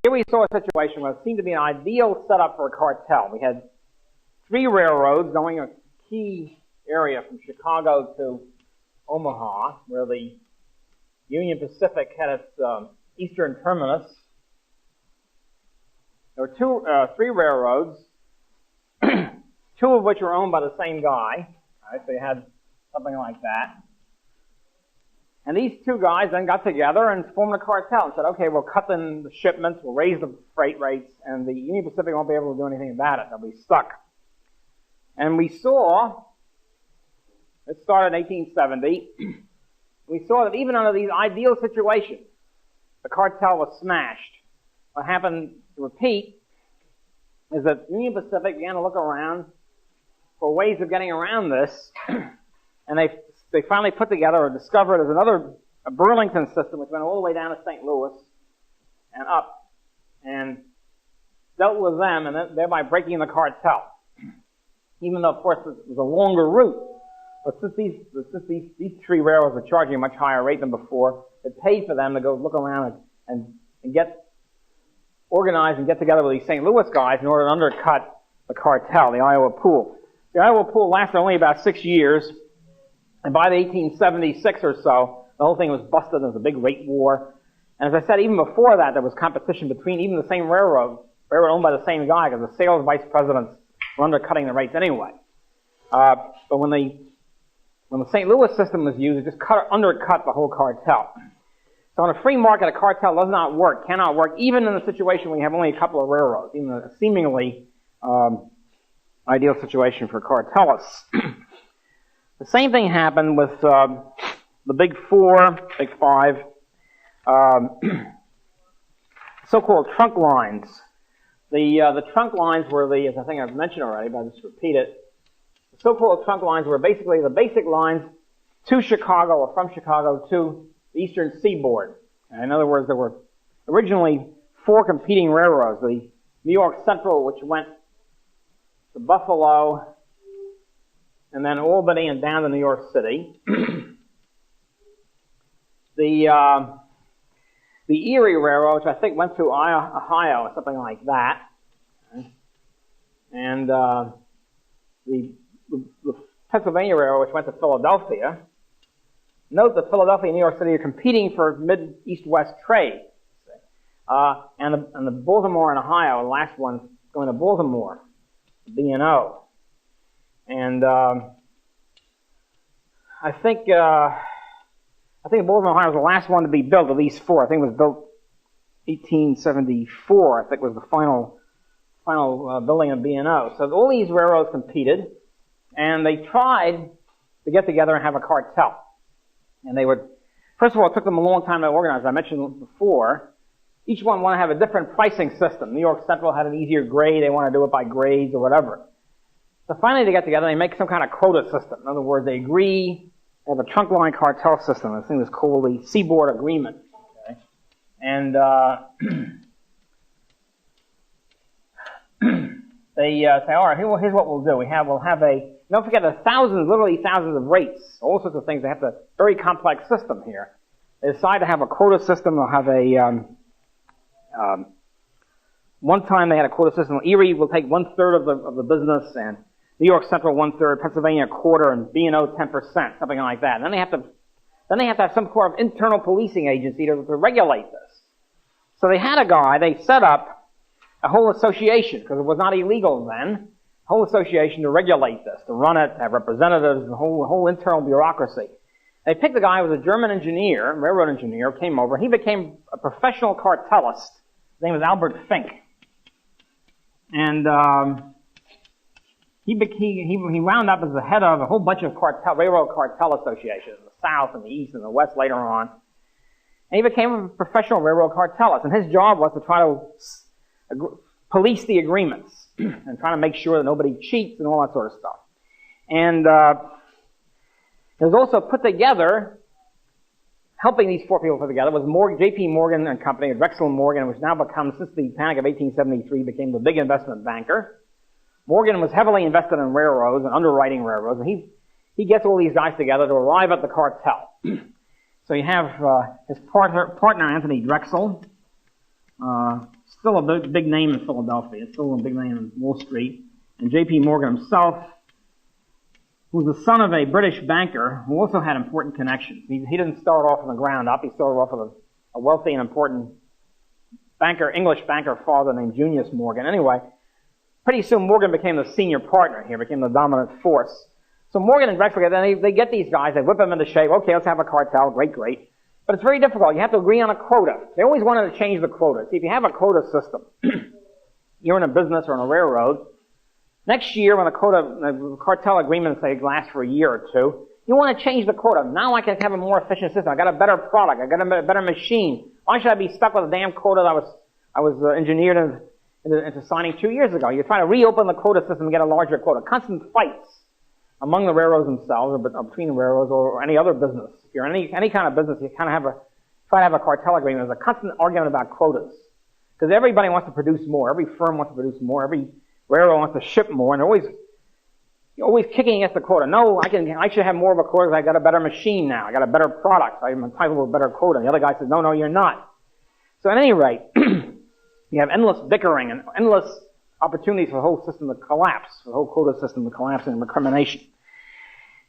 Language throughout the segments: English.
Here we saw a situation where it seemed to be an ideal setup for a cartel. We had 3 railroads going a key area from Chicago to Omaha, where the Union Pacific had its eastern terminus. There were 3 railroads, 2 of which were owned by the same guy. Right, so you had something like that. And these 2 guys then got together and formed a cartel and said, okay, we'll cut the shipments, we'll raise the freight rates, and the Union Pacific won't be able to do anything about it. They'll be stuck. And we saw, it started in 1870, we saw that even under these ideal situations, the cartel was smashed. What happened, to repeat, is that Union Pacific began to look around for ways of getting around this, and they finally put together or discovered there's a Burlington system which went all the way down to St. Louis and up, and dealt with them, and thereby breaking the cartel. Even though, of course, it was a longer route. But since these 3 railroads were charging a much higher rate than before, it paid for them to go look around and get organized and get together with these St. Louis guys in order to undercut the cartel, the Iowa Pool. The Iowa Pool lasted only about 6 years, and by the 1876 or so, the whole thing was busted. There was a big rate war. And as I said, even before that, there was competition between even the same railroad owned by the same guy, because the sales vice presidents were undercutting the rates anyway. But when the St. Louis system was used, it just undercut the whole cartel. So in a free market, a cartel does not work, cannot work, even in a situation where you have only a couple of railroads, even a seemingly ideal situation for cartelists. The same thing happened with the Big 4, Big 5, so-called trunk lines. The trunk lines were as I think I've mentioned already, but I'll just repeat it. The so-called trunk lines were basically the basic lines to Chicago or from Chicago to the eastern seaboard. And in other words, there were originally 4 competing railroads. The New York Central, which went to Buffalo, and then Albany and down to New York City. The Erie Railroad, which I think went through Ohio or something like that. And the Pennsylvania Railroad, which went to Philadelphia. Note that Philadelphia and New York City are competing for mid-east-west trade. And the Baltimore and Ohio, the last one, going to Baltimore, B&O. And I think Baltimore, Ohio was the last one to be built of these 4. I think it was built 1874. I think was the final building of B&O. So all these railroads competed, and they tried to get together and have a cartel. And they would, first of all, it took them a long time to organize. I mentioned before, each one wanted to have a different pricing system. New York Central had an easier grade. They want to do it by grades or whatever. So finally they get together and they make some kind of quota system. In other words, they agree, they have a trunk line cartel system. This thing is called the Seaboard Agreement. Okay? And they say, all right, here's what we'll do. We'll have a, don't forget, there's literally thousands of rates, all sorts of things. They have a very complex system here. They decide to have a quota system. They'll have a, one time they had a quota system. Erie will take 1/3 of the business, and New York Central 1/3, Pennsylvania 1/4, and B&O 10%, something like that. And then they have to have some sort of internal policing agency to regulate this. So they had a guy, they set up a whole association, because it was not illegal then, a whole association to regulate this, to run it, have representatives, the whole internal bureaucracy. They picked a guy who was a German engineer, railroad engineer, came over. He became a professional cartelist. His name was Albert Fink. And he wound up as the head of a whole bunch of railroad cartel associations in the South and the East and the West later on. And he became a professional railroad cartelist. And his job was to try to police the agreements and try to make sure that nobody cheats and all that sort of stuff. And it was also put together, helping these 4 people put together, was J.P. Morgan and Company, Drexel Morgan, which now become, since the panic of 1873, became the big investment banker. Morgan was heavily invested in railroads and underwriting railroads, and he gets all these guys together to arrive at the cartel. So you have his partner Anthony Drexel, Still a big name in Philadelphia. It's still a big name in Wall Street. And J.P. Morgan himself, who was the son of a British banker who also had important connections. He didn't start off from the ground up. He started off with a wealthy and important banker, English banker father named Junius Morgan. Anyway, pretty soon Morgan became the senior partner here, became the dominant force. So Morgan and Drexel, then they get these guys, they whip them into shape. Okay, let's have a cartel. Great. But it's very difficult. You have to agree on a quota. They always wanted to change the quota. See, if you have a quota system, you're in a business or in a railroad, next year when the cartel agreement, say, lasts for a year or two, you want to change the quota. Now I can have a more efficient system. I got a better product. I got a better machine. Why should I be stuck with a damn quota that I was engineered into signing 2 years ago? You're trying to reopen the quota system and get a larger quota. Constant fights among the railroads themselves, or between the railroads, or any other business. If you're in any kind of business, you kind of try to have a cartel agreement. There's a constant argument about quotas. Because everybody wants to produce more. Every firm wants to produce more. Every railroad wants to ship more. And you're always kicking against the quota. No, I should have more of a quota because I got a better machine now. I got a better product. I'm entitled to a better quota. And the other guy says, no, you're not. So at any rate, you have endless bickering and endless opportunities for the whole system to collapse, for the whole quota system to collapse in recrimination.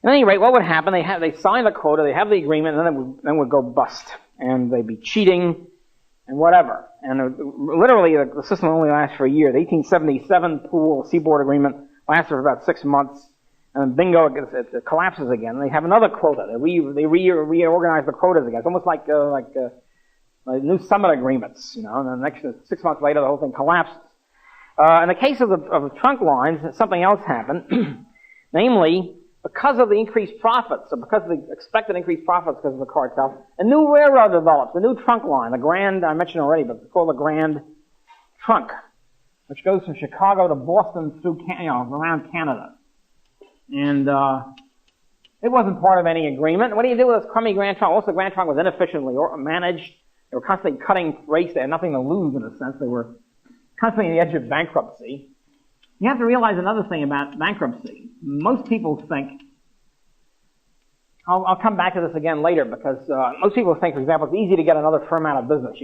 At any rate, what would happen? They sign the quota, they have the agreement, and then it would go bust. And they'd be cheating and whatever. And literally, the system only lasts for a year. The 1877 pool Seaboard Agreement lasts for about 6 months, and then bingo, it collapses again. They have another quota. They reorganize the quotas again. It's almost like new summit agreements, and the next 6 months later, the whole thing collapses. In the case of the trunk lines, something else happened. Namely, because of the increased profits, or because of the expected increased profits because of the cartel, a new railroad develops, a new trunk line, the Grand, I mentioned already, but it's called the Grand Trunk, which goes from Chicago to Boston through, around Canada. And it wasn't part of any agreement. What do you do with this crummy Grand Trunk? Also, the Grand Trunk was inefficiently managed. They were constantly cutting rates. They had nothing to lose, in a sense. They were constantly on the edge of bankruptcy. You have to realize another thing about bankruptcy. Most people think, I'll come back to this again later, because most people think, for example, it's easy to get another firm out of business.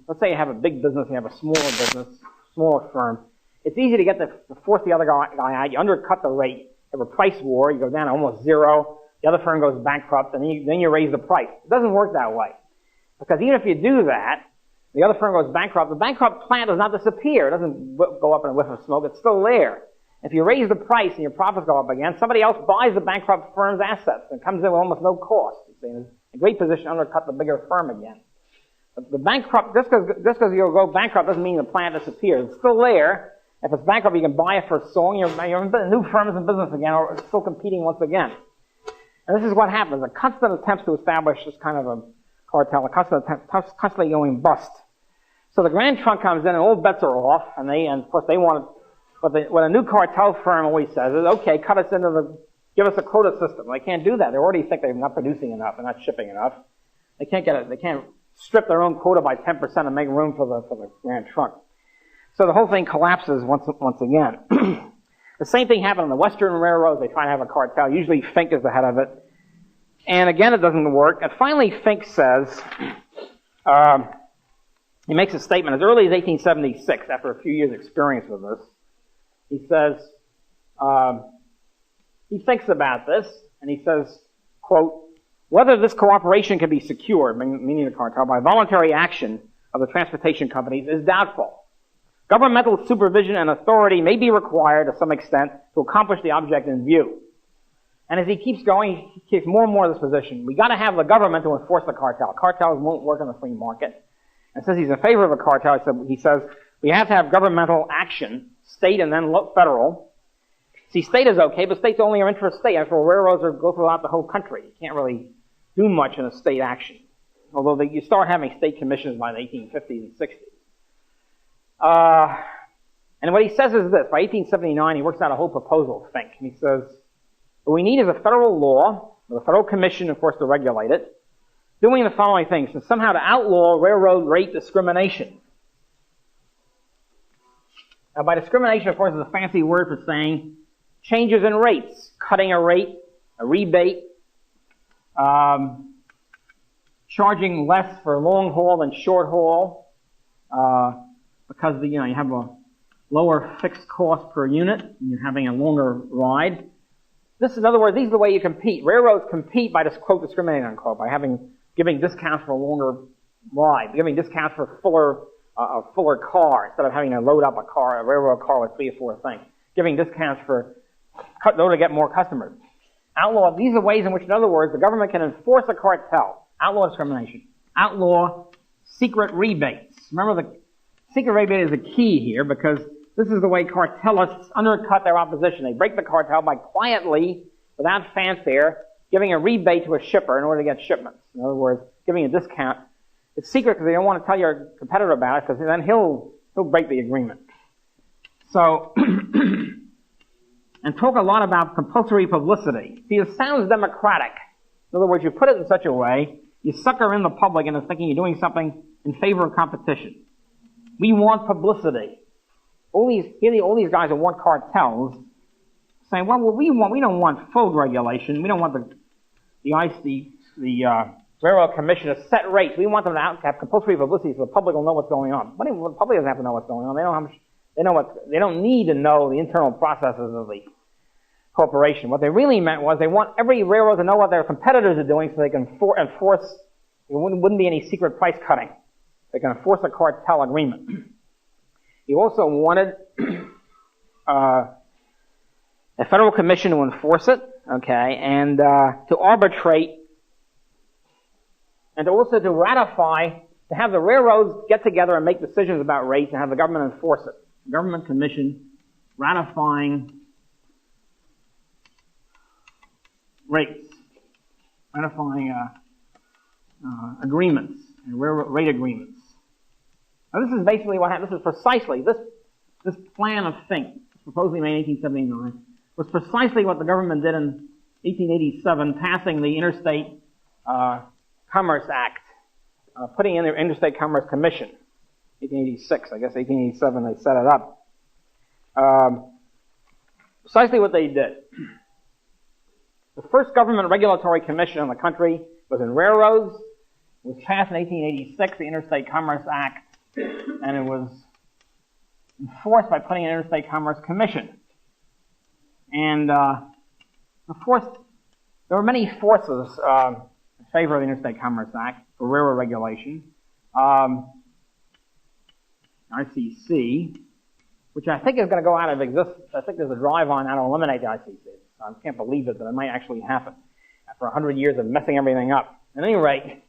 Let's say you have a big business, you have a smaller business, smaller firm. It's easy to force the other guy out. You undercut the rate. You have a price war. You go down to almost zero. The other firm goes bankrupt, and then you raise the price. It doesn't work that way. Because even if you do that, the other firm goes bankrupt. The bankrupt plant does not disappear. It doesn't go up in a whiff of smoke. It's still there. If you raise the price and your profits go up again, somebody else buys the bankrupt firm's assets and comes in with almost no cost. You're in a great position to undercut the bigger firm again. But the bankrupt, just because you go bankrupt doesn't mean the plant disappears. It's still there. If it's bankrupt, you can buy it for a song. Your new firm is in business again, or it's still competing once again. And this is what happens. A constant attempt to establish this kind of a cartel, constantly going bust. So the Grand Trunk comes in, and all bets are off, and of course they want to. What a new cartel firm always says is, okay, give us a quota system. They can't do that. They already think they're not producing enough, they're not shipping enough. They can't they can't strip their own quota by 10% and make room for the Grand Trunk. So the whole thing collapses once again. The same thing happened on the Western railroads. They try to have a cartel. Usually Fink is the head of it. And again, it doesn't work. And finally, Fink says, he makes a statement as early as 1876, after a few years' experience with this. He says, he thinks about this, and he says, quote, whether this cooperation can be secured, meaning the cartel, by voluntary action of the transportation companies is doubtful. Governmental supervision and authority may be required to some extent to accomplish the object in view. And as he keeps going, he takes more and more of this position. We got to have the government to enforce the cartel. Cartels won't work in the free market. And since he's in favor of a cartel, he says we have to have governmental action, state and then federal. See, state is okay, but states only are intrastate. After all, railroads go throughout the whole country. You can't really do much in a state action. Although you start having state commissions by the 1850s and 60s. And what he says is this. By 1879, he works out a whole proposal, Fink. And he says, what we need is a federal law, with a federal commission, of course, to regulate it, doing the following things, and somehow to outlaw railroad rate discrimination. Now, by discrimination, of course, is a fancy word for saying changes in rates, cutting a rate, a rebate, charging less for long haul than short haul, because you have a lower fixed cost per unit, and you're having a longer ride. This, in other words, these are the way you compete. Railroads compete by, quote, discriminating, unquote, by giving discounts for a longer ride, giving discounts for a fuller car instead of having to load up a railroad car with 3 or 4 things, giving discounts in order to get more customers. These are ways in which, in other words, the government can enforce a cartel, outlaw discrimination, outlaw secret rebates. Remember, the secret rebate is the key here because this is the way cartelists undercut their opposition. They break the cartel by quietly, without fanfare, giving a rebate to a shipper in order to get shipments. In other words, giving a discount. It's secret because they don't want to tell your competitor about it because then he'll break the agreement. So, and talk a lot about compulsory publicity. See, it sounds democratic. In other words, you put it in such a way, you sucker in the public into thinking you're doing something in favor of competition. We want publicity. All these guys that want cartels saying, well, we don't want full regulation. We don't want the Railroad Commission to set rates. We want them to have compulsory publicity so the public will know what's going on. But the public doesn't have to know what's going on. They don't need to know the internal processes of the corporation. What they really meant was they want every railroad to know what their competitors are doing so they can enforce, there wouldn't be any secret price cutting. They can enforce a cartel agreement. He also wanted a federal commission to enforce it, okay, and to arbitrate, and also to ratify, to have the railroads get together and make decisions about rates and have the government enforce it. Government commission ratifying rates, ratifying agreements and rate agreements. Now, this is basically what happened. This is precisely, this plan of Fink, supposedly made in 1879, was precisely what the government did in 1887, passing the Interstate Commerce Act, putting in the Interstate Commerce Commission. 1886, I guess 1887 they set it up. Precisely what they did. The first government regulatory commission in the country was in railroads. It was passed in 1886, the Interstate Commerce Act, and it was enforced by putting an Interstate Commerce Commission. And, of course, there were many forces in favor of the Interstate Commerce Act for railroad regulation. ICC, which I think is going to go out of existence. I think there's a drive on now to eliminate the ICC. I can't believe it, but it might actually happen after 100 years of messing everything up. At any rate,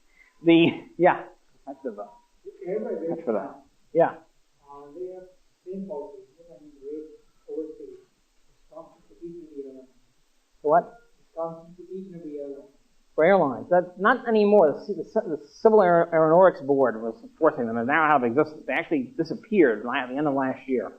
that's for that. Yeah. They have same policy, and rate overseas. What? For airlines. That's not anymore. The Civil Aeronautics Board was enforcing them and now out of existence. They actually disappeared at the end of last year.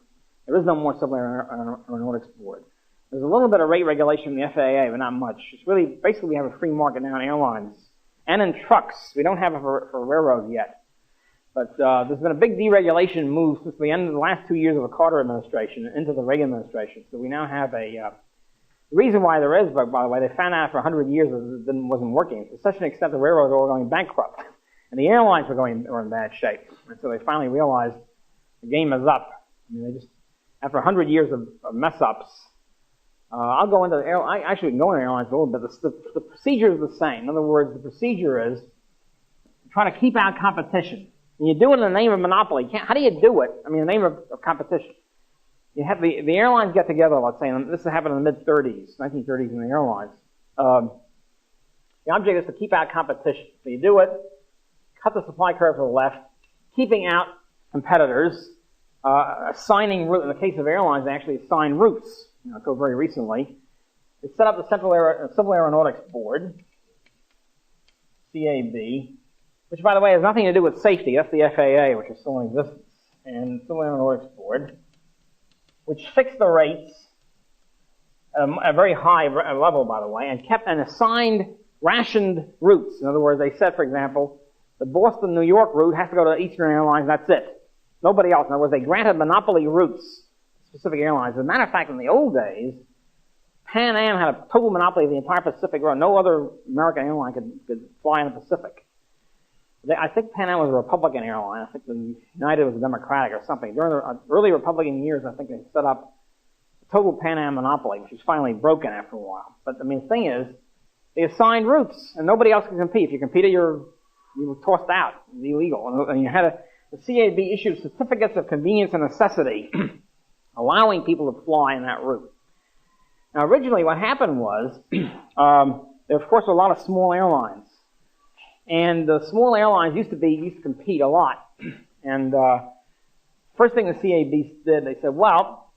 There is no more Civil Aeronautics Board. There's a little bit of rate regulation in the FAA, but not much. It's really, basically we have a free market now in airlines and in trucks. We don't have it for railroads yet. But there's been a big deregulation move since the end of the last 2 years of the Carter administration into the Reagan administration. So we now have the reason why there is, by the way, they found out for 100 years that it wasn't working. To such an extent the railroads were all going bankrupt. And the airlines were in bad shape. And so they finally realized the game is up. I mean, after 100 years of mess-ups, I'll go into I actually can go into airlines a little bit. The procedure is the same. In other words, the procedure is trying to keep out competition. And you do it in the name of monopoly. How do you do it? I mean, in the name of competition. You have the airlines get together, let's say, and this happened in the mid-30s, 1930s in the airlines. The object is to keep out competition. So you do it, cut the supply curve to the left, keeping out competitors, assigning routes. In the case of airlines, they actually assign routes. Until very recently. They set up the Civil Aeronautics Board, CAB, which, by the way, has nothing to do with safety. That's the FAA, which is still in existence, and Civil Aeronautics Board, which fixed the rates at a very high level, by the way, and assigned rationed routes. In other words, they said, for example, the Boston-New York route has to go to Eastern Airlines, that's it. Nobody else. In other words, they granted monopoly routes to specific airlines. As a matter of fact, in the old days, Pan Am had a total monopoly of the entire Pacific route. No other American airline could fly in the Pacific. I think Pan Am was a Republican airline. I think the United was a Democratic or something. During the early Republican years, I think they set up a total Pan Am monopoly, which was finally broken after a while. But I mean, the thing is, they assigned routes, and nobody else could compete. If you competed, you were tossed out. It was illegal. And you had the CAB issued certificates of convenience and necessity, allowing people to fly in that route. Now, originally, what happened was there, of course, were a lot of small airlines. And the small airlines used to compete a lot. And first thing the CAB did, they said, well,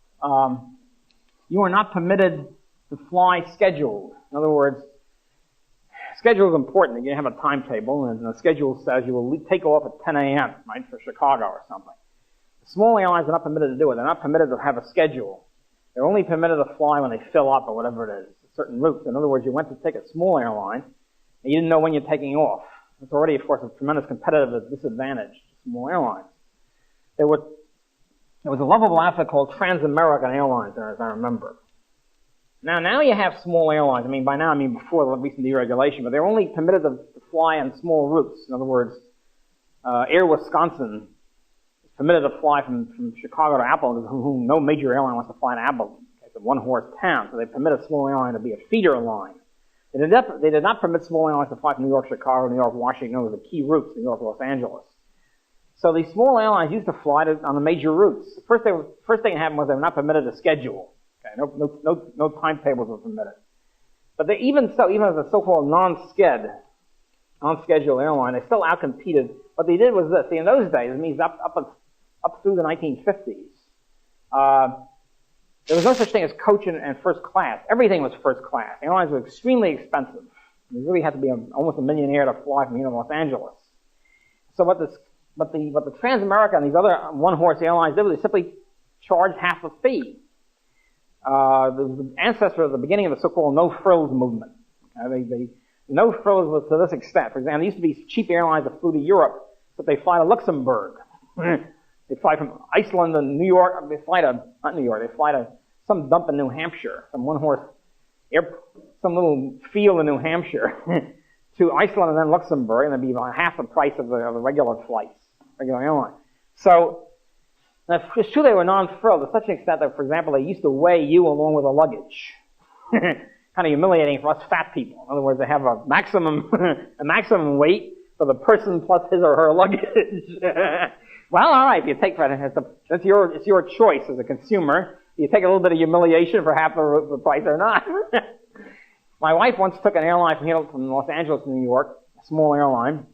you are not permitted to fly scheduled. In other words, schedule is important. You have a timetable, and the schedule says you will take off at 10 a.m., right, for Chicago or something. The small airlines are not permitted to do it. They're not permitted to have a schedule. They're only permitted to fly when they fill up or whatever it is, certain routes. In other words, you went to take a small airline, and you didn't know when you're taking off. It's already, of course, a tremendous competitive disadvantage to small airlines. There was a lovable outfit called Trans-American Airlines, as I remember. Now you have small airlines. I mean, by now, I mean before the recent deregulation, but they're only permitted to fly on small routes. In other words, Air Wisconsin is permitted to fly from Chicago to Appleton, whom no major airline wants to fly to Appleton. It's a one-horse town, so they permit a small airline to be a feeder line. They did not permit small airlines to fly from New York, Chicago, New York, Washington, over the key routes, New York, Los Angeles. So these small airlines used to fly on the major routes. The first thing that happened was they were not permitted to schedule. Okay, no timetables were permitted. But even as a so-called non-scheduled airline, they still outcompeted. What they did was this. See, in those days, it means up through the 1950s, there was no such thing as coach and first class. Everything was first class. Airlines were extremely expensive. You really had to be almost a millionaire to fly from here to Los Angeles. So what the Trans-America and these other one-horse airlines did was they simply charged half the fee. The ancestor of the beginning of the so-called no-frills movement. No-frills was to this extent. For example, there used to be cheap airlines that flew to Europe, but they fly to Luxembourg. They fly from Iceland to New York. They fly to some dump in New Hampshire, some some little field in New Hampshire to Iceland and then Luxembourg, and it'd be about half the price of the regular flights, regular airline. So it's true they were non-frilled to such an extent that, for example, they used to weigh you along with the luggage. Kind of humiliating for us fat people. In other words, they have a maximum weight for the person plus his or her luggage. Well, all right, if you take that, it's your choice as a consumer. You take a little bit of humiliation for half the price or not. My wife once took an airline from Los Angeles to New York, a small airline.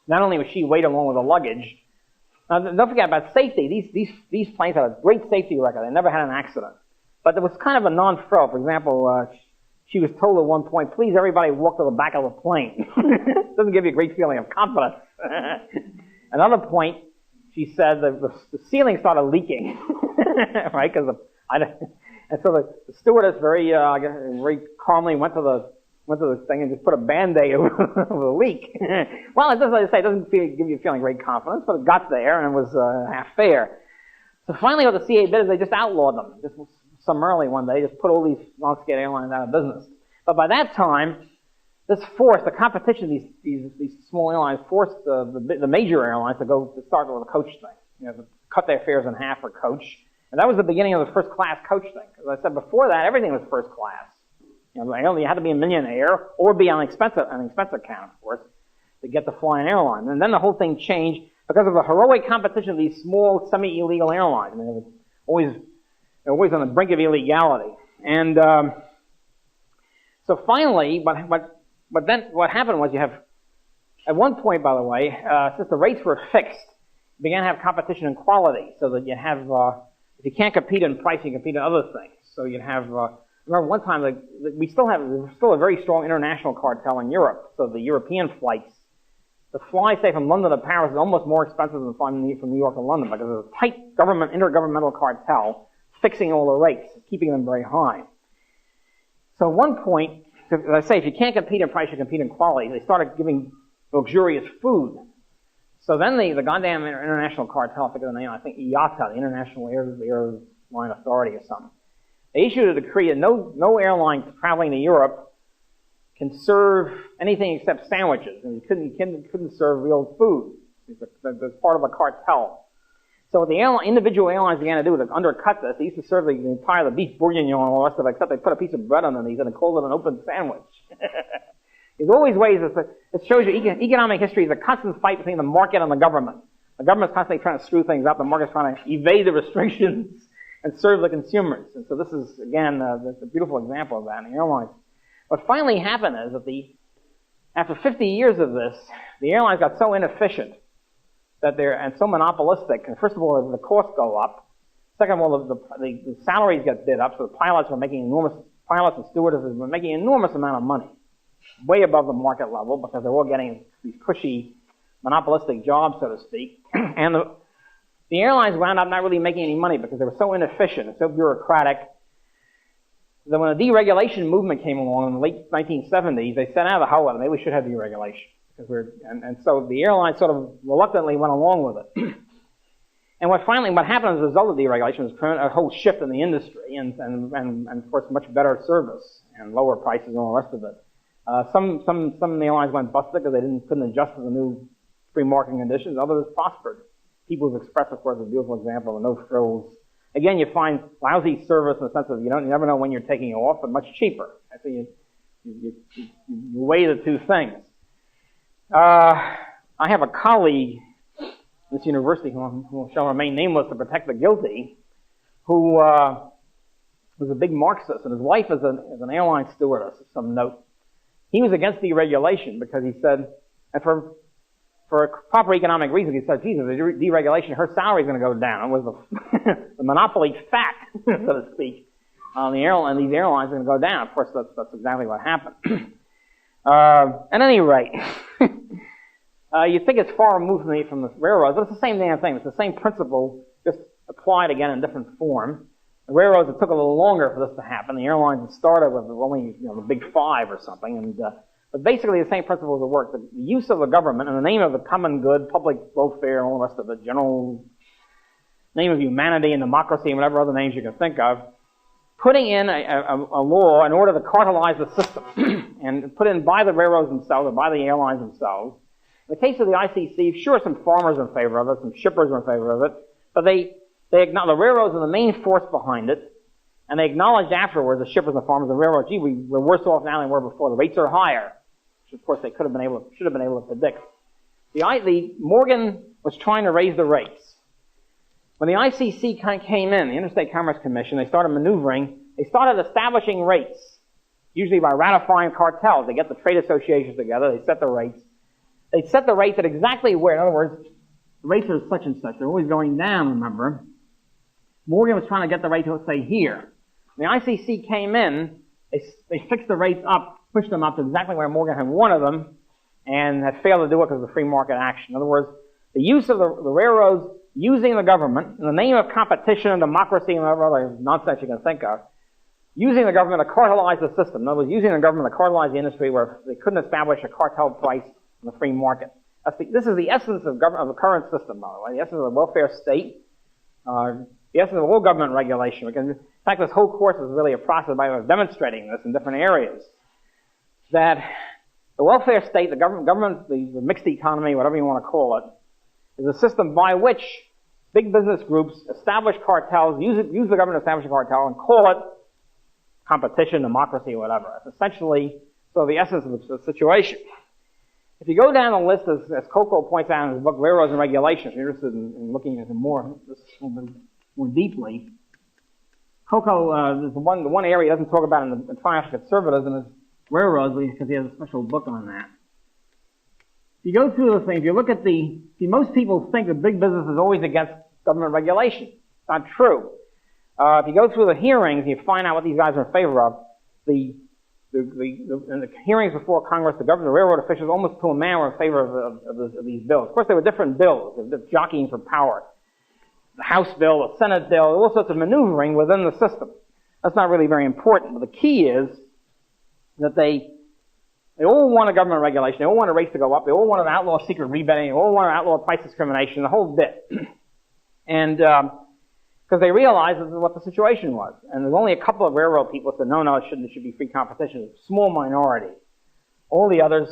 Not only was she weighed along with the luggage, don't forget about safety. These planes had a great safety record. They never had an accident. But there was kind of a non-frill. For example, she was told at one point, please everybody walk to the back of the plane. Doesn't give you a great feeling of confidence. Another point, she said the ceiling started leaking, right? And so the stewardess very calmly went to the thing and just put a Band-Aid over the leak. Well, it doesn't give you a feeling of great confidence, but it got there and it was half fair. So finally, what the CA did is they just outlawed them, just summarily one day, just put all these non-scale airlines out of business. But by that time, this forced the competition. These small airlines forced the major airlines to start with a coach thing. To cut their fares in half for coach, and that was the beginning of the first class coach thing. As I said before that, everything was first class. You had to be a millionaire or be on an expensive account, of course, to get to fly an airline. And then the whole thing changed because of the heroic competition of these small semi-illegal airlines. I mean, they're always on the brink of illegality. And so finally, what happened was you have, at one point, by the way, since the rates were fixed, you began to have competition in quality, so that you have, if you can't compete in price, you compete in other things. So you have, remember one time, there's still a very strong international cartel in Europe, so the European flights, to fly, say, from London to Paris is almost more expensive than flying from New York to London, because there's a tight intergovernmental cartel fixing all the rates, keeping them very high. So at one point, as I say, if you can't compete in price, you compete in quality. They started giving luxurious food. So then the goddamn international cartel, I forget the name, I think IATA, the International Airline Authority or something, they issued a decree that no airline traveling to Europe can serve anything except sandwiches, and you couldn't serve real food. It's part of a cartel. So what the individual airlines began to do was undercut this. They used to serve the entire beef bourguignon and all the rest of it, except they put a piece of bread underneath and they called it an open sandwich. There's always ways. It shows you economic history is a constant fight between the market and the government. The government's constantly trying to screw things up. The market's trying to evade the restrictions and serve the consumers. And so this is, again, a beautiful example of that in the airlines. What finally happened is that after 50 years of this, the airlines got so inefficient and so monopolistic. And first of all, the costs go up. Second of all, the salaries get bid up, so the pilots and stewardesses were making an enormous amount of money, way above the market level, because they're all getting these cushy, monopolistic jobs, so to speak. And the airlines wound up not really making any money because they were so inefficient and so bureaucratic that when the deregulation movement came along in the late 1970s, they said, the hell with it, maybe we should have deregulation. And so the airlines sort of reluctantly went along with it. And what happened as a result of deregulation was a whole shift in the industry and of course much better service and lower prices and all the rest of it. Some of the airlines went busted because they couldn't adjust to the new free market conditions. Others prospered. People's Express, of course, is a beautiful example of no frills. Again, you find lousy service in the sense of you never know when you're taking off, but much cheaper. So you weigh the two things. I have a colleague at this university who shall remain nameless to protect the guilty, who was a big Marxist, and his wife is an airline stewardess of some note. He was against deregulation because he said, and for proper economic reasons, he said, Jesus, deregulation, her salary is going to go down. It was the monopoly fact, so to speak, on the airline. These airlines are going to go down. Of course, that's exactly what happened. At any rate, you think it's far removed from the railroads, but it's the same damn thing. It's the same principle, just applied again in different form. The railroads, it took a little longer for this to happen. The airlines had started with only the big five or something, and but basically the same principles of work. The use of the government in the name of the common good, public welfare, and all the rest of the general name of humanity and democracy and whatever other names you can think of, putting in a law in order to cartelize the system and put in by the railroads themselves or by the airlines themselves. In the case of the ICC, sure, some farmers are in favor of it, some shippers are in favor of it, but the railroads are the main force behind it, and they acknowledged afterwards, the shippers and the farmers and the railroads, gee, we're worse off now than we were before. The rates are higher, which of course they should have been able to predict. Morgan was trying to raise the rates. When the ICC came in, the Interstate Commerce Commission, they started maneuvering. They started establishing rates, usually by ratifying cartels. They get the trade associations together. They set the rates. They set the rates at exactly where, in other words, the rates are such and such. They're always going down, remember. Morgan was trying to get the rate to, say, here. When the ICC came in, they fixed the rates up, pushed them up to exactly where Morgan had wanted them, and had failed to do it because of the free market action. In other words, the use of the railroads using the government in the name of competition and democracy and whatever other nonsense you can think of, using the government to cartelize the system. In other words, using the government to cartelize the industry where they couldn't establish a cartel price in the free market. This is the essence of the current system, by the way, the essence of the welfare state, the essence of all government regulation. Because, in fact, this whole course is really a process by demonstrating this in different areas. That the welfare state, the government, the mixed economy, whatever you want to call it, is a system by which big business groups establish cartels, use the government to establish a cartel, and call it competition, democracy, whatever. It's essentially the essence of the situation. If you go down the list, as Coco points out in his book, Railroads and Regulations, if you're interested in looking at it more deeply, Coco, the one area he doesn't talk about in the Triumph of Conservatism is railroads, because he has a special book on that. If you go through the thing, if you look at most people think that big business is always against government regulation. It's not true. If you go through the hearings, you find out what these guys are in favor of. In the hearings before Congress, the railroad officials almost to a man were in favor of these bills. Of course, there were different bills. They were jockeying for power. The House bill, the Senate bill, all sorts of maneuvering within the system. That's not really very important. But the key is that they all want a government regulation. They all want a rates to go up. They all want to outlaw secret rebating. They all want to outlaw price discrimination, the whole bit. And because they realized this is what the situation was. And there's only a couple of railroad people who said, no, it should be free competition. It's a small minority. All the others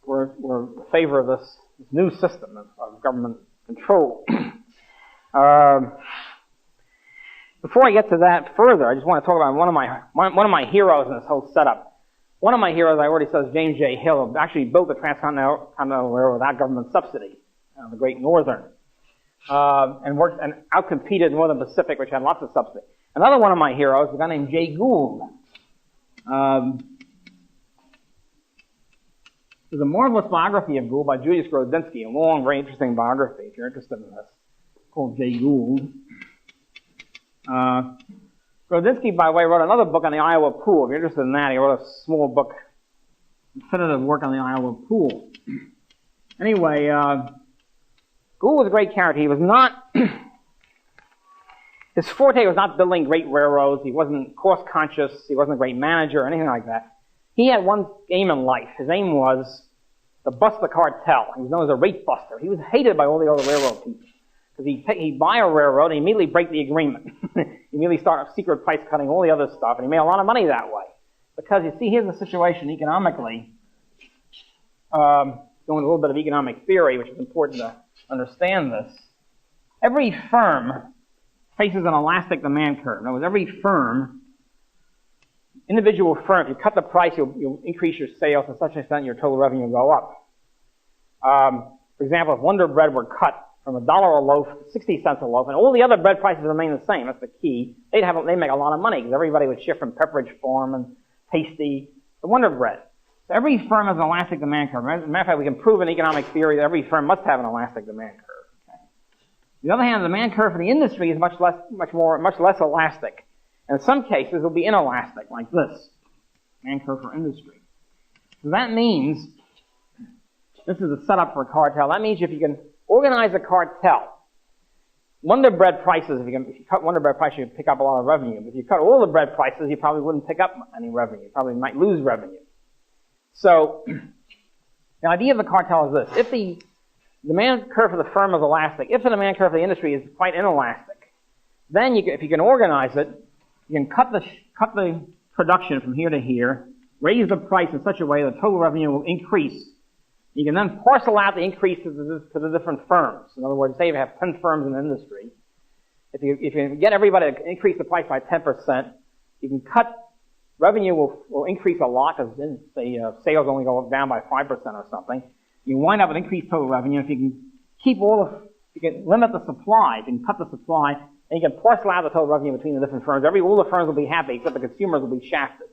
were in favor of this new system of government control. Before I get to that further, I just want to talk about one of my heroes in this whole setup. One of my heroes, I already said, is James J. Hill, who actually built the Transcontinental Railroad without government subsidy, the Great Northern, and outcompeted Northern Pacific, which had lots of subsidy. Another one of my heroes is a guy named Jay Gould. There's a marvelous biography of Gould by Julius Grodinsky, a long, very interesting biography, if you're interested in this, called Jay Gould. Grodinsky, by the way, wrote another book on the Iowa Pool. If you're interested in that, he wrote a small book, definitive work on the Iowa Pool. Anyway, Gould was a great character. He was not, his forte was not building great railroads. He wasn't cost-conscious. He wasn't a great manager or anything like that. He had one aim in life. His aim was to bust the cartel. He was known as a rate buster. He was hated by all the other railroad people. Because he'd buy a railroad and immediately break the agreement. Immediately start secret price cutting, all the other stuff, and he made a lot of money that way. Because you see, here's the situation economically. Going a little bit of economic theory, which is important to understand this. Every firm faces an elastic demand curve. In other words, every firm, individual firm, if you cut the price, you'll increase your sales to such an extent your total revenue will go up. For example, if Wonder Bread were cut from $1 a loaf to 60 cents a loaf, and all the other bread prices remain the same, that's the key, they'd make a lot of money, because everybody would shift from Pepperidge Farm and Tasty to Wonder Bread. So every firm has an elastic demand curve. As a matter of fact, we can prove in economic theory that every firm must have an elastic demand curve. Okay. On the other hand, the demand curve for the industry is much less elastic. And in some cases, it will be inelastic, like this. Demand curve for industry. So that means, this is a setup for a cartel. That means if you can organize a cartel, Wonder Bread prices, if you cut Wonder Bread prices, you pick up a lot of revenue. But if you cut all the bread prices, you probably wouldn't pick up any revenue. You probably might lose revenue. So, the idea of the cartel is this. If the demand curve for the firm is elastic, if the demand curve for the industry is quite inelastic, then if you can organize it, you can cut the production from here to here, raise the price in such a way that total revenue will increase. You can then parcel out the increase to the different firms. In other words, say you have 10 firms in the industry. If you get everybody to increase the price by 10%, you can cut, revenue will increase a lot, because then, say, sales only go down by 5% or something. You wind up with increased total revenue. If you can you can limit the supply, if you can cut the supply, and you can parcel out the total revenue between the different firms. All the firms will be happy, except the consumers will be shafted.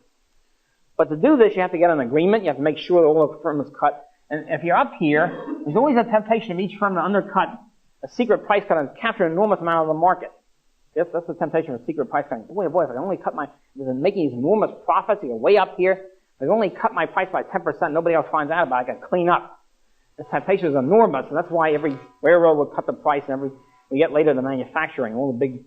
But to do this, you have to get an agreement. You have to make sure that all the firms cut. And if you're up here, there's always a temptation of each firm to undercut a secret price cut and capture an enormous amount of the market. Yes, that's the temptation of secret price cutting. Boy, if I only cut they're making these enormous profits, you go way up here. If I only cut my price by 10%, nobody else finds out about it, I can clean up. This temptation is enormous, and that's why every railroad will cut the price, and we get later to manufacturing, all the big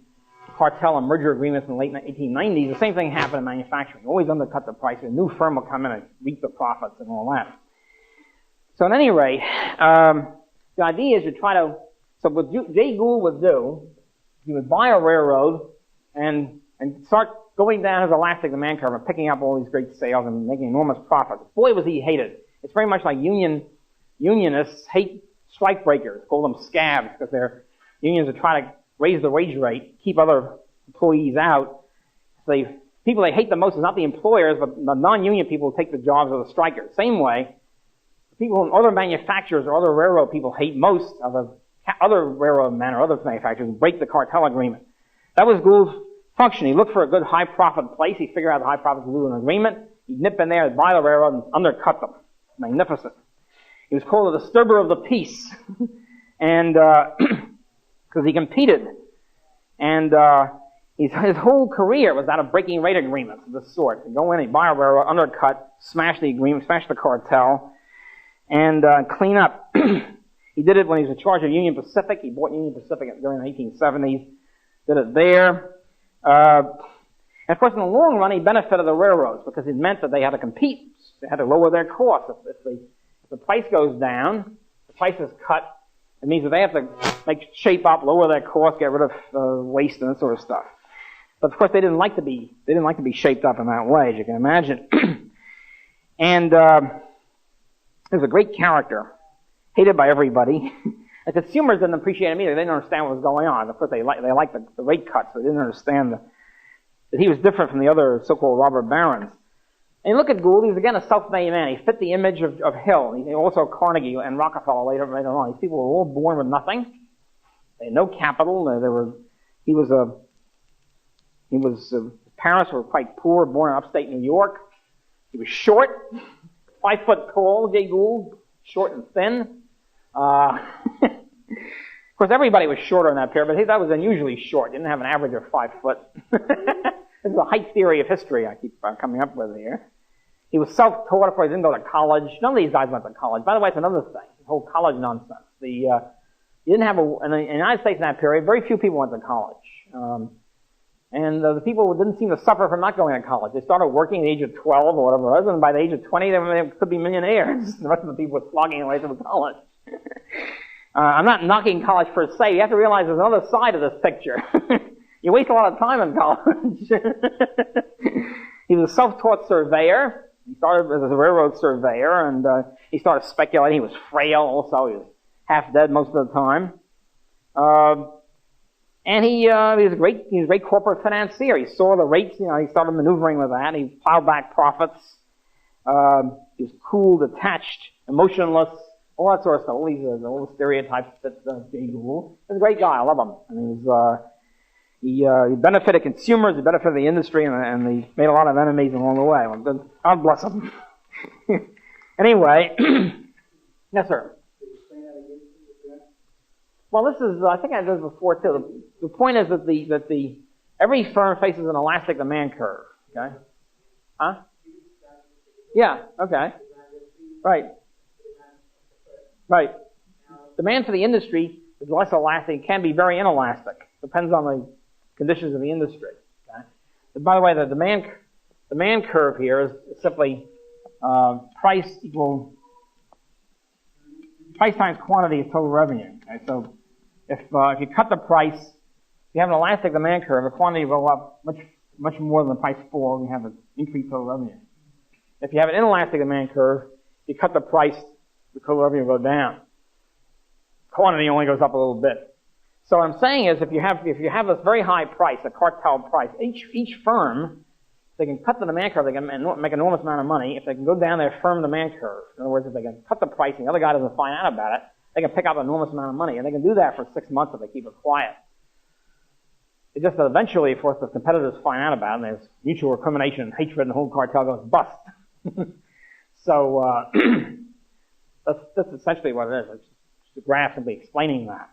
cartel and merger agreements in the late 1890s, the same thing happened in manufacturing. You always undercut the price. A new firm will come in and reap the profits and all that. So at any rate, the idea is so what Jay Gould would do, he would buy a railroad and start going down his elastic demand curve and picking up all these great sales and making enormous profits. Boy, was he hated. It's very much like unionists hate strike breakers, call them scabs, because they're unions are trying to raise the wage rate, keep other employees out. People they hate the most is not the employers, but the non-union people who take the jobs of the strikers. Same way, people in other manufacturers or other railroad people hate most of the other railroad men or other manufacturers who break the cartel agreement. That was Gould's function. He looked for a good high profit place. He figured out the high profits would do an agreement. He'd nip in there, buy the railroad, and undercut them. Magnificent. He was called a disturber of the peace. And, because he competed. And, his whole career was that of breaking rate agreements of this sort. He'd go in, he'd buy a railroad, undercut, smash the agreement, smash the cartel, and, clean up. He did it when he was in charge of Union Pacific. He bought Union Pacific during the 1870s. Did it there. And of course, in the long run, he benefited the railroads because it meant that they had to compete. They had to lower their costs. If the price goes down, the price is cut. It means that they have to shape up, lower their costs, get rid of waste and that sort of stuff. But of course, they didn't like to be shaped up in that way, as you can imagine. And He was a great character, hated by everybody. The consumers didn't appreciate him either. They didn't understand what was going on. Of course, they liked the rate cuts, but they didn't understand that he was different from the other so-called robber barons. And you look at Gould, he was again a self-made man. He fit the image of Hill. He also Carnegie and Rockefeller later on. These people were all born with nothing. They had no capital. His parents were quite poor, born in upstate New York. He was short, 5 foot tall, Jay Gould, short and thin. Of course, everybody was shorter in that period, but that was unusually short. He didn't have an average of 5 foot. This is a height theory of history I keep coming up with here. He was self-taught. Of course, he didn't go to college. None of these guys went to college. By the way, it's another thing, the whole college nonsense. You didn't have in the United States in that period, very few people went to college. And the people didn't seem to suffer from not going to college. They started working at the age of 12 or whatever it was, and by the age of 20, they could be millionaires. The rest of the people were slogging away through college. I'm not knocking college per se. You have to realize there's another side of this picture. You waste a lot of time in college. He was a self-taught surveyor. He started as a railroad surveyor, and he started speculating. He was frail also. He was half dead most of the time. And he was a great corporate financier. He saw the rates, he started maneuvering with that. He plowed back profits. He was cool, detached, emotionless, all that sort of stuff. All the stereotypes that Jay Gould. He was a great guy. I love him. I mean, he benefited consumers, he benefited the industry, and he made a lot of enemies along the way. Well, God bless him. Anyway, yes, sir. Well, this is, I think I did this before too. The point is that every firm faces an elastic demand curve. Okay? Huh? Yeah, okay. Right. Right. Demand for the industry is less elastic, can be very inelastic. Depends on the conditions of the industry. Okay? But by the way, the demand curve here is simply price times quantity is total revenue. Okay? So if you cut the price, you have an elastic demand curve, the quantity will go up much more than the price fall, and you have an increased total revenue. If you have an inelastic demand curve, you cut the price, the total revenue will go down. Quantity only goes up a little bit. So what I'm saying is, if you have this very high price, a cartel price, each firm, they can cut the demand curve, they can make an enormous amount of money if they can go down their firm demand curve. In other words, if they can cut the price and the other guy doesn't find out about it, they can pick up an enormous amount of money, and they can do that for 6 months if they keep it quiet. It's just that eventually, of course, the competitors find out about it, and there's mutual recrimination and hatred, and the whole cartel goes bust. So that's essentially what it is. It's just a graph simply explaining that.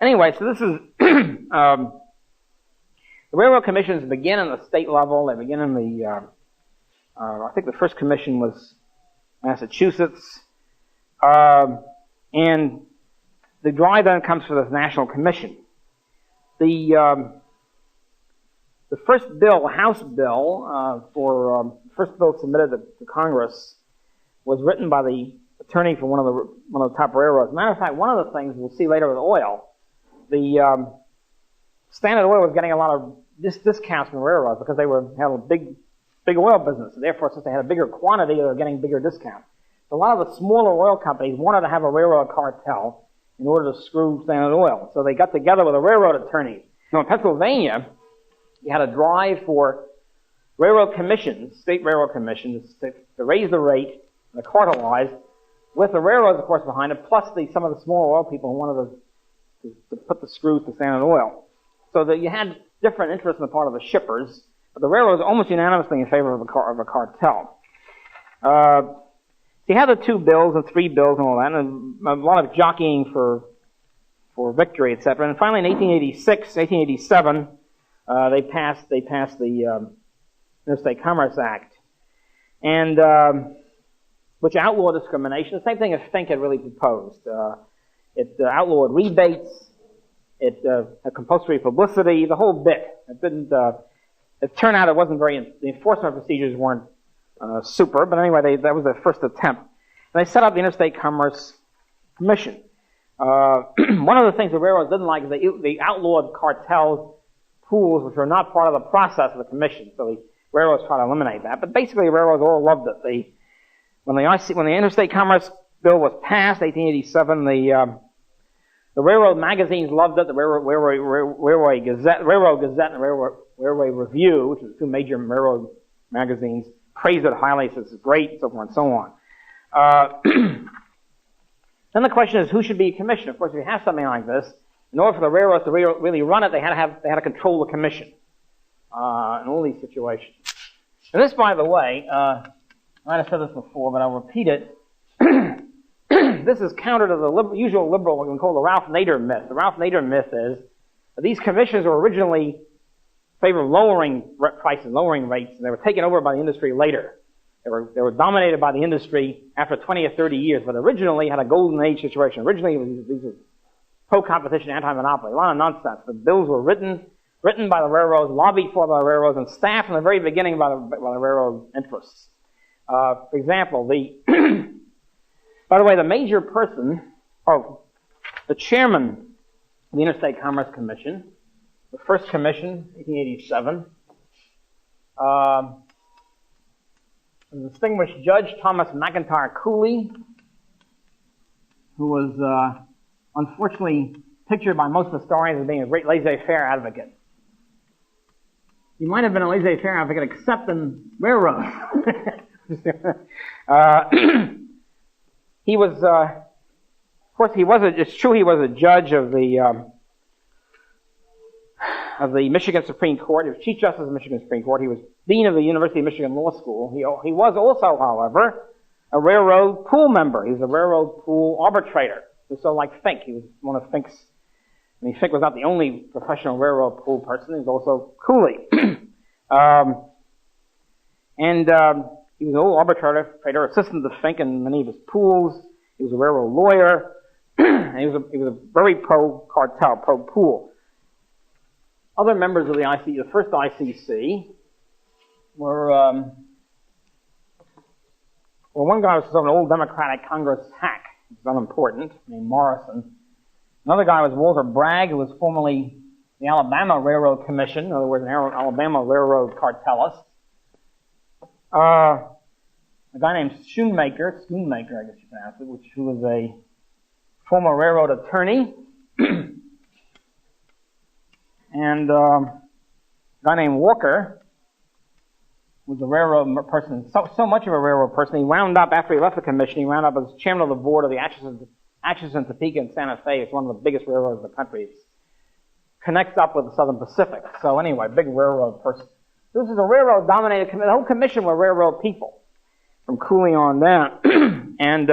Anyway, so this is the railroad commissions begin in the state level. They begin in the I think the first commission was Massachusetts, and the drive then comes for this national commission. The first bill, House bill, first bill submitted to Congress, was written by the attorney for one of the top railroads. Matter of fact, one of the things we'll see later with oil, the Standard Oil was getting a lot of discounts from the railroads because they had a big oil business. Therefore, since they had a bigger quantity, they were getting bigger discounts. So a lot of the smaller oil companies wanted to have a railroad cartel in order to screw Standard Oil. So they got together with a railroad attorney. Now, in Pennsylvania, you had a drive for railroad commissions, state railroad commissions, to raise the rate, the cartelize, with the railroads, of course, behind it, plus some of the smaller oil people who wanted to put the screws to Standard Oil. So that you had different interests on the part of the shippers, but the railroads almost unanimously in favor of a cartel. So you had the 2 bills and 3 bills and all that, and a lot of jockeying for victory, etc. And finally, in 1887, they passed the Interstate Commerce Act, and which outlawed discrimination. The same thing as Fink had really proposed. It outlawed rebates. It had compulsory publicity. The whole bit. It didn't. It turned out it wasn't very. The enforcement procedures weren't super, but anyway, that was their first attempt. And they set up the Interstate Commerce Commission. One of the things the railroads didn't like is they outlawed cartels, pools, which were not part of the process of the commission. So railroads try to eliminate that. But basically, railroads all loved it. When the Interstate Commerce Bill was passed, 1887, the railroad magazines loved it. The Railway Gazette, and Railway Review, which was two major railroad magazines, praised it highly, said it's great, so forth and so on. Then the question is, who should be a commissioner? Of course, if you have something like this, in order for the railroads to really run it, they had to control the commission in all these situations. And this, by the way, I might have said this before, but I'll repeat it. This is counter to the usual liberal, what we call the Ralph Nader myth. The Ralph Nader myth is that these commissions were originally in favor of lowering prices, lowering rates, and they were taken over by the industry later. They were dominated by the industry after 20 or 30 years, but originally had a golden age situation. Originally, these were pro-competition, anti-monopoly, a lot of nonsense. The bills were written by the railroads, lobbied for by the railroads, and staffed from the very beginning by the railroad interests. For example, by the way, the major person, the chairman of the Interstate Commerce Commission, the first commission, 1887, the distinguished Judge Thomas McIntyre Cooley, who was unfortunately pictured by most historians as being a great laissez-faire advocate. He might have been a laissez-faire advocate except in railroads. He was, of course, it's true he was a judge of the Michigan Supreme Court. He was Chief Justice of the Michigan Supreme Court. He was Dean of the University of Michigan Law School. He was also, however, a railroad pool member. He was a railroad pool arbitrator. He was sort of like Fink. He was one of Fink's, I mean, Fink was not the only professional railroad pool person. He was also Cooley. He was an old arbitrator, assistant to Fink in many of his pools. He was a railroad lawyer. And he was a very pro-cartel, pro-pool. Other members of the first ICC were one guy was an old Democratic Congress hack. He was unimportant, named Morrison. Another guy was Walter Bragg, who was formerly the Alabama Railroad Commission, in other words, an Alabama railroad cartelist. A guy named Schoonmaker, I guess you pronounce it, who was a former railroad attorney. And a guy named Walker was a railroad person, so much of a railroad person, he wound up, after he left the commission, he wound up as chairman of the board of the Atchison, Topeka, and Santa Fe. It's one of the biggest railroads in the country. It connects up with the Southern Pacific. So anyway, big railroad person. This is a railroad-dominated commission. The whole commission were railroad people, from Cooley on down. And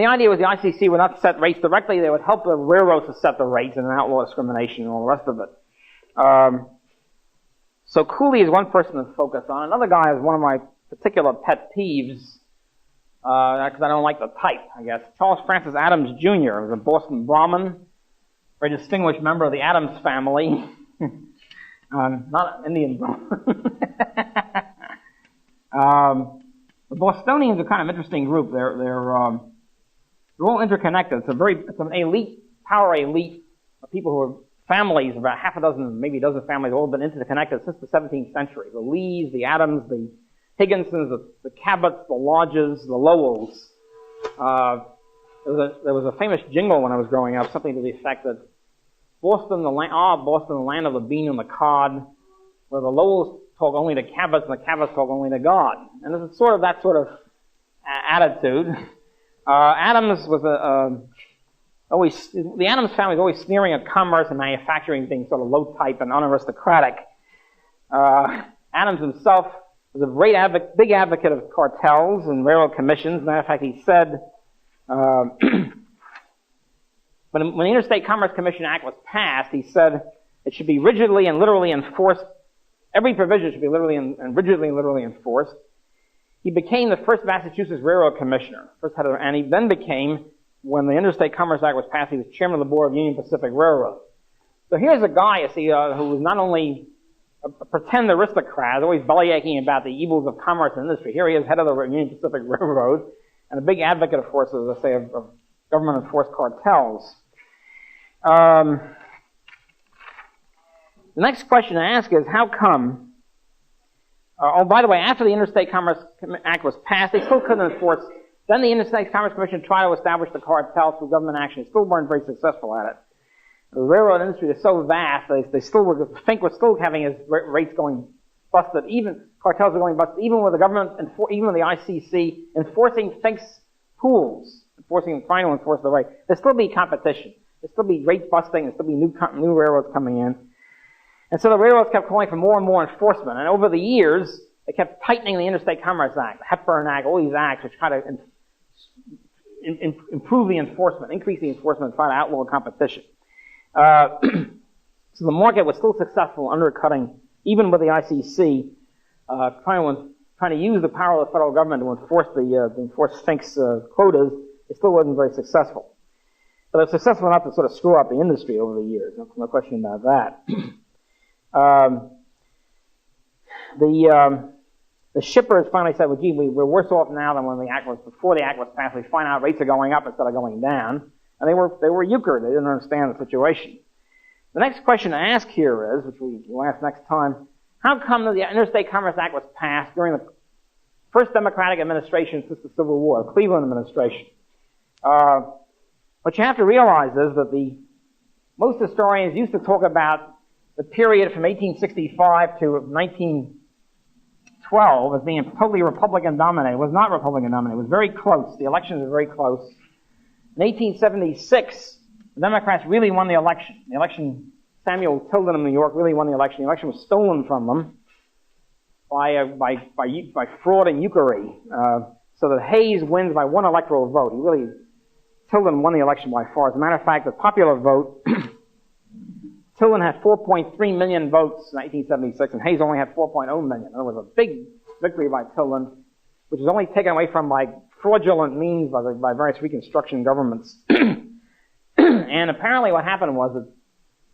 the idea was the ICC would not set rates directly. They would help the railroads to set the rates and outlaw discrimination and all the rest of it. So Cooley is one person to focus on. Another guy is one of my particular pet peeves, because I don't like the type, I guess. Charles Francis Adams Jr. was a Boston Brahmin, very distinguished member of the Adams family. Not an Indian Brahmin. The Bostonians are kind of an interesting group. They're all interconnected. It's an elite, power elite of people who are families, about half a dozen, maybe a dozen families, all been interconnected since the 17th century. The Lees, the Adams, the Higginsons, the Cabots, the Lodges, the Lowells. There was a famous jingle when I was growing up, something to the effect that Boston, the land of the bean and the cod, where the Lowells talk only to Cabots and the Cabots talk only to God. And there's sort of that sort of attitude. Adams was the Adams family was always sneering at commerce and manufacturing being sort of low type and unaristocratic. Adams himself was a big advocate of cartels and railroad commissions. As a matter of fact, he said, when the Interstate Commerce Commission Act was passed, he said it should be rigidly and literally enforced. Every provision should be rigidly and literally enforced. He became the first Massachusetts Railroad Commissioner, and he then became, when the Interstate Commerce Act was passed, he was chairman of the board of Union Pacific Railroad. So here's a guy, you see, who was not only a pretend aristocrat, always bellyaching about the evils of commerce and industry. Here he is, head of the Union Pacific Railroad, and a big advocate, of course, as I say, of government-enforced cartels. The next question to ask is, how come Oh, by the way, after the Interstate Commerce Act was passed, they still couldn't enforce. Then the Interstate Commerce Commission tried to establish the cartel through government action. They still weren't very successful at it. The railroad industry is so vast, they still were, Fink was still having his rates going busted. Even cartels were going busted, even with the government, even with the ICC enforcing Fink's pools, trying to enforce the rate. There'd still be competition. There'd still be rate busting. There'd still be new railroads coming in. And so the railroads kept calling for more and more enforcement. And over the years, they kept tightening the Interstate Commerce Act, the Hepburn Act, all these acts which try to improve the enforcement, increase the enforcement, try to outlaw competition. So the market was still successful undercutting, even with the ICC, trying to use the power of the federal government to enforce Fink's quotas. It still wasn't very successful. But it's successful enough to sort of screw up the industry over the years. No question about that. The shippers finally said, well, gee, we're worse off now than before the act was passed. We find out rates are going up instead of going down. And they were euchred. They didn't understand the situation. The next question to ask here is, which we'll ask next time, how come the Interstate Commerce Act was passed during the first Democratic administration since the Civil War, the Cleveland administration? What you have to realize is that most historians used to talk about the period from 1865 to 1912 as being totally Republican dominated. It was not Republican dominated. It was very close. The elections were very close. In 1876, the Democrats really won the election. Samuel Tilden of New York really won the election. The election was stolen from them by fraud and euchre. So that Hayes wins by one electoral vote. Tilden won the election by far. As a matter of fact, the popular vote, Tilden had 4.3 million votes in 1976, and Hayes only had 4.0 million. It was a big victory by Tilden, which was only taken away from by fraudulent means by various Reconstruction governments. And apparently what happened was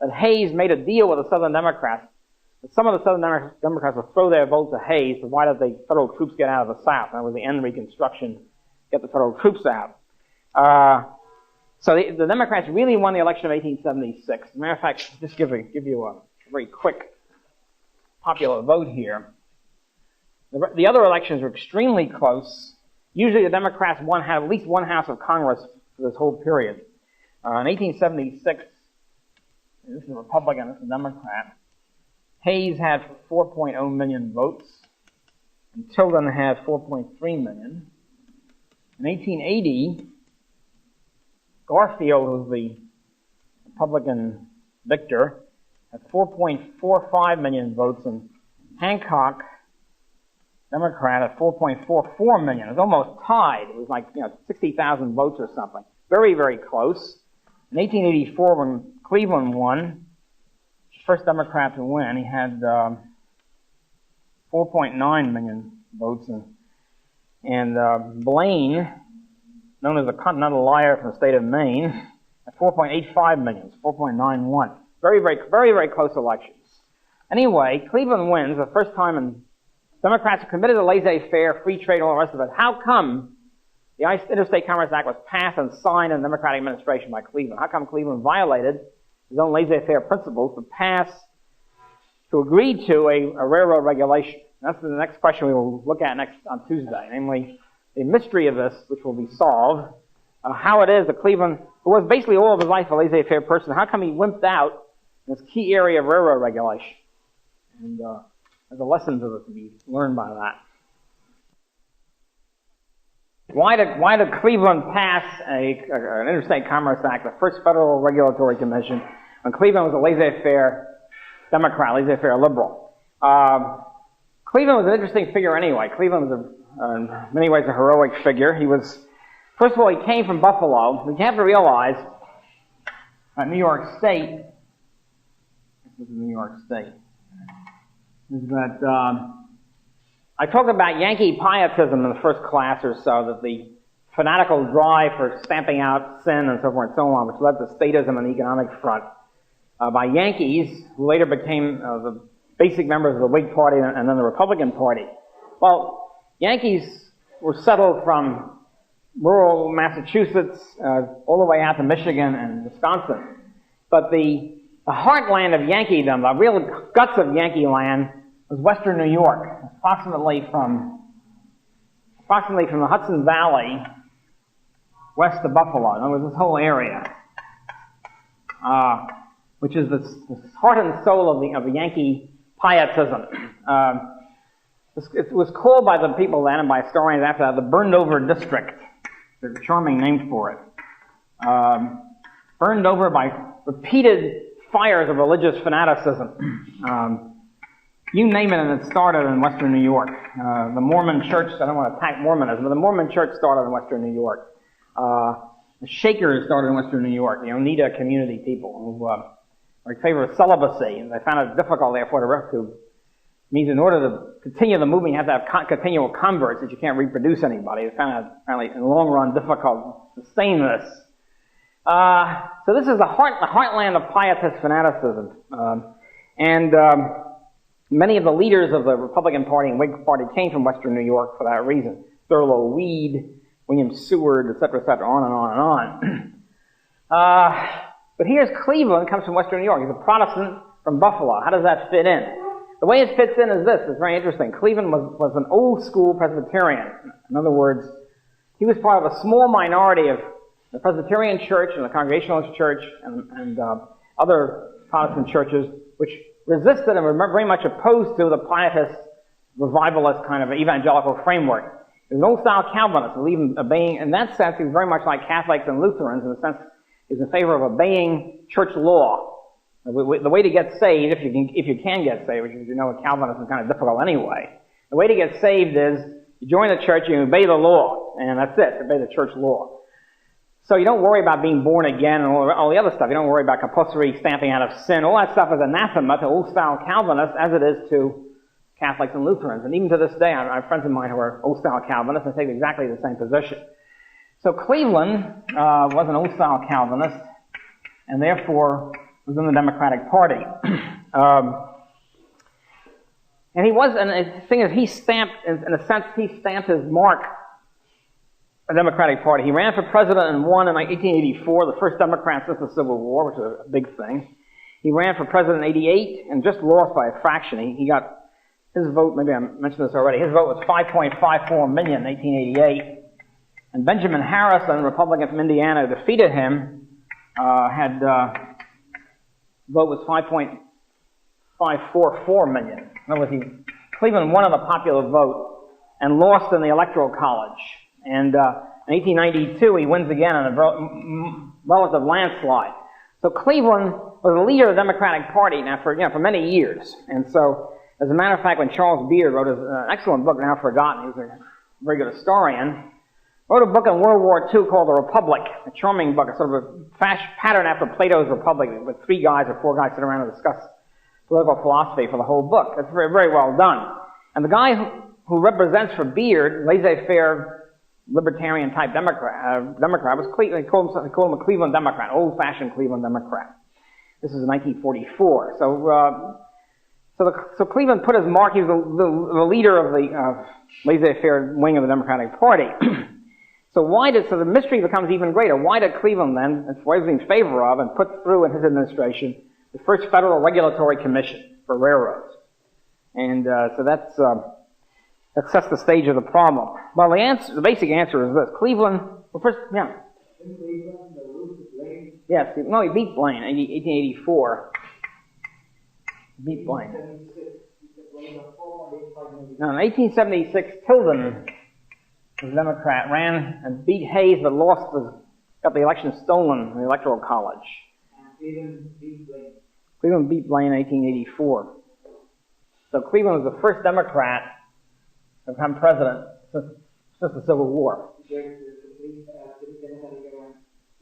that Hayes made a deal with the Southern Democrats that some of the Southern Democrats would throw their vote to Hayes, provided the federal troops get out of the South. That was the end of Reconstruction, get the federal troops out. So the Democrats really won the election of 1876. As a matter of fact, just give you a very quick popular vote here. The other elections were extremely close. Usually the Democrats had at least one house of Congress for this whole period. In 1876, this is a Republican, this is a Democrat. Hayes had 4.0 million votes, and Tilden had 4.3 million. In 1880, Garfield, who was the Republican victor, had 4.45 million votes, and Hancock, Democrat, at 4.44 million. It was almost tied. It was like 60,000 votes or something. Very, very close. In 1884, when Cleveland won, first Democrat to win, he had 4.9 million votes, and Blaine, known as the Continental Liar from the state of Maine, at 4.85 million, 4.91. Very, very, very, very close elections. Anyway, Cleveland wins the first time, and Democrats are committed to laissez-faire, free trade, all the rest of it. How come the Interstate Commerce Act was passed and signed in the Democratic administration by Cleveland? How come Cleveland violated his own laissez-faire principles to agree to a railroad regulation? That's the next question we will look at on Tuesday, namely the mystery of this, which will be solved, how it is that Cleveland, who was basically all of his life a laissez-faire person, how come he wimped out in this key area of railroad regulation? And there's a lesson to be learned by that. Why did Cleveland pass an Interstate Commerce Act, the first federal regulatory commission, when Cleveland was a laissez-faire Democrat, laissez-faire liberal? Cleveland was an interesting figure anyway. Cleveland was in many ways a heroic figure. First of all, he came from Buffalo. You have to realize that New York State, this is New York State, is that I talked about Yankee pietism in the first class or so, that the fanatical drive for stamping out sin and so forth and so on, which led to statism on the economic front, by Yankees, who later became the basic members of the Whig Party and then the Republican Party. Well, Yankees were settled from rural Massachusetts all the way out to Michigan and Wisconsin. But the heartland of Yankeedom, the real guts of Yankee land, was western New York, approximately from the Hudson Valley west of Buffalo. In other words, this whole area, which is the heart and soul of the Yankee pietism. It was called by the people then and by historians after that the burned-over district. There's a charming name for it. Burned over by repeated fires of religious fanaticism. You name it, and it started in western New York. The Mormon church, I don't want to attack Mormonism, but the Mormon church started in western New York. The Shakers started in western New York, the Oneida community people who were in favor of celibacy, and they found it difficult, therefore, to means in order to continue the movement, you have to have continual converts, that you can't reproduce anybody. They found it apparently in the long run difficult to sustain this. So this is the heartland of pietist fanaticism. Many of the leaders of the Republican Party and Whig Party came from western New York for that reason. Thurlow Weed, William Seward, etc., on and on and on. But here's Cleveland, comes from western New York. He's a Protestant from Buffalo. How does that fit in? The way it fits in is this. It's very interesting. Cleveland was an old school Presbyterian. In other words, he was part of a small minority of the Presbyterian Church and the Congregationalist Church and other Protestant churches, which resisted and were very much opposed to the pietist, revivalist kind of evangelical framework. He was an old-style Calvinist, obeying, in that sense, he was very much like Catholics and Lutherans, in the sense he was in favor of obeying church law. The way to get saved, if you can get saved, which you know with Calvinists is kind of difficult anyway, the way to get saved is you join the church, you obey the law, and that's it, obey the church law. So you don't worry about being born again and all the other stuff. You don't worry about compulsory stamping out of sin. All that stuff is anathema to old-style Calvinists as it is to Catholics and Lutherans. And even to this day, I have friends of mine who are old-style Calvinists and take exactly the same position. So Cleveland was an old-style Calvinist, and therefore was in the Democratic Party. And the thing is, he stamped his mark on the Democratic Party. He ran for president and won in 1884, the first Democrat since the Civil War, which was a big thing. He ran for president in 88 and just lost by a fraction. He got his vote, maybe I mentioned this already, his vote was 5.54 million in 1888. And Benjamin Harrison, Republican from Indiana, who defeated him, vote was 5.544 million. In other words, Cleveland won on the popular vote and lost in the Electoral College. And in 1892, he wins again in a relative landslide. So Cleveland was the leader of the Democratic Party now for many years. And so, as a matter of fact, when Charles Beard wrote an excellent book, now forgotten, he was a very good historian, wrote a book in World War II called The Republic, a charming book, a sort of a pattern after Plato's Republic, with 3 guys or 4 guys sit around and discuss political philosophy for the whole book. It's very, very well done. And the guy who represents for Beard, laissez-faire, libertarian type Democrat was Cleveland. He called him a Cleveland Democrat, old-fashioned Cleveland Democrat. This is 1944. So Cleveland put his mark. He was the leader of the laissez-faire wing of the Democratic Party. So the mystery becomes even greater. Why did Cleveland then, that's what he was in favor of and put through in his administration, the first federal regulatory commission for railroads? And so that sets the stage of the problem. Well, the basic answer is this. Cleveland, well, first, yeah. In Cleveland, the roof is Blaine. Yes, no, he beat Blaine in 1884. Beat Blaine. No, in 1876, Tilden, was a Democrat, ran and beat Hayes, but got the election stolen in the Electoral College. And Cleveland beat Blaine. Cleveland beat Blaine in 1884. So Cleveland was the first Democrat to become president since the Civil War.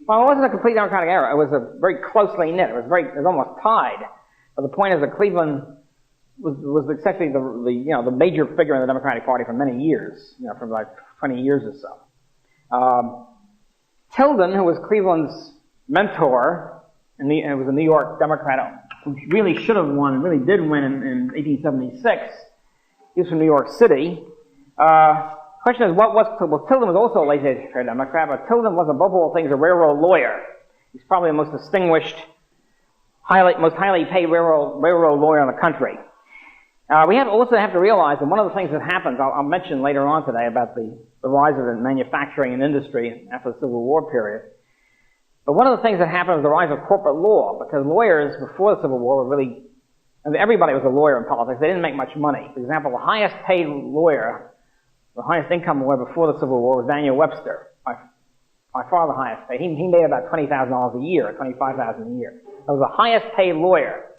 Well, it wasn't a complete Democratic era. It was a very closely knit. It was almost tied. But the point is that Cleveland was essentially the major figure in the Democratic Party for many years, for like 20 years or so. Tilden, who was Cleveland's mentor, and was a New York Democrat who really should have won, really did win in 1876. He was from New York City. Question is, Tilden was also a laissez-faire Democrat, but Tilden was above all things a railroad lawyer. He's probably the most distinguished, most highly paid railroad lawyer in the country. We also have to realize that one of the things that happens, I'll mention later on today about the rise of manufacturing and industry after the Civil War period. But one of the things that happened was the rise of corporate law, because lawyers before the Civil War were really, I mean, everybody was a lawyer in politics. They didn't make much money. For example, the highest paid lawyer, the highest income lawyer before the Civil War was Daniel Webster, by far the highest paid. He made about $20,000 a year, or $25,000 a year. That was the highest paid lawyer.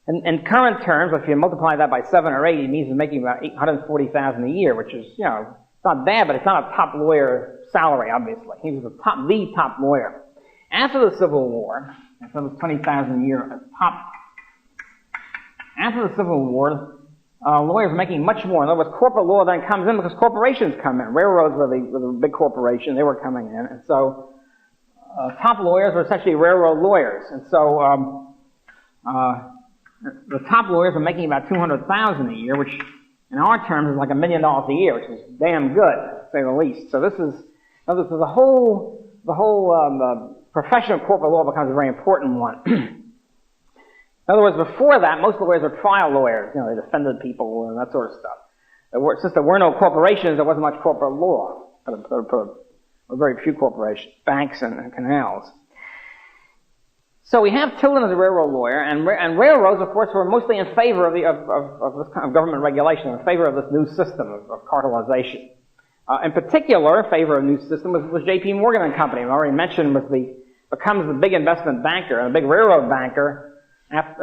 And in current terms, if you multiply that by 7 or 8, it means he's making about $840,000 a year, which is, you know, it's not bad, but it's not a top lawyer salary, obviously. He was the top lawyer. After the Civil War, so it was $20,000 a year top. After the Civil War, lawyers were making much more. In other words, corporate law then comes in because corporations come in. Railroads were the big corporation. They were coming in. And so top lawyers were essentially railroad lawyers. And so the top lawyers were making about $200,000 a year, which in our terms is like $1 million a year, which is damn good, to say the least. So the whole profession of corporate law becomes a very important one. In other words, before that, most lawyers were trial lawyers. You know, they defended people and that sort of stuff. Since there were no corporations, there wasn't much corporate law. There were very few corporations, banks and canals. So we have Tilden as a railroad lawyer, and railroads, of course, were mostly in favor of this kind of government regulation, in favor of this new system of cartelization. In particular, in favor of a new system was J.P. Morgan and Company. I already mentioned becomes the big investment banker and a big railroad banker,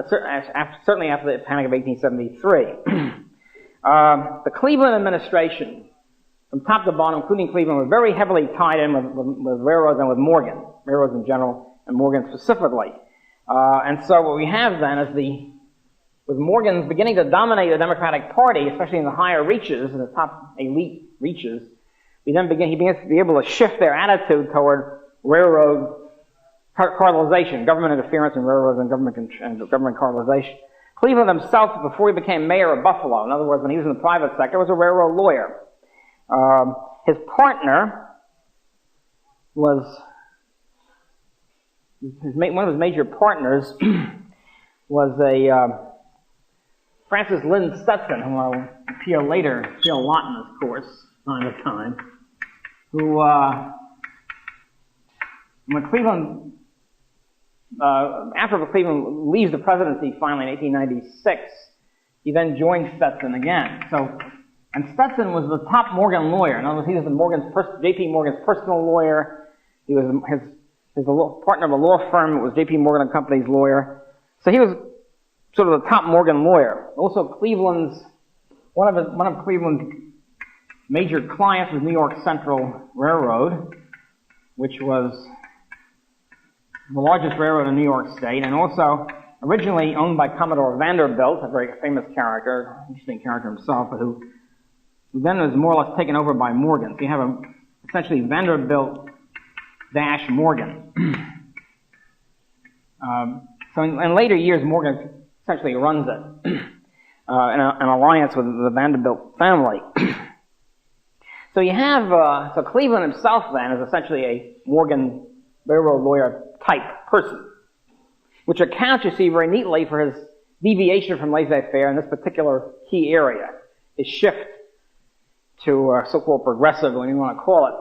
certainly after the Panic of 1873. The Cleveland administration, from top to bottom, including Cleveland, was very heavily tied in with railroads and with Morgan, railroads in general, and Morgan specifically. And so what we have then is with Morgan beginning to dominate the Democratic Party, especially in the higher reaches, in the top elite reaches, he begins to be able to shift their attitude toward railroad cartelization, government interference in railroads and government cartelization. Cleveland himself, before he became mayor of Buffalo, in other words, when he was in the private sector, was a railroad lawyer. His partner was one of his major partners was Francis Lynn Stetson, whom I'll appeal a lot in this course, time to time, who, when Cleveland, after Cleveland leaves the presidency finally in 1896, he then joined Stetson again. And Stetson was the top Morgan lawyer. In other words, he was J.P. Morgan's personal lawyer. He was his partner of a law firm. It was J.P. Morgan and Company's lawyer. So he was sort of the top Morgan lawyer. Also, one of Cleveland's major clients was New York Central Railroad, which was the largest railroad in New York State, and also originally owned by Commodore Vanderbilt, a very famous character, interesting character himself, but who then was more or less taken over by Morgan. So you have essentially Vanderbilt - Morgan. So in later years, Morgan essentially runs it in an alliance with the Vanderbilt family. So you have, so Cleveland himself then is essentially a Morgan railroad lawyer type person, which accounts, you see, very neatly for his deviation from laissez-faire in this particular key area, his shift to so-called progressive, what you want to call it,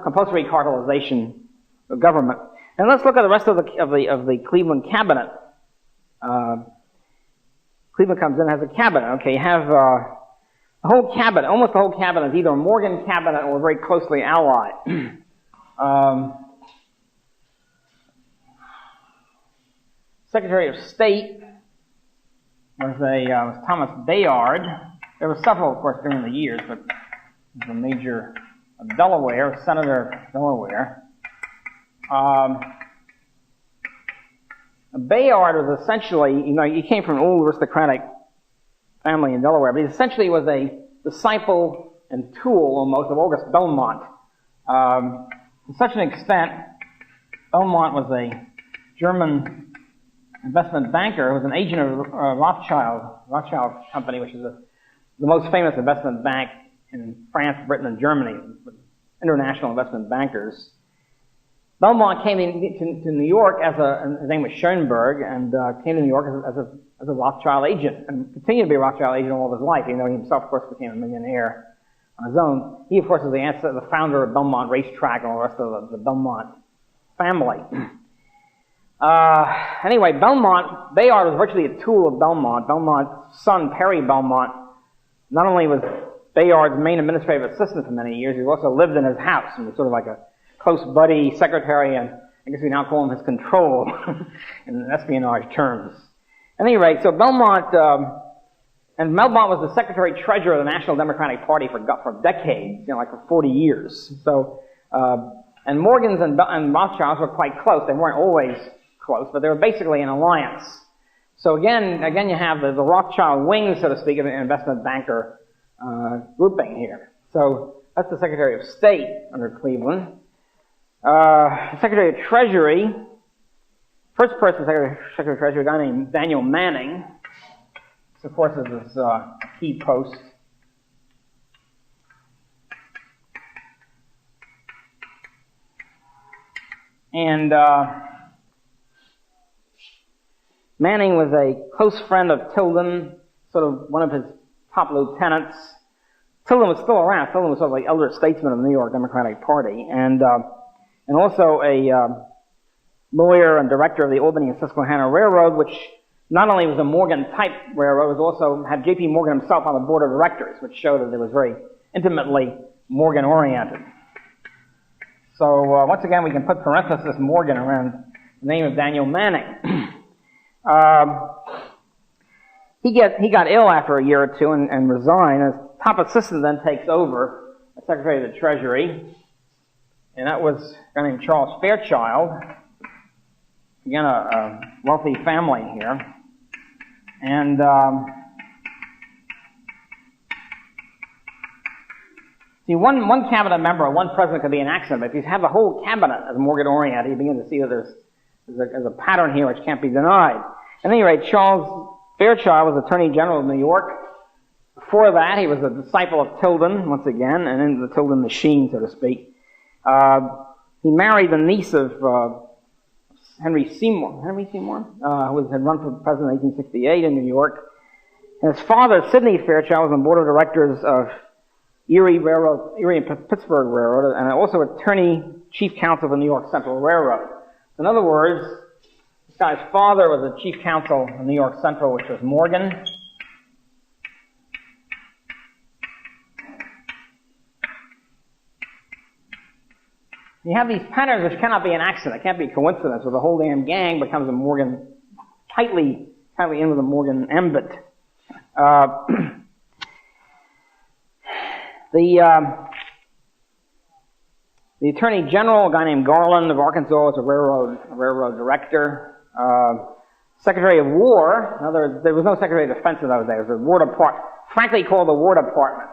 compulsory cartelization of government. And let's look at the rest of the Cleveland cabinet. Cleveland comes in and has a cabinet. Okay, you have the whole cabinet, almost the whole cabinet is either a Morgan cabinet or very closely allied. Secretary of State was Thomas Bayard. There were several, of course, during the years, but the major of Delaware, Senator of Delaware. Bayard was essentially, he came from an old aristocratic family in Delaware, but he essentially was a disciple and tool almost of August Belmont. To such an extent, Belmont was a German investment banker who was an agent of Rothschild Company, which is the most famous investment bank in France, Britain, and Germany, with international investment bankers. Belmont came to New York his name was Schoenberg, and came to New York as a Rothschild agent, and continued to be a Rothschild agent all of his life, even though he himself, of course, became a millionaire on his own. He, of course, is the founder of Belmont Racetrack and all the rest of the Belmont family. Anyway, Bayard was virtually a tool of Belmont. Belmont's son, Perry Belmont, not only was Bayard's main administrative assistant for many years, he also lived in his house and was sort of like a close buddy, secretary, and I guess we now call him his control in espionage terms. At any rate, so Belmont was the secretary-treasurer of the National Democratic Party for decades, like for 40 years. So, and Morgans and Rothschilds were quite close. They weren't always close, but they were basically an alliance. So again, you have the Rothschild wing, so to speak, of an investment banker grouping here. So that's the Secretary of State under Cleveland. Secretary of Treasury, first person Secretary of Treasury, a guy named Daniel Manning. This, of course, is his key post. And Manning was a close friend of Tilden, sort of one of his top lieutenants. Tilden was still around. Tilden was sort of like elder statesman of the New York Democratic Party, and also a lawyer and director of the Albany and Susquehanna Railroad, which not only was a Morgan-type railroad, it also had J.P. Morgan himself on the board of directors, which showed that it was very intimately Morgan-oriented. So once again, we can put parenthesis Morgan around the name of Daniel Manning. He got ill after a year or two and resigned. His top assistant then takes over as Secretary of the Treasury, and that was a guy named Charles Fairchild. Again, a wealthy family here. And see, one cabinet member or one president could be an accident, but if you have the whole cabinet as Morgan-oriented, you begin to see that there's a pattern here which can't be denied. At any rate, Charles Fairchild was Attorney General of New York. Before that, he was a disciple of Tilden, once again, and in the Tilden machine, so to speak. He married the niece of Henry Seymour, who had run for president in 1868 in New York. And his father, Sidney Fairchild, was on the board of directors of Erie and Pittsburgh Railroad, and also attorney chief counsel of the New York Central Railroad. In other words, this guy's father was the chief counsel of New York Central, which was Morgan. You have these patterns which cannot be an accident. It can't be a coincidence, where the whole damn gang becomes a Morgan, tightly in with a Morgan ambit. The Attorney General, a guy named Garland of Arkansas, was a railroad director. Secretary of War, in other words, there was no Secretary of Defense in those days. It was a War Department, frankly called the War Department.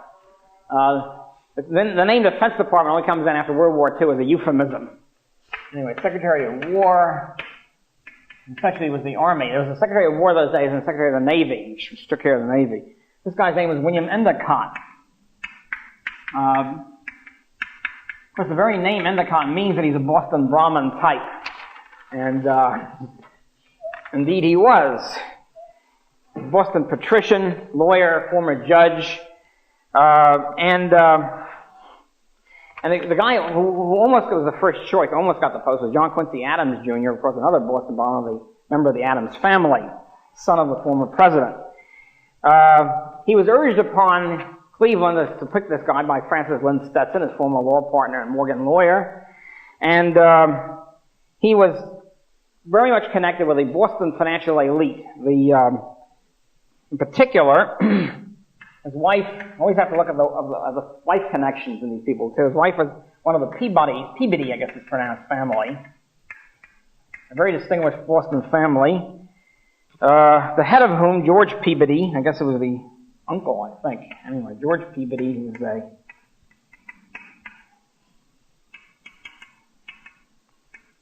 The name Defense Department only comes in after World War II as a euphemism. Anyway, Secretary of War, essentially was the Army. There was a Secretary of War those days and a Secretary of the Navy, which took care of the Navy. This guy's name was William Endicott. Of course, the very name Endicott means that he's a Boston Brahmin type. And indeed he was. Boston patrician, lawyer, former judge, and the guy who almost was the first choice, almost got the post, was John Quincy Adams Jr., of course, another Boston Brahmin, member of the Adams family, son of the former president. He was urged upon Cleveland to pick this guy by Francis Lynn Stetson, his former law partner and Morgan lawyer, and he was very much connected with the Boston financial elite. In particular, his wife, always have to look at the wife connections in these people too. His wife was one of the Peabody, I guess it's pronounced, family. A very distinguished Boston family. The head of whom, George Peabody, I guess it was the uncle, I think. Anyway, George Peabody, he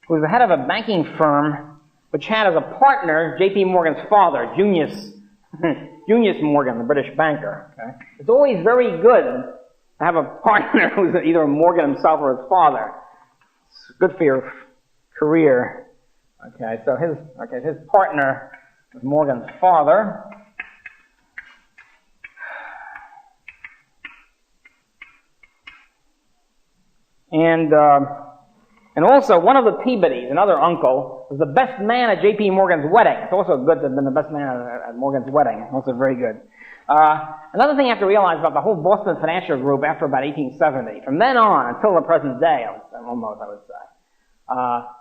was the head of a banking firm which had as a partner J.P. Morgan's father, Junius Morgan, the British banker. Okay? It's always very good to have a partner who's either Morgan himself or his father. It's good for your career. Okay, so his partner was Morgan's father. And also, one of the Peabodys, another uncle, was the best man at J.P. Morgan's wedding. It's also good to have been the best man at Morgan's wedding. Also very good. Another thing you have to realize about the whole Boston financial group after about 1870, from then on until the present day, I would say.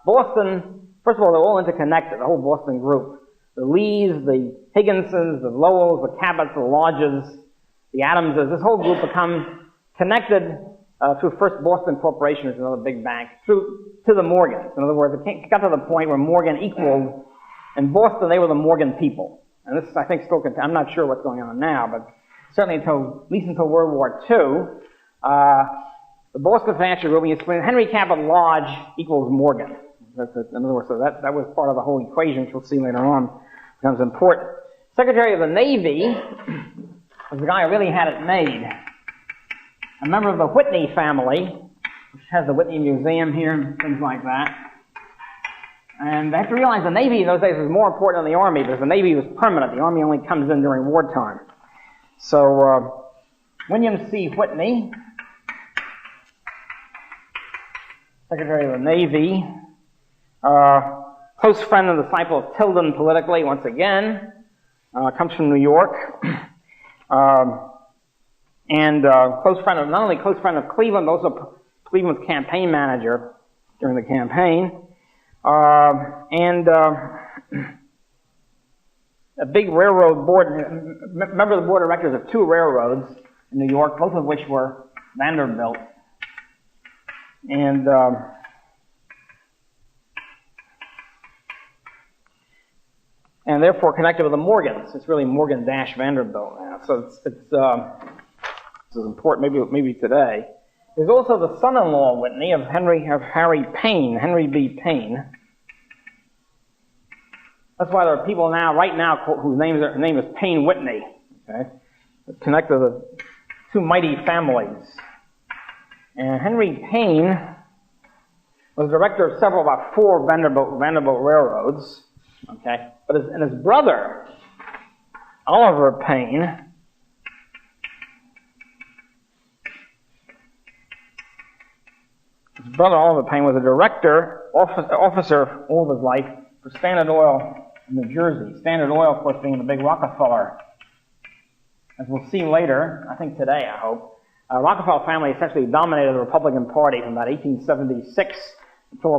Boston, first of all, they're all interconnected, the whole Boston group. The Lees, the Higginsons, the Lowells, the Cabots, the Lodges, the Adamses, this whole group become connected through First Boston Corporation, which is another big bank, to the Morgans. In other words, it got to the point where Morgan equaled, in Boston they were the Morgan people. And this, I think, still I'm not sure what's going on now, but certainly at least until World War II, the Boston Financial Group, Henry Cabot Lodge equals Morgan. In other words, so that was part of the whole equation, which we'll see later on, becomes important. Secretary of the Navy was the guy who really had it made. A member of the Whitney family, which has the Whitney Museum here and things like that. And they have to realize the Navy in those days was more important than the Army because the Navy was permanent. The Army only comes in during wartime. So, William C. Whitney, Secretary of the Navy, close friend and disciple of Tilden politically, once again, comes from New York. And close friend of, not only close friend of Cleveland, but also Cleveland's campaign manager during the campaign. A big railroad board, member of the board of directors of two railroads in New York, both of which were Vanderbilt. And therefore connected with the Morgans. It's really Morgan-Vanderbilt now. So this is important, maybe today. There's also the son-in-law Whitney of Harry Payne, Henry B. Payne. That's why there are people right now, whose name is Payne Whitney. Okay, it's connected to the two mighty families. And Henry Payne was director of about four Vanderbilt railroads. Okay, but his brother, Oliver Payne, was a director, officer all of his life for Standard Oil in New Jersey. Standard Oil, of course, being the big Rockefeller. As we'll see later, I think today, I hope, Rockefeller family essentially dominated the Republican Party from about 1876 until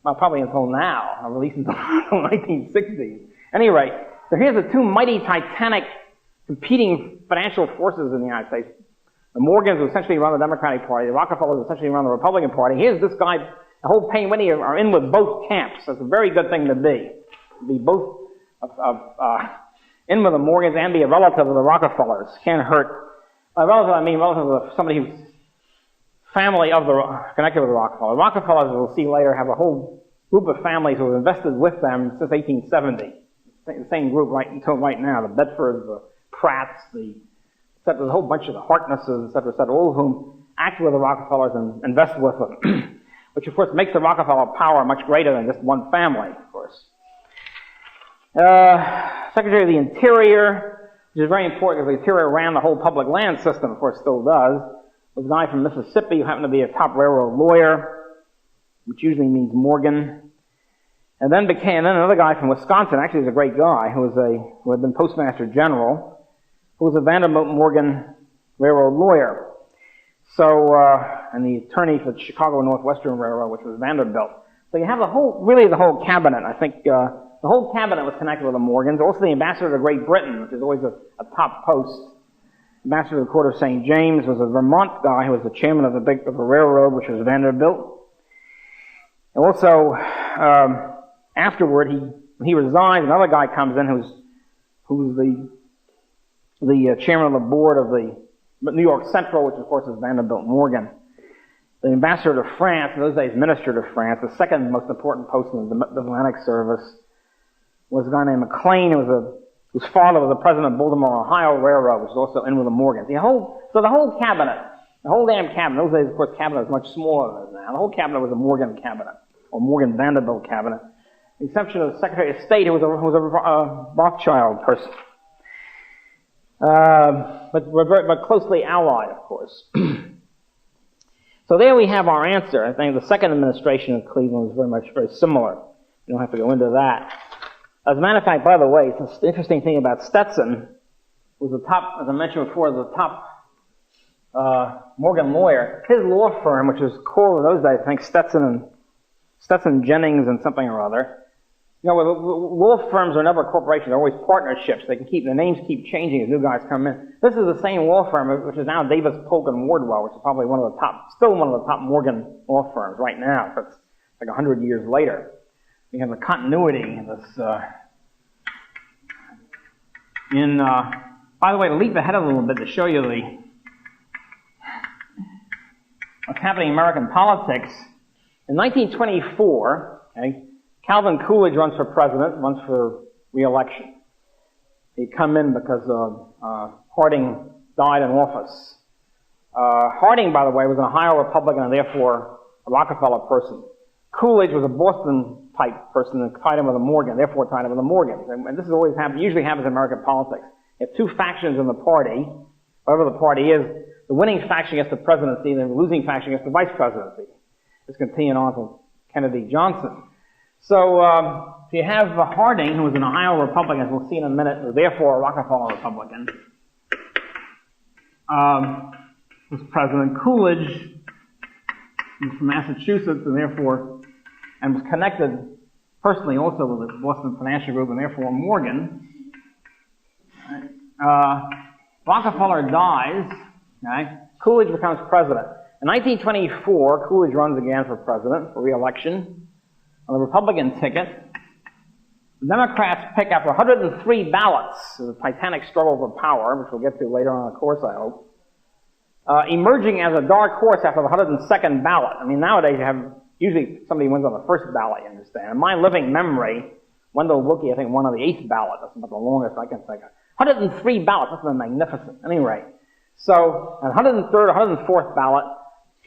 probably until now, or at least until the 1960s. Any rate, so here's the two mighty, titanic, competing financial forces in the United States. The Morgans essentially run the Democratic Party. The Rockefellers essentially run the Republican Party. Here's this guy, the whole Payne Whitney are in with both camps. That's a very good thing to be. Be both in with the Morgans and be a relative of the Rockefellers. Can't hurt. A relative, I mean relative of somebody who's family of connected with the Rockefellers. The Rockefellers, we'll see later, have a whole group of families who have invested with them since 1870. The same group until right now. The Bedfords, the Pratts, there's a whole bunch of the Harknesses, et cetera, all of whom act with the Rockefellers and invest with them. Which, of course, makes the Rockefeller power much greater than just one family, of course. Secretary of the Interior, which is very important because the Interior ran the whole public land system, of course, still does. Was a guy from Mississippi who happened to be a top railroad lawyer, which usually means Morgan. And then another guy from Wisconsin, actually was a great guy, who had been Postmaster General, who was a Vanderbilt Morgan railroad lawyer. So, and the attorney for the Chicago Northwestern Railroad, which was Vanderbilt. So you have the whole cabinet. I think the whole cabinet was connected with the Morgans. Also the ambassador to Great Britain, which is always a top post. Ambassador to the Court of St. James was a Vermont guy who was the chairman of a railroad, which was Vanderbilt. And also, afterward, he resigns. Another guy comes in who's the chairman of the board of the New York Central, which of course is Vanderbilt Morgan. The ambassador to France, in those days minister to France, the second most important post in the Atlantic service, was a guy named McLean, whose father was the president of Baltimore, Ohio Railroad, which was also in with the Morgans. So the whole cabinet, the whole damn cabinet, in those days, of course, cabinet was much smaller than now. The whole cabinet was a Morgan cabinet. or Morgan Vanderbilt cabinet. The exception of the Secretary of State, who was a Rothschild person. But closely allied, of course. So there we have our answer. I think the second administration of Cleveland was very similar. You don't have to go into that. As a matter of fact, by the way, it's an interesting thing about Stetson, was the top, as I mentioned before, the top Morgan lawyer. His law firm, which was cool in those days, I think Stetson Jennings and something or other. You know, law firms are never corporations. They're always partnerships. They can the names keep changing as new guys come in. This is the same law firm, which is now Davis, Polk & Wardwell, which is probably still one of the top Morgan law firms right now. So it's like 100 years later. We have the continuity in this, by the way, to leap ahead a little bit to show you what's happening in American politics. In 1924, okay, Calvin Coolidge runs for president, runs for re-election. He come in because Harding died in office. Harding, by the way, was an Ohio Republican and therefore a Rockefeller person. Coolidge was a Boston-type person and tied him with a Morgan, therefore tied him with a Morgan. And this is always usually happens in American politics. You have two factions in the party, whatever the party is. The winning faction gets the presidency, and the losing faction gets the vice presidency. It's continuing on to Kennedy Johnson. So if you have Harding, who was an Ohio Republican, as we'll see in a minute, or therefore a Rockefeller Republican, was President. Coolidge was from Massachusetts, and therefore, and was connected personally also with the Boston Financial Group, and therefore Morgan. Rockefeller dies. Okay? Coolidge becomes president. In 1924, Coolidge runs again for president, for re-election, on the Republican ticket. The Democrats pick after 103 ballots, the titanic struggle for power, which we'll get to later on in the course, I hope, emerging as a dark horse after the 102nd ballot. I mean, nowadays you have, usually somebody wins on the first ballot, you understand. In my living memory, Wendell Willkie, I think, won on the 8th ballot. That's about the longest I can think of. 103 ballots, that's been magnificent. Anyway, so, on 103rd, 104th ballot,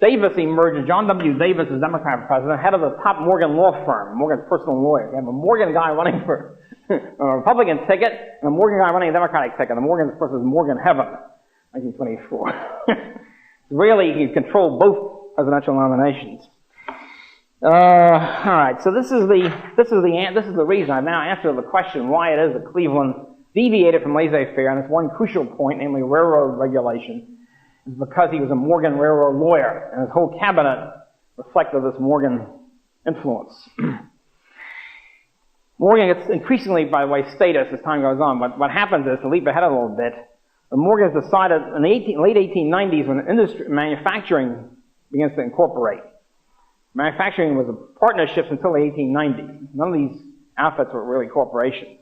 Davis emerges, John W. Davis is Democrat president, head of the top Morgan law firm, Morgan's personal lawyer. You have a Morgan guy running for a Republican ticket, and a Morgan guy running a Democratic ticket. The Morgan, of course, is Morgan Heaven, 1924. Really, he controlled both presidential nominations. All right, so this is the reason I've now answered the question why it is that Cleveland deviated from laissez-faire on this one crucial point, namely railroad regulation. Is because he was a Morgan railroad lawyer, and his whole cabinet reflected this Morgan influence. Morgan gets increasingly, by the way, status as time goes on. But what happens is, to leap ahead a little bit, the Morgans decided in the late 1890s when manufacturing begins to incorporate. Manufacturing was a partnerships until the 1890s. None of these outfits were really corporations.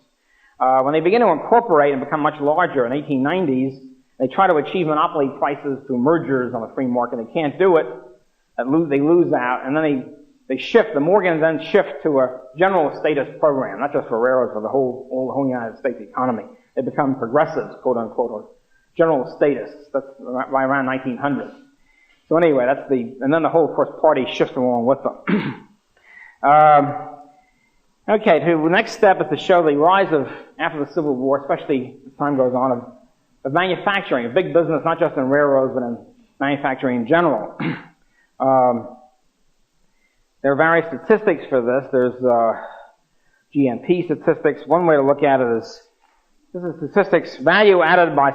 When they begin to incorporate and become much larger in the 1890s, they try to achieve monopoly prices through mergers on the free market. They can't do it. They lose out. And then they shift. The Morgans then shift to a general status program, not just for railroads, for the whole United States economy. They become progressives, quote unquote, or general status. That's right around 1900. So anyway, and then the whole, of course, party shifts along with them. Okay, the next step is to show the rise of, after the Civil War, especially as time goes on, of manufacturing, a big business, not just in railroads, but in manufacturing in general. There are various statistics for this. There's GNP statistics. One way to look at it is, this is statistics, value added by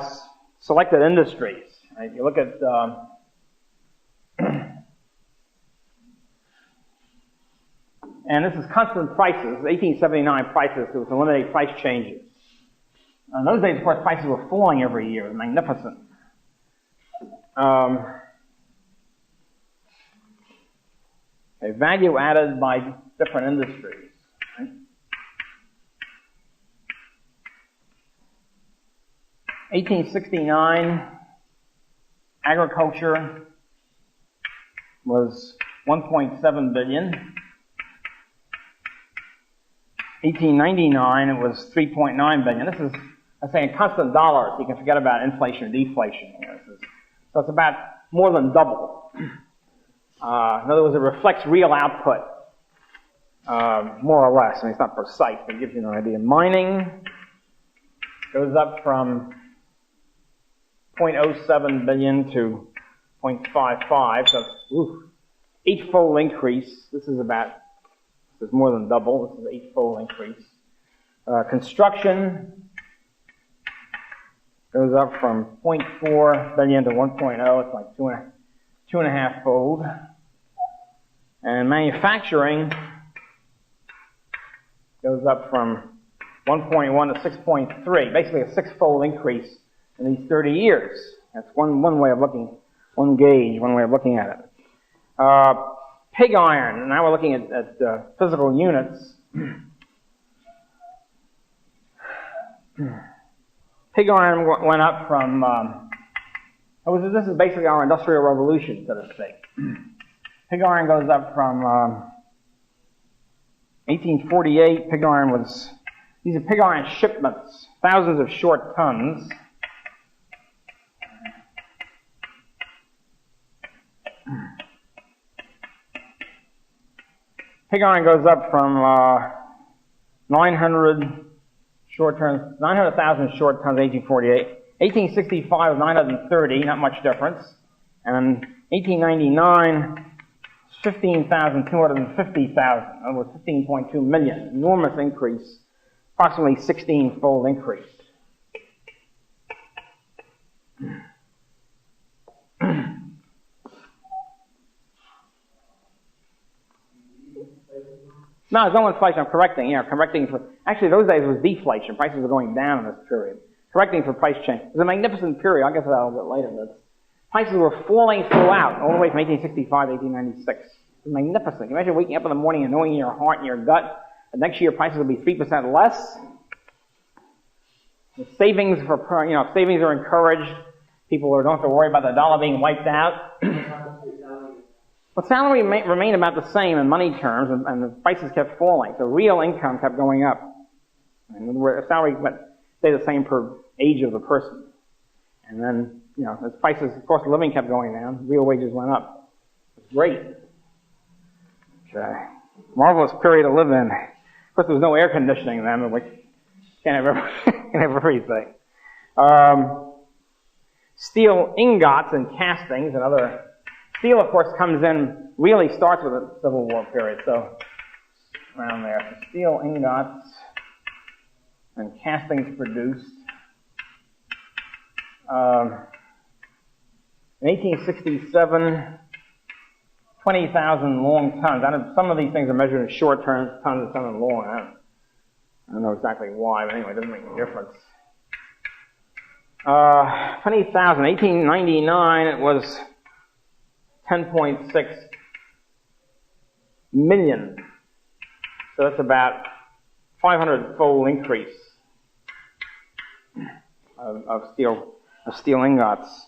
selected industries. Right? You look at, and this is constant prices, 1879 prices, to eliminate price changes. In those days, of course, prices were falling every year. It was magnificent. Value added by different industries. Right? 1869, agriculture was $1.7 billion. 1899, it was $3.9 billion. This is, I'm saying, constant dollars. You can forget about inflation or deflation here. So it's about more than double. In other words, it reflects real output. more or less. I mean, it's not precise, but it gives you an idea. Mining goes up from 0.07 billion to 0.55, so ooh, 8-fold increase. This is more than double. This is an 8-fold increase. Construction goes up from 0.4 billion to 1.0. It's like 2.5-fold. And manufacturing goes up from 1.1 to 6.3, basically a 6-fold increase in these 30 years. That's one way of looking, one gauge, one way of looking at it. Pig iron, and now we're looking at physical units. Pig iron went up from, this is basically our industrial revolution, so to speak. Pig iron goes up from 1848, pig iron these are pig iron shipments, thousands of short tons. Pig iron goes up from 900,000 short tons in 1848. 1865 was 930, not much difference. And 1899, 15,250,000. In other words, 15.2 million. Enormous increase, approximately 16-fold increase. No, there's no inflation. I'm correcting. Correcting for, actually those days it was deflation. Prices were going down in this period. Correcting for price change. It was a magnificent period. I'll get to that a little bit later. But prices were falling throughout, all the way from 1865 to 1896. It was magnificent. You imagine waking up in the morning and knowing in your heart and your gut that next year prices will be 3% less. The savings savings are encouraged. People don't have to worry about the dollar being wiped out. But salary remained about the same in money terms, and the prices kept falling. So real income kept going up. In other words, salary stayed the same per age of the person. And then, as prices, of course, of living kept going down, real wages went up. It was great. Okay. Marvelous period to live in. Of course, there was no air conditioning then, but we can't have everything. Steel ingots and castings and other. Steel, of course, really starts with the Civil War period, so around there. So steel ingots and castings produced. In 1867, 20,000 long tons. Some of these things are measured in short tons and some in long. I don't know exactly why, but anyway, it doesn't make any difference. 20,000. 1899, it was 10.6 million. So that's about 500-fold increase of steel ingots.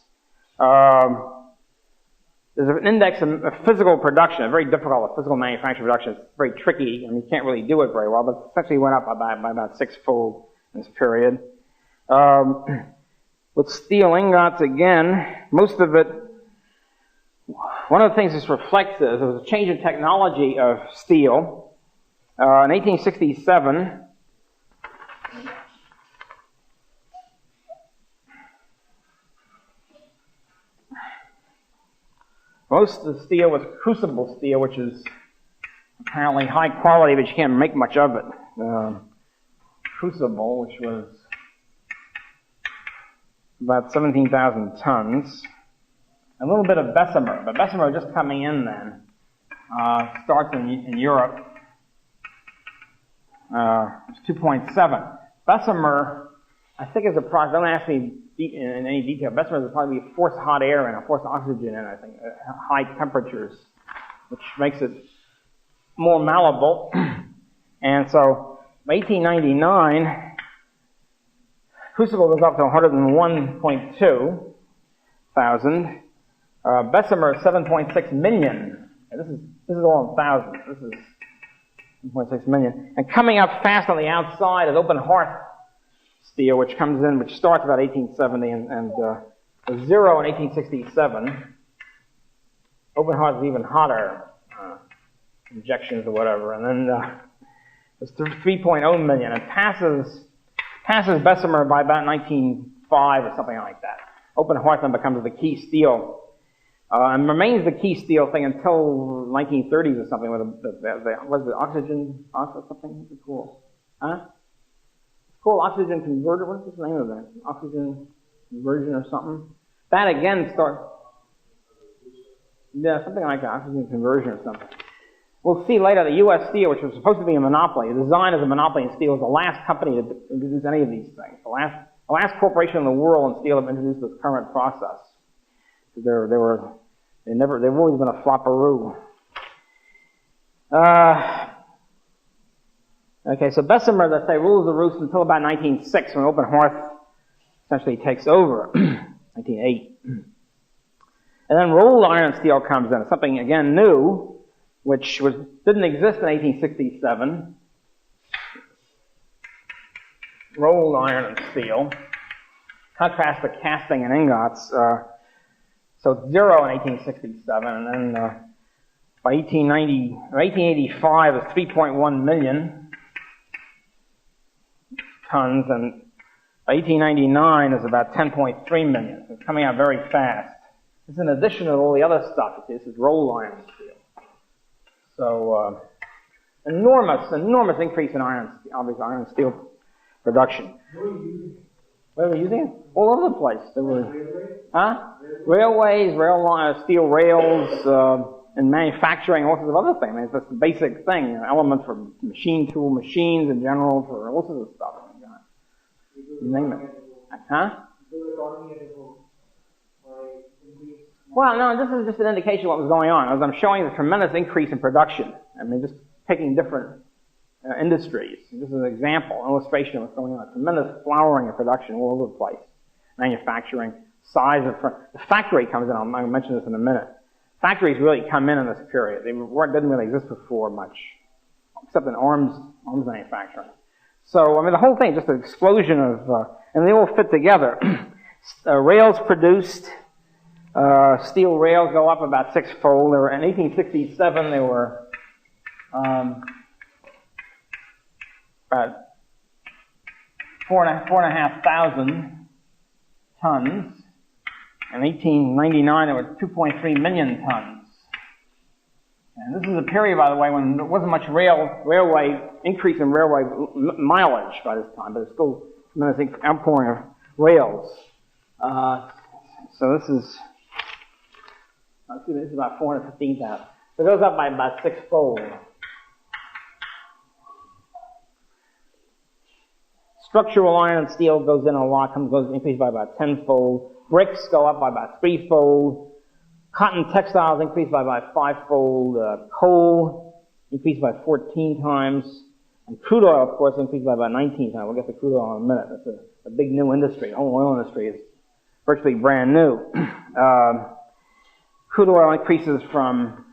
There's an index of physical production, very difficult, physical manufacturing production. It's very tricky, and you can't really do it very well, but it essentially went up by about 6-fold in this period. With steel ingots, again, most of it, one of the things this reflects is there was a change in technology of steel. In 1867, most of the steel was crucible steel, which is apparently high quality, but you can't make much of it. Crucible, which was about 17,000 tons. A little bit of Bessemer, but Bessemer just coming in then. Starts in Europe. It's 2.7. Bessemer, I think, is a product. Don't ask me in any detail. Bessemer is probably forced hot air and forced oxygen in, I think, at high temperatures, which makes it more malleable. And so, by 1899, crucible goes up to 101.2 thousand. Bessemer 7.6 million. And this is all in thousands. This is 1.6 million. And coming up fast on the outside is open hearth steel, which comes in, which starts about 1870 and was zero in 1867. Open hearth is even hotter. injections or whatever, and then it's 3.0 million. It passes Bessemer by about 1905 or something like that. Open hearth then becomes the key steel, and remains the key steel thing until 1930s or something. With was it oxygen or something? What's it called? Huh? It's called oxygen converter. What's the name of that? Oxygen conversion or something? That again starts. Yeah, something like that. Oxygen conversion or something. We'll see later the U.S. Steel, which was supposed to be a monopoly, designed as a monopoly in steel, was the last company to introduce any of these things. The last corporation in the world in steel to introduce this current process. They've always been a flopperoo. Okay, so Bessemer, let's say, rules the roost until about 1906, when open hearth essentially takes over. 1908. And then rolled iron steel comes in, something again new, which didn't exist in 1867. Rolled iron and steel. Contrast to casting and ingots. So it's zero in 1867, and then by 1885 it's 3.1 million tons, and by 1899 it's about 10.3 million. So it's coming out very fast. It's in addition to all the other stuff. This is rolled iron steel. So, enormous increase in iron and steel production. Where were we using it? All over the place. There were, railways, steel rails, and manufacturing, all sorts of other things. I mean, that's the basic thing. Elements for machines in general, for all sorts of stuff. You name it. Huh? Well, no, this is just an indication of what was going on. As I'm showing the tremendous increase in production. I mean, just picking different industries. This is an example, an illustration of what's going on. Tremendous flowering of production all over the place. Manufacturing, size of the factory comes in. I'll mention this in a minute. Factories really come in this period. They didn't really exist before much, except in arms manufacturing. So, I mean, the whole thing, just an explosion of, and they all fit together. Rails produced. Steel rails go up about sixfold. They were in 1867. They were about 4,500 tons. In 1899, there were 2.3 million tons. And this is a period, by the way, when there wasn't much railway increase in railway mileage by this time, but there's still tremendous outpouring of rails. So this is about 415,000. So it goes up by about sixfold. Structural iron and steel goes in a lot, goes increased by about tenfold. Bricks go up by about threefold. Cotton textiles increased by about fivefold. Coal increased by 14 times. And crude oil, of course, increased by about 19 times. We'll get to crude oil in a minute. That's a big new industry. The whole oil industry is virtually brand new. Crude oil increases from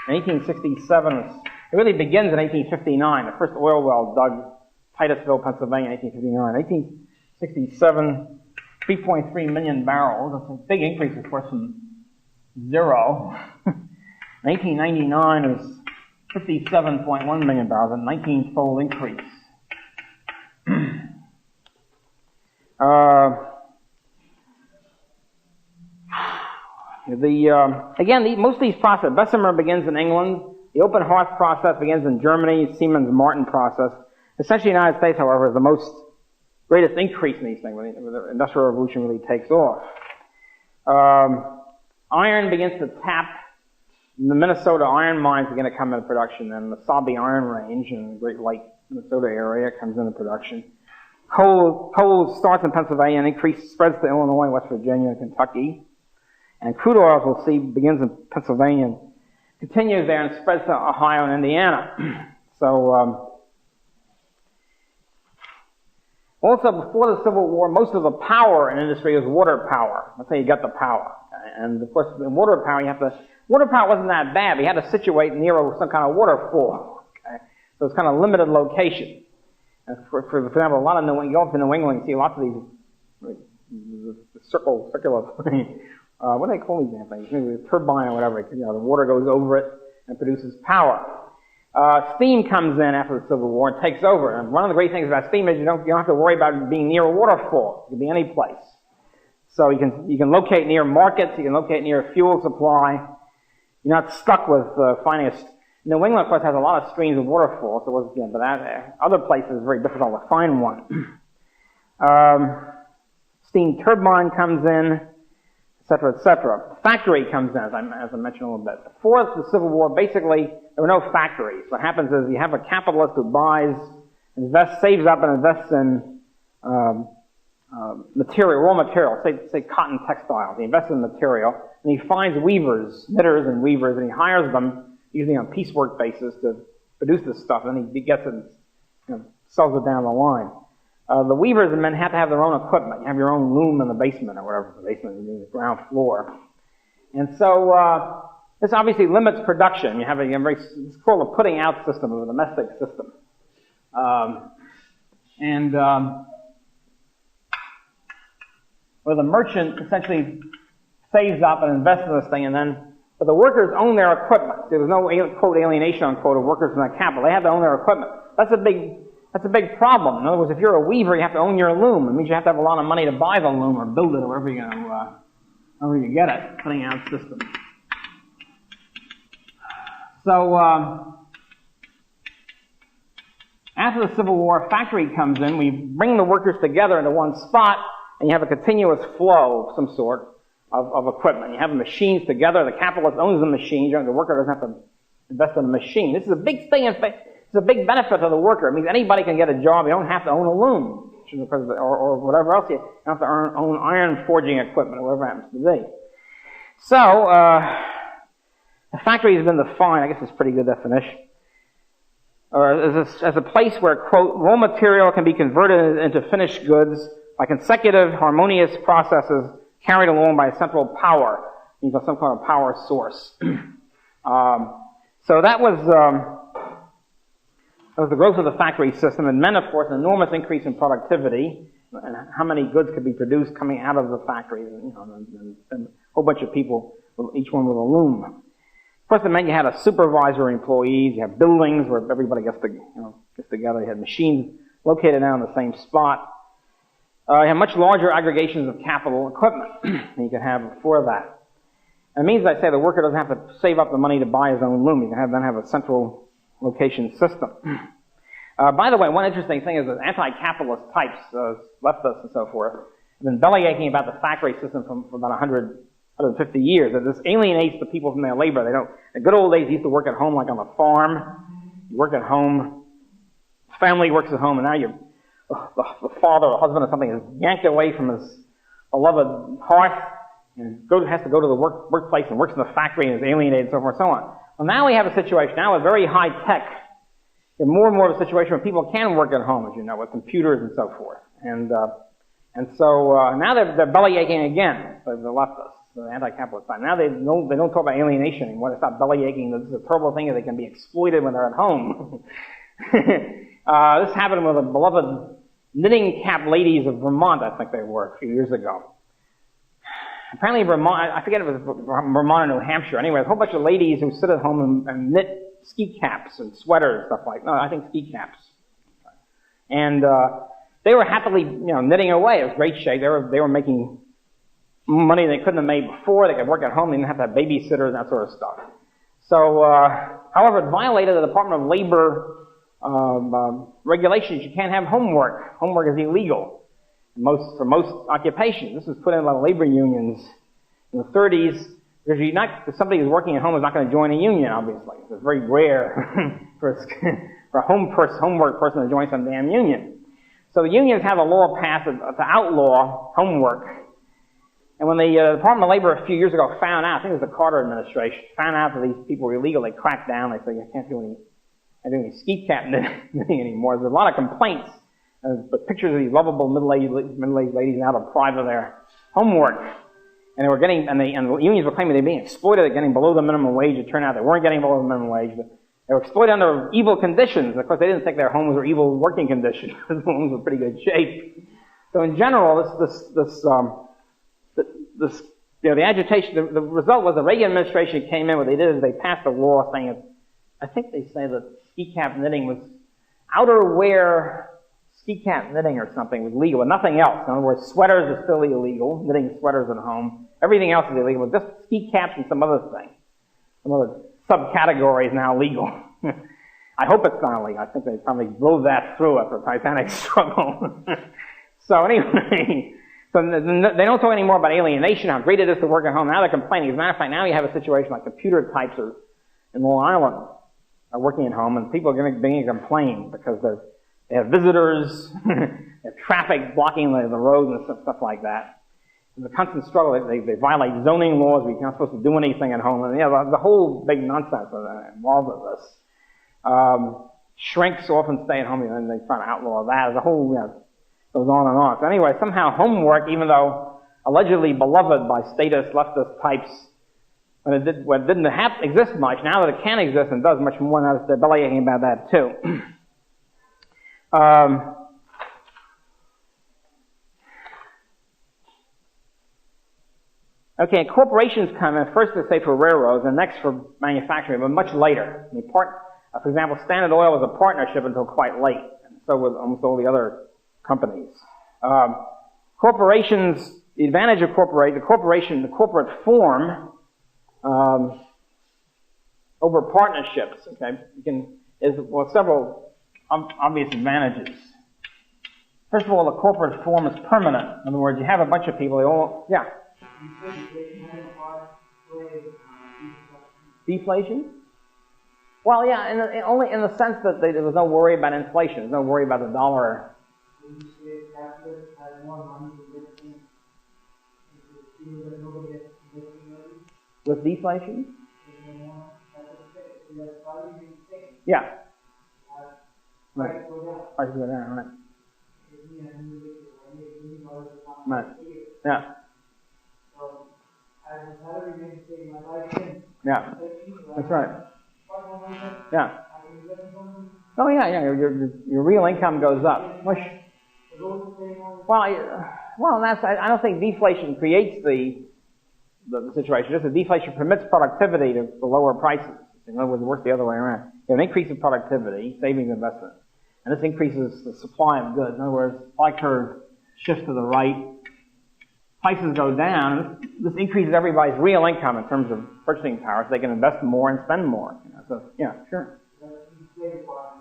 1867. It really begins in 1859. The first oil well dug Titusville, Pennsylvania, 1859. 1867, 3.3 million barrels. That's a big increase, of course, from zero. 1999 is 57.1 million barrels, a 19-fold increase. Most of these processes, Bessemer begins in England. The open hearth process begins in Germany. Siemens Martin process. Essentially, the United States, however, is the greatest increase in these things when the Industrial Revolution really takes off. Iron begins to tap. The Minnesota iron mines begin to come into production, and the Sabi Iron Range in the Great Lake, Minnesota area comes into production. Coal starts in Pennsylvania and spreads to Illinois, West Virginia, and Kentucky. And crude oil, we'll see, begins in Pennsylvania, continues there, and spreads to Ohio and Indiana. So, also, before the Civil War, most of the power in industry was water power. That's how you got the power. And, of course, in water power, water power wasn't that bad. You had to situate near some kind of waterfall. Okay? So it's kind of limited location. And for example, a lot of you go up to New England, you see lots of these circular what do they call these damn things? Maybe a turbine or whatever. You know, the water goes over it and produces power. Steam comes in after the Civil War and takes over. And one of the great things about steam is you don't have to worry about being near a waterfall. You can be any place. So you can locate near markets. You can locate near a fuel supply. You're not stuck with finding a... New England, of course, has a lot of streams and waterfalls. So but other places it's very difficult to find one. Steam turbine comes in, etc., etc. Factory comes in, as I mentioned a little bit. Before the Civil War, basically, there were no factories. What happens is you have a capitalist who buys, saves up and invests in material, raw material, say cotton textiles. He invests in material, and he finds weavers, knitters and weavers, and he hires them, usually on piecework basis, to produce this stuff, and then he gets it and sells it down the line. The weavers and men have to have their own equipment. You have your own loom in the basement or whatever, the basement, the ground floor. And so this obviously limits production. You have it's called a putting out system, or a domestic system. Where the merchant essentially saves up and invests in this thing, but the workers own their equipment. There was no, quote, alienation, unquote, of workers from that capital. They have to own their equipment. That's a big problem. In other words, if you're a weaver, you have to own your loom. It means you have to have a lot of money to buy the loom or build it, or wherever you get it. Putting out system. So after the Civil War, a factory comes in. We bring the workers together into one spot, and you have a continuous flow of some sort of equipment. You have the machines together. The capitalist owns the machines. The worker doesn't have to invest in a machine. This is a big thing. It's a big benefit to the worker. It means anybody can get a job. You don't have to own a loom or whatever else. You don't have to own iron forging equipment or whatever it happens to be. So, the factory has been defined, I guess it's a pretty good definition, as a place where, quote, raw material can be converted into finished goods by consecutive harmonious processes carried along by a central power, means some kind of power source. So that was the growth of the factory system, and meant, of course, an enormous increase in productivity, and how many goods could be produced coming out of the factory, and a whole bunch of people, each one with a loom. Of course, it meant you had a supervisory employees, you have buildings where everybody gets together, you had machines located now in the same spot. You have much larger aggregations of capital equipment than you could have before that. And it means, as I say, the worker doesn't have to save up the money to buy his own loom. You can then have a central location system. By the way, one interesting thing is that anti-capitalist types, leftists and so forth, have been bellyaching about the factory system for about 150 years. That this alienates the people from their labor. In the good old days, you used to work at home, like on the farm. You work at home, family works at home, and now the father or husband or something is yanked away from his beloved hearth and has to go to the workplace and works in the factory and is alienated and so forth and so on. Well, now we have a situation, now with very high tech, and more of a situation where people can work at home, as you know, with computers and so forth. And so now they're bellyaching again, the leftists, the anti-capitalist side. Now they don't talk about alienation anymore. They stop bellyaching. This is a terrible thing that they can be exploited when they're at home. This happened with the beloved knitting cap ladies of Vermont, I think they were, a few years ago. Apparently Vermont, I forget if it was Vermont or New Hampshire. Anyway, there's a whole bunch of ladies who sit at home and knit ski caps and sweaters, stuff like that. No, I think ski caps. And they were happily, knitting away. It was great shape. They were making money they couldn't have made before. They could work at home. They didn't have to have babysitters and that sort of stuff. So, however, it violated the Department of Labor regulations. You can't have homework. Homework is illegal for most occupations. This was put in by the labor unions in the 30s. Because if somebody who's working at home is not going to join a union, obviously. It's very rare for a homework person to join some damn union. So the unions have a law passed to outlaw homework. And when the Department of Labor a few years ago found out, I think it was the Carter administration, found out that these people were illegal, they cracked down. They said, you can't do any ski cap knitting anymore. There's a lot of complaints. But pictures of these lovable middle-aged ladies now deprived of their homework. And they were getting, and the unions were claiming they were being exploited, they're getting below the minimum wage. It turned out they weren't getting below the minimum wage, but they were exploited under evil conditions. Of course, they didn't think their homes were evil working conditions. Their homes were pretty good shape. So in general, this the agitation, the result was the Reagan administration came in, what they did is they passed a law saying, I think they say that ski cap knitting was, outerwear ski cap knitting or something was legal, but nothing else. In other words, sweaters are still illegal, knitting sweaters at home. Everything else is illegal, but just ski caps and some other thing. Some other subcategory is now legal. I hope it's not illegal. I think they probably blew that through after Titanic struggle. So anyway, so they don't talk anymore about alienation, how great it is to work at home. Now they're complaining. As a matter of fact, now you have a situation like computer types in Long Island are working at home, and people are going to complain because they have visitors, they have traffic blocking the roads and stuff like that. It's a constant struggle. They violate zoning laws. We're not supposed to do anything at home. And the whole big nonsense involved with this. Shrinks often stay at home, and they try to outlaw that. The whole goes on and on. So anyway, somehow homework, even though allegedly beloved by statist, leftist types, when it didn't exist much, now that it can exist and does much more, now they're bellyaching about that too. Okay, corporations come in first, let's say, for railroads, and next for manufacturing, but much later. I mean, for example, Standard Oil was a partnership until quite late, and so was almost all the other companies. Corporations, the advantage of the corporate form over partnerships, okay, is several obvious advantages. First of all, the corporate form is permanent. In other words, you have a bunch of people, they all, yeah. Deflation? Well, yeah, only in the sense that there was no worry about inflation, there's no worry about the dollar. With deflation? Yeah. Right. Prices go down, right. Right. Yeah. Yeah. That's right. Yeah. Oh yeah, your real income goes up. Well, I don't think deflation creates the situation. Just that deflation permits productivity to lower prices. In other words, it works the other way around. You have an increase in productivity, savings, investment, and this increases the supply of goods. In other words, pie curve shifts to the right. Prices go down. This increases everybody's real income in terms of purchasing power, so they can invest more and spend more. So, yeah, sure.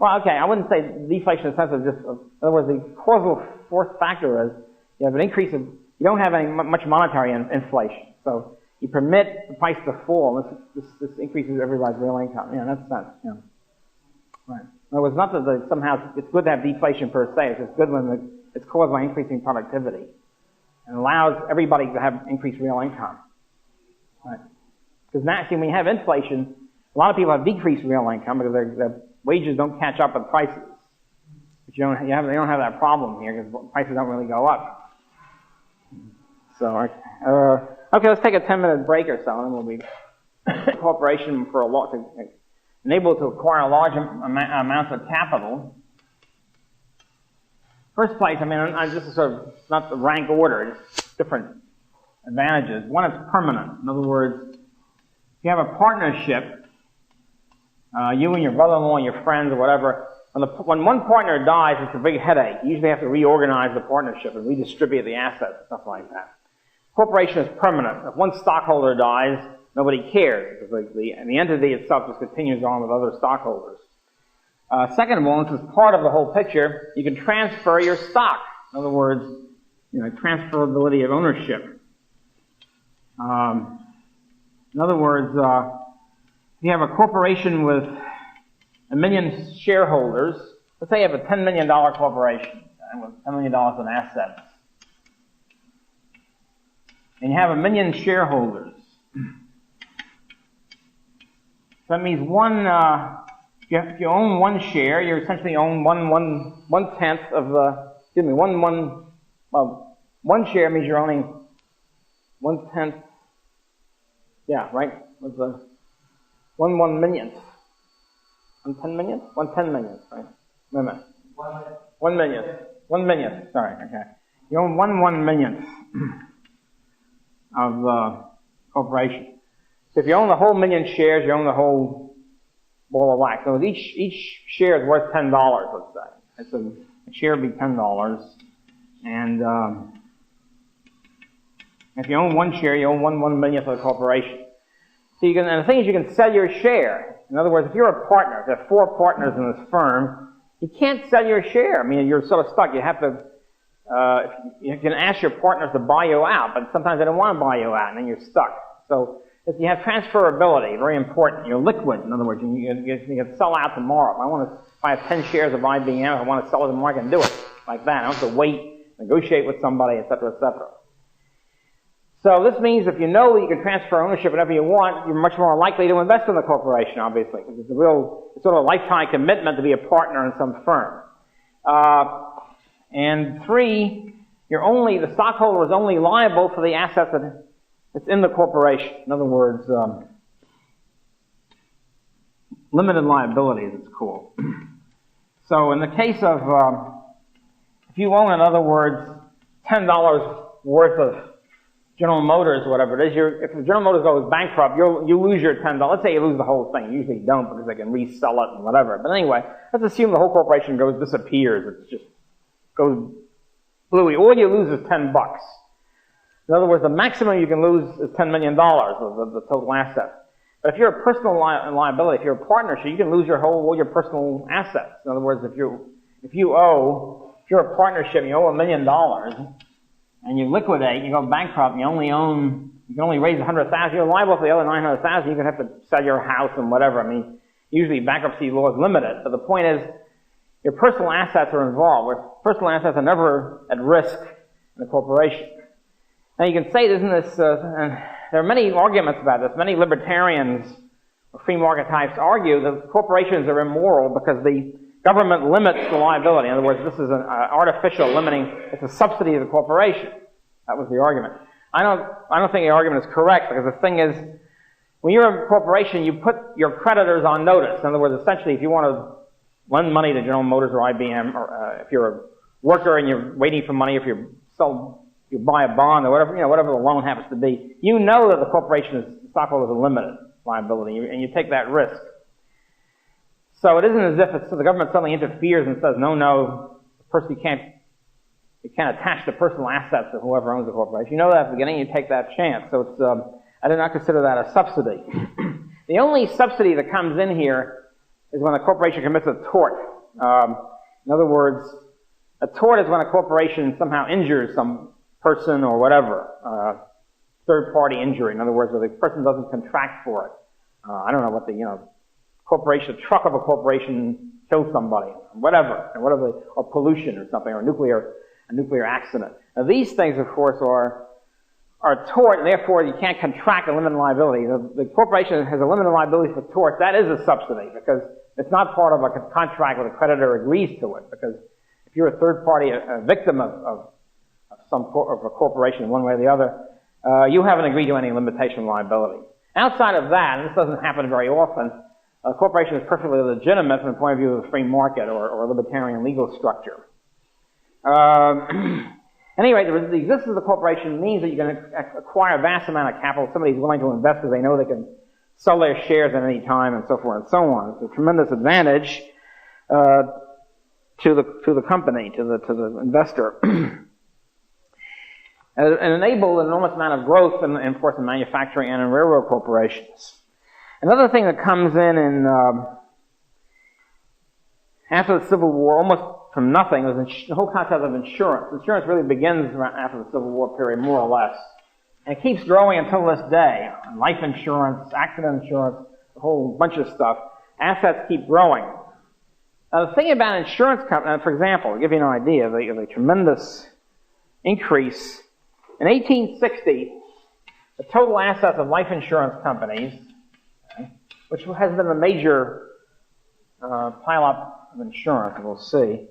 Well, okay, I wouldn't say deflation in the sense of just, in other words, the causal fourth factor is you have an increase of, you don't have any much monetary inflation. So you permit the price to fall. This increases everybody's real income. Yeah, that's sense. Yeah. Right. In other words, not that somehow it's good to have deflation per se. It's just good when it's caused by increasing productivity and allows everybody to have increased real income. Right. Because naturally, when you have inflation, a lot of people have decreased real income because their wages don't catch up with prices. But they don't have that problem here because prices don't really go up. So, okay, let's take a 10-minute break or so, and we'll be corporation for to enable to acquire large amounts of capital. First place, I mean, this is sort of not the rank order, just different advantages. One, it's permanent. In other words, if you have a partnership, you and your brother-in-law and your friends or whatever, when one partner dies, it's a big headache. You usually have to reorganize the partnership and redistribute the assets and stuff like that. Corporation is permanent. If one stockholder dies, nobody cares because the entity itself just continues on with other stockholders. Second of all, this is part of the whole picture, you can transfer your stock. In other words, transferability of ownership. In other words, if you have a corporation with 1 million shareholders, let's say you have a $10 million corporation with $10 million in assets, and you have 1 million shareholders. So that means if you own one share, you essentially own one tenth of the, one share means you're owning 1/10, yeah, right, with the 1 millionth. 1/10 millionth? 1/10 millionth, right? Wait a minute. 1 millionth. 1 millionth, sorry, okay. You own 1 millionth of corporation. So if you own the whole million shares, you own the whole ball of wax. So each share is worth $10, let's say. It's a share would be $10. And if you own one share, you own one millionth of the corporation. So you can, and the thing is, you can sell your share. In other words, if you're a partner, there are 4 partners in this firm, you can't sell your share. I mean, you're sort of stuck. You have to, you can ask your partners to buy you out, but sometimes they don't want to buy you out, and then you're stuck. So if you have transferability, very important. You're liquid. In other words, you can sell out tomorrow. If I want to buy 10 shares of IBM, if I want to sell it tomorrow, I can do it like that. I don't have to wait, negotiate with somebody, etc., etc. So this means if you know that you can transfer ownership whenever you want, you're much more likely to invest in the corporation, obviously, because it's it's sort of a lifetime commitment to be a partner in some firm. And 3, the stockholder is only liable for the assets that's in the corporation. In other words, limited liability, as it's called. So in the case of, if you own, in other words, $10 worth of General Motors, whatever it is, if the General Motors goes bankrupt, you lose your $10. Let's say you lose the whole thing. You usually don't because they can resell it and whatever. But anyway, let's assume the whole corporation disappears. It just goes bluey. All you lose is $10. In other words, the maximum you can lose is $10 million of the total assets. But if you're a personal liability, if you're a partnership, you can lose all your personal assets. In other words, if you're a partnership, you owe $1 million. And you liquidate, you go bankrupt, and you can only raise $100,000, you're liable for the other $900,000, you're going to have to sell your house and whatever. I mean, usually bankruptcy law is limited, but the point is, your personal assets are involved, where personal assets are never at risk in the corporation. Now you can say, and there are many arguments about this. Many libertarians or free market types argue that corporations are immoral because the government limits the liability. In other words, this is an artificial limiting. It's a subsidy of the corporation. That was the argument. I don't think the argument is correct, because the thing is, when you're a corporation, you put your creditors on notice. In other words, essentially, if you want to lend money to General Motors or IBM, or if you're a worker and you're waiting for money, if you buy a bond or whatever the loan happens to be, you know that the corporation stockholders are limited liability, and you take that risk. So it isn't as if the government suddenly interferes and says, no, the person you can't attach the personal assets of whoever owns the corporation. You know that at the beginning, you take that chance. So I do not consider that a subsidy. The only subsidy that comes in here is when a corporation commits a tort. In other words, a tort is when a corporation somehow injures some person or whatever, third-party injury. In other words, where the person doesn't contract for it. I don't know what the truck of a corporation kills somebody, whatever, or pollution or something, or a nuclear accident. Now these things, of course, are tort, and therefore you can't contract a limited liability. The corporation has a limited liability for tort. That is a subsidy, because it's not part of a contract where the creditor agrees to it. Because if you're a third party, a victim of a corporation in one way or the other, you haven't agreed to any limitation of liability. Outside of that, and this doesn't happen very often, a corporation is perfectly legitimate from the point of view of the free market or a libertarian legal structure. Anyway, the existence of the corporation means that you can acquire a vast amount of capital. Somebody's willing to invest because they know they can sell their shares at any time, and so forth and so on. It's a tremendous advantage to the company, to the investor. And enable an enormous amount of growth in of course, in manufacturing and in railroad corporations. Another thing that comes in after the Civil War, almost from nothing, was the whole concept of insurance. Insurance really begins after the Civil War period, more or less. And it keeps growing until this day. Life insurance, accident insurance, a whole bunch of stuff. Assets keep growing. Now the thing about insurance companies, for example, to give you an idea of the tremendous increase, in 1860, the total assets of life insurance companies, which has been a major pile-up of insurance, and we'll see,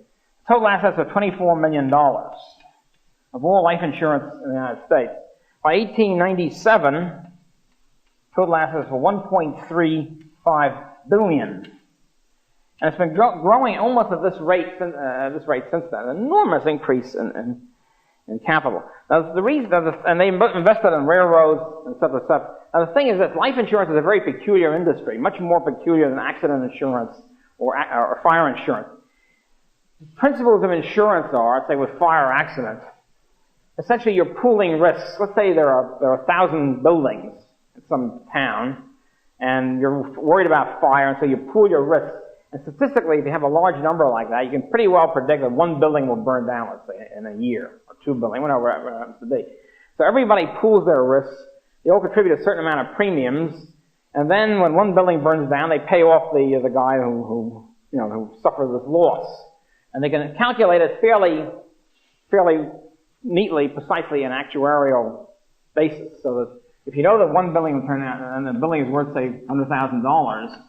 total assets of $24 million of all life insurance in the United States. By 1897, total assets were $1.35 billion. And it's been growing almost at this rate since then. An enormous increase in in capital. Now, the reason, and they invested in railroads and stuff. Now, the thing is that life insurance is a very peculiar industry, much more peculiar than accident insurance or fire insurance. The principles of insurance are, say with fire or accident, essentially you're pooling risks. Let's say there are 1,000 buildings in some town, and you're worried about fire, and so you pool your risks. And statistically, if you have a large number like that, you can pretty well predict that one building will burn down, let's say, in a year, or two buildings, whatever it happens to be. So everybody pools their risks. They all contribute a certain amount of premiums, and then when one building burns down, they pay off the guy who suffers this loss. And they can calculate it fairly neatly, precisely, an actuarial basis. So that if you know that one building will turn out, and the building is worth, say, $100,000,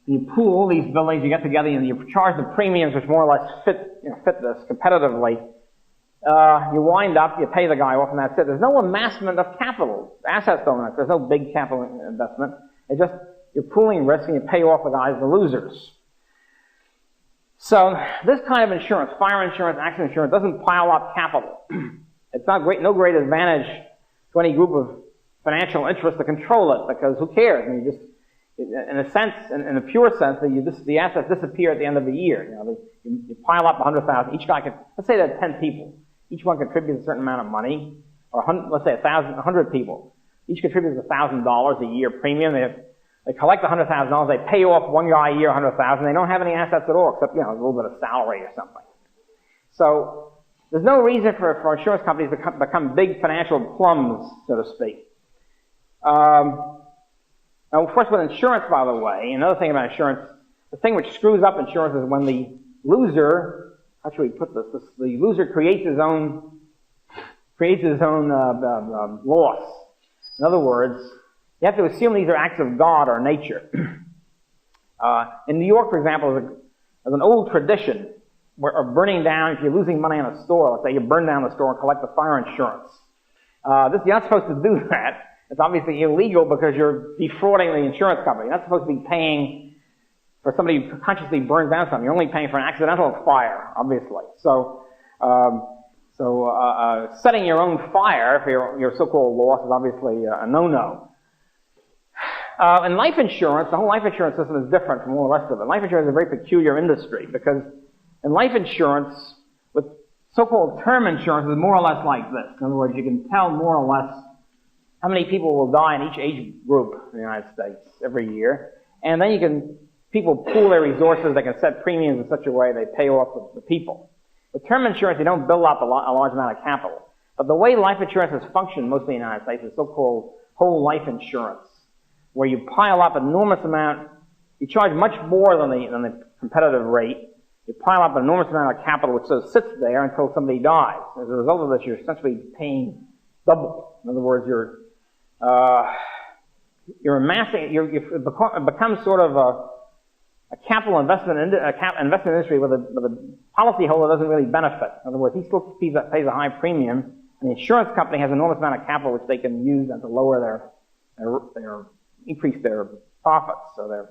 you pool all these buildings, you get together, and you charge the premiums which more or less fit this competitively. You wind up, you pay the guy off, and that's it. There's no amassment of capital. Assets don't matter. There's no big capital investment. It's just you're pooling risk, and you pay off the guys, the losers. So this kind of insurance, fire insurance, accident insurance, doesn't pile up capital. It's not no great advantage to any group of financial interests to control it, because who cares? I mean, you just, in a sense, in a pure sense, the assets disappear at the end of the year. You pile up 100,000. Each guy let's say there are 10 people. Each one contributes a certain amount of money, or let's say 100 people. Each contributes $1,000 a year premium. They collect $100,000. They pay off one guy a year $100,000. They don't have any assets at all, except a little bit of salary or something. So there's no reason for insurance companies to become big financial plums, so to speak. Now, of course, with insurance, by the way, another thing about insurance, the thing which screws up insurance is when the loser, how should we put this? The loser creates his own loss. In other words, you have to assume these are acts of God or nature. In New York, for example, there's an old tradition of burning down, if you're losing money on a store, let's say you burn down the store and collect the fire insurance. You're not supposed to do that. It's obviously illegal because you're defrauding the insurance company. You're not supposed to be paying for somebody who consciously burns down something. You're only paying for an accidental fire, obviously. So setting your own fire for your so-called loss is obviously a no-no. In life insurance, the whole life insurance system is different from all the rest of it. Life insurance is a very peculiar industry because in life insurance, with so-called term insurance, is more or less like this. In other words, you can tell more or less how many people will die in each age group in the United States every year. And then people pool their resources, they can set premiums in such a way they pay off the people. With term insurance, you don't build up a large amount of capital. But the way life insurance has functioned mostly in the United States is so-called whole life insurance, where you pile up an enormous amount, you charge much more than the competitive rate, you pile up an enormous amount of capital which just sits there until somebody dies. As a result of this, you're essentially paying double. In other words, you're amassing, it becomes sort of a capital investment industry where the policyholder doesn't really benefit. In other words, he still pays a high premium, and the insurance company has an enormous amount of capital which they can use to lower increase their profits, so their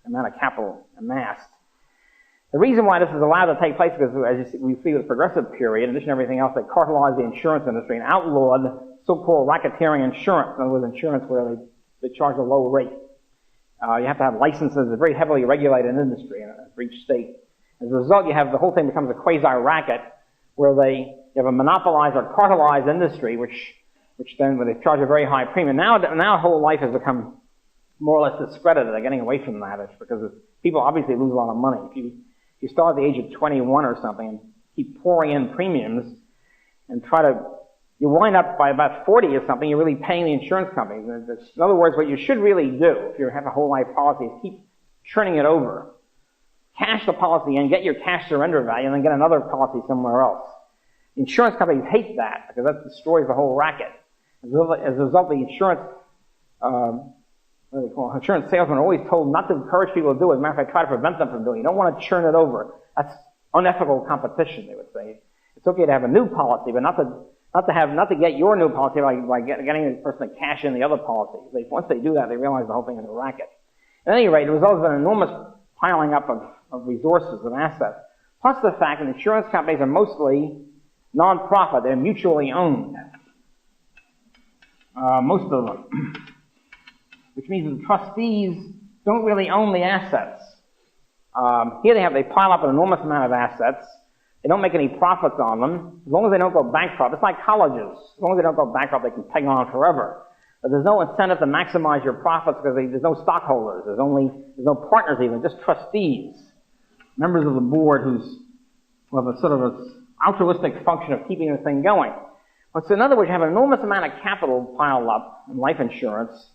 amount of capital amassed. The reason why this is allowed to take place is, as we see with the progressive period, in addition to everything else, they cartelized the insurance industry and outlawed so-called racketeering insurance. In other words, insurance where they charge a low rate. You have to have licenses. It's a very heavily regulated industry for each state. As a result, the whole thing becomes a quasi-racket where you have a monopolized or cartelized industry, where they charge a very high premium. Now whole life has become more or less discredited. They're getting away from that because people obviously lose a lot of money. If you start at the age of 21 or something and keep pouring in premiums and you wind up by about 40 or something, you're really paying the insurance companies. In other words, what you should really do if you have a whole life policy is keep churning it over. Cash the policy in, get your cash surrender value, and then get another policy somewhere else. The insurance companies hate that because that destroys the whole racket. As a result, the insurance salesmen are always told not to encourage people to do it. As a matter of fact, try to prevent them from doing it. You don't want to churn it over. That's unethical competition, they would say. It's okay to have a new policy, but not to get your new policy by getting the person to cash in the other policy. Once they do that, they realize the whole thing is a racket. At any rate, it results in an enormous piling up of resources and assets. Plus the fact that insurance companies are mostly non-profit. They're mutually owned. Most of them. Which means the trustees don't really own the assets. Here they pile up an enormous amount of assets. They don't make any profits on them. As long as they don't go bankrupt, it's like colleges. As long as they don't go bankrupt, they can peg on forever. But there's no incentive to maximize your profits because there's no stockholders. There's no partners even, just trustees. Members of the board who have a sort of an altruistic function of keeping the thing going. So in other words, you have an enormous amount of capital piled up in life insurance,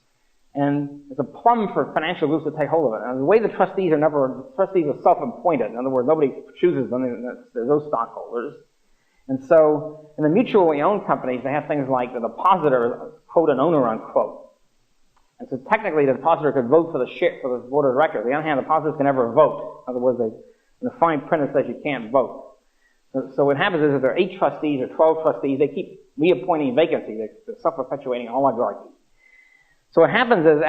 and it's a plum for financial groups to take hold of it. And the way the trustees are self-appointed. In other words, nobody chooses them. There's no stockholders. And so in the mutually owned companies, they have things like the depositor, quote, an owner, unquote. And so technically, the depositor could vote for the board of directors. On the other hand, depositors can never vote. In other words, in the fine print it says you can't vote. So what happens is if there are 8 trustees or 12 trustees, they keep reappointing vacancies. They're self-perpetuating oligarchy. So what happens is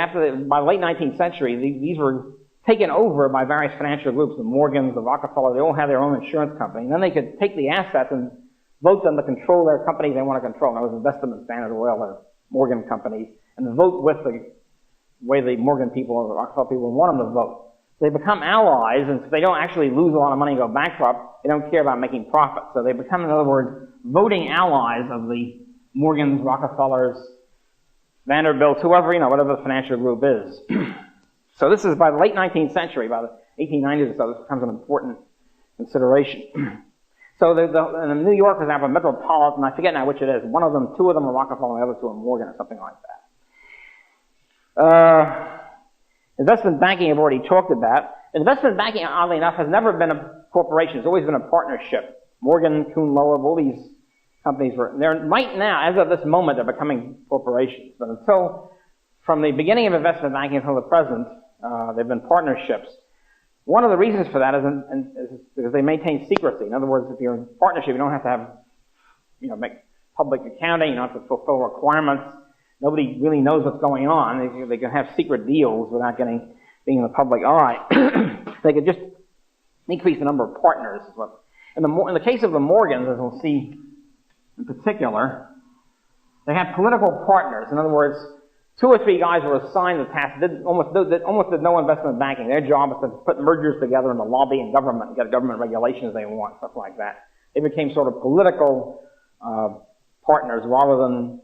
by the late 19th century, these were taken over by various financial groups, the Morgans, the Rockefeller, they all had their own insurance company. And then they could take the assets and vote them to control their companies they want to control. That was Investment and Standard Oil, the Morgan companies, and vote with the way the Morgan people or the Rockefeller people want them to vote. So they become allies, and if they don't actually lose a lot of money and go bankrupt, they don't care about making profits. So they become, in other words, voting allies of the Morgans, Rockefellers, Vanderbilt, whoever, whatever the financial group is. So this is by the late 19th century, by the 1890s or so, this becomes an important consideration. So in New York, for example, Metropolitan, I forget now which it is. 2 of them are Rockefeller, and the other 2 are Morgan, or something like that. Investment banking, I've already talked about. Investment banking, oddly enough, has never been a corporation. It's always been a partnership. Morgan, Kuhn, Loeb, all these companies they're right now, as of this moment, they're becoming corporations. But from the beginning of investment banking until the present, they've been partnerships. One of the reasons for that is because they maintain secrecy. In other words, if you're in partnership, you don't have to have, make public accounting, you don't have to fulfill requirements. Nobody really knows what's going on. They can have secret deals without being in the public eye. They could just increase the number of partners. In the case of the Morgans, as we'll see in particular, they have political partners. In other words, 2 or 3 guys were assigned the task, almost did no investment banking. Their job was to put mergers together and to lobby in government and get government regulations they want, stuff like that. They became sort of political partners rather than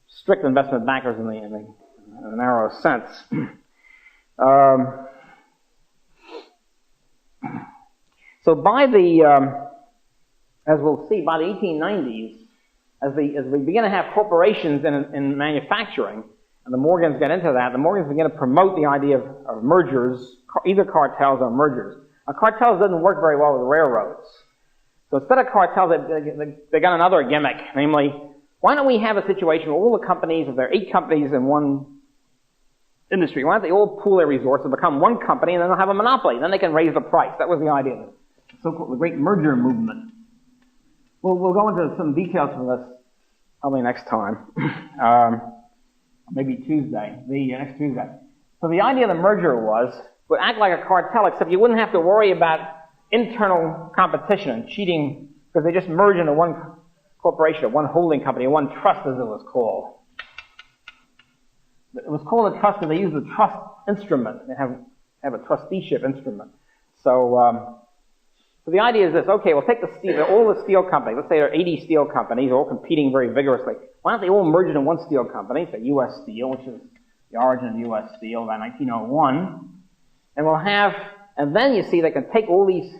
strict investment bankers in the narrow sense. So by as we'll see, by the 1890s, as we begin to have corporations in manufacturing, and the Morgans get into that, the Morgans begin to promote the idea of mergers, either cartels or mergers. Cartels didn't work very well with railroads. So instead of cartels, they got another gimmick, namely, why don't we have a situation where all the companies, if there are 8 companies in one industry, why don't they all pool their resources, become one company, and then they'll have a monopoly. Then they can raise the price. That was the idea. The great merger movement. We'll go into some details from this probably next time. Maybe Tuesday, next Tuesday. So the idea of the merger would act like a cartel, except you wouldn't have to worry about internal competition and cheating, because they just merge into one corporation, one holding company, one trust, as it was called. It was called a trust because they used the trust instrument. They have a trusteeship instrument. So the idea is this: okay, we'll take all the steel companies. Let's say there are 80 steel companies, all competing very vigorously. Why don't they all merge into one steel company, say U.S. Steel, which is the origin of U.S. Steel, by 1901, and then you see they can take all these,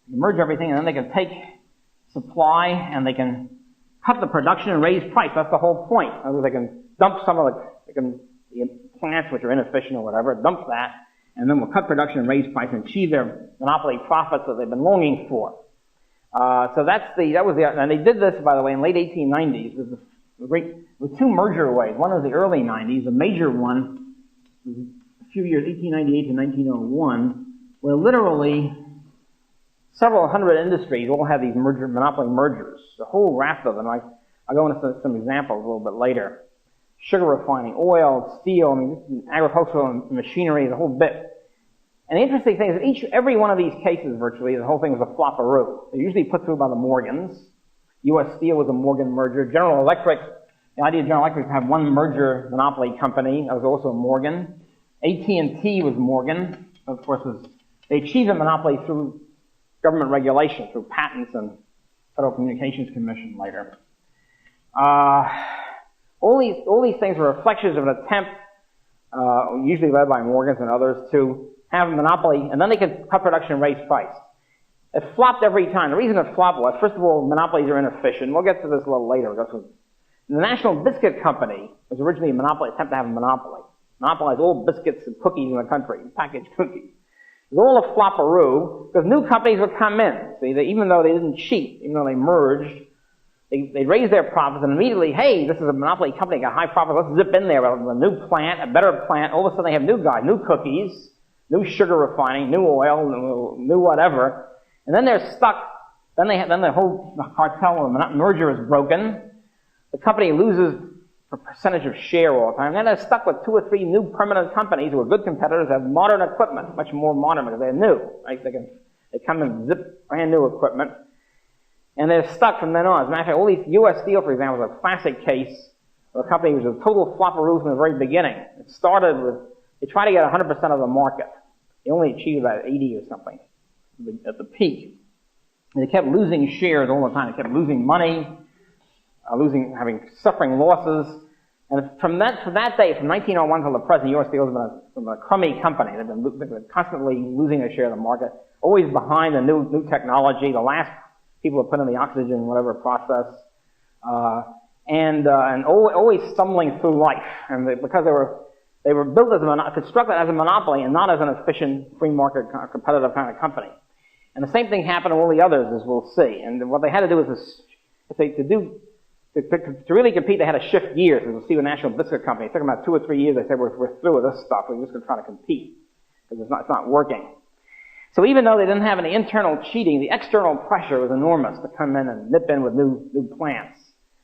merge everything, and then they can take supply and they can cut the production and raise price. That's the whole point. In other words, they can dump some of the plants which are inefficient or whatever, dump that, and then we'll cut production and raise price and achieve their monopoly profits that they've been longing for. So and they did this, by the way, in late 1890s. With 2 merger waves. One was the early 90s. The major one was a few years, 1898 to 1901, where literally several hundred industries all had these monopoly mergers. The whole raft of them. I'll go into some examples a little bit later. Sugar refining, oil, steel, agricultural and machinery, the whole bit. And the interesting thing is every one of these cases, virtually, the whole thing was a flopperoo. They're usually put through by the Morgans. U.S. Steel was a Morgan merger. General Electric, the idea of General Electric to have one merger monopoly company, that was also a Morgan. AT&T was Morgan, of course, they achieved a monopoly through government regulation, through patents and Federal Communications Commission later. All these things are reflections of an attempt, usually led by Morgans and others, to have a monopoly, and then they could cut production and raise price. It flopped every time. The reason it flopped was, first of all, monopolies are inefficient. We'll get to this a little later. The National Biscuit Company was originally a monopoly, attempt to have a monopoly. Monopolize all biscuits and cookies in the country, packaged cookies. It was all a flopperoo, because new companies would come in. See, even though they didn't cheat, even though they merged, they raised their profits, and immediately, hey, this is a monopoly company, got high profits, let's zip in there with a new plant, a better plant. All of a sudden they have new guys, new cookies, new sugar refining, new oil, new whatever. And then they're stuck. Then the whole cartel or merger is broken. The company loses a percentage of share all the time. Then they're stuck with 2 or 3 new permanent companies who are good competitors, have modern equipment, much more modern because they're new. Right? They come and zip brand new equipment. And they're stuck from then on. As a matter of fact, all these U.S. Steel, for example, is a classic case of a company which was a total flopperoo from the very beginning. It started with, they tried to get 100% of the market. They only achieved about 80 or something at the peak. And they kept losing shares all the time. They kept losing money, suffering losses. And from that day, from 1901 till the present, U.S. Steel has been a crummy company. They've been constantly losing a share of the market, always behind the new technology, the last people have put in the oxygen, whatever process, and always stumbling through life. And because they were built constructed as a monopoly and not as an efficient free market competitive kind of company. And the same thing happened to all the others, as we'll see. And what they had to do was to really compete, they had to shift gears. As we'll see with National Biscuit Company, it took them about 2 or 3 years. They said, we're through with this stuff. We're just going to try to compete because it's not working. So even though they didn't have any internal cheating, the external pressure was enormous to come in and nip in with new plants,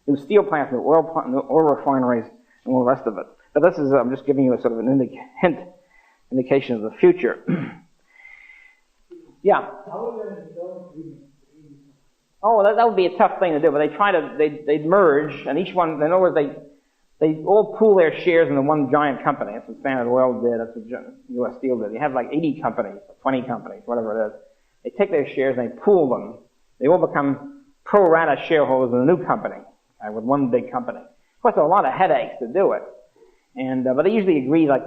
new steel plants, new oil refineries, and all the rest of it. But this is, I'm just giving you a sort of an indication of the future. Yeah. Oh, that would be a tough thing to do, but they'd merge, and each one, in other words, they all pool their shares into one giant company. That's what Standard Oil did. That's what U.S. Steel did. You have like 80 companies, 20 companies, whatever it is. They take their shares and they pool them. They all become pro rata shareholders in a new company, with one big company. Of course, there are a lot of headaches to do it, but they usually agree like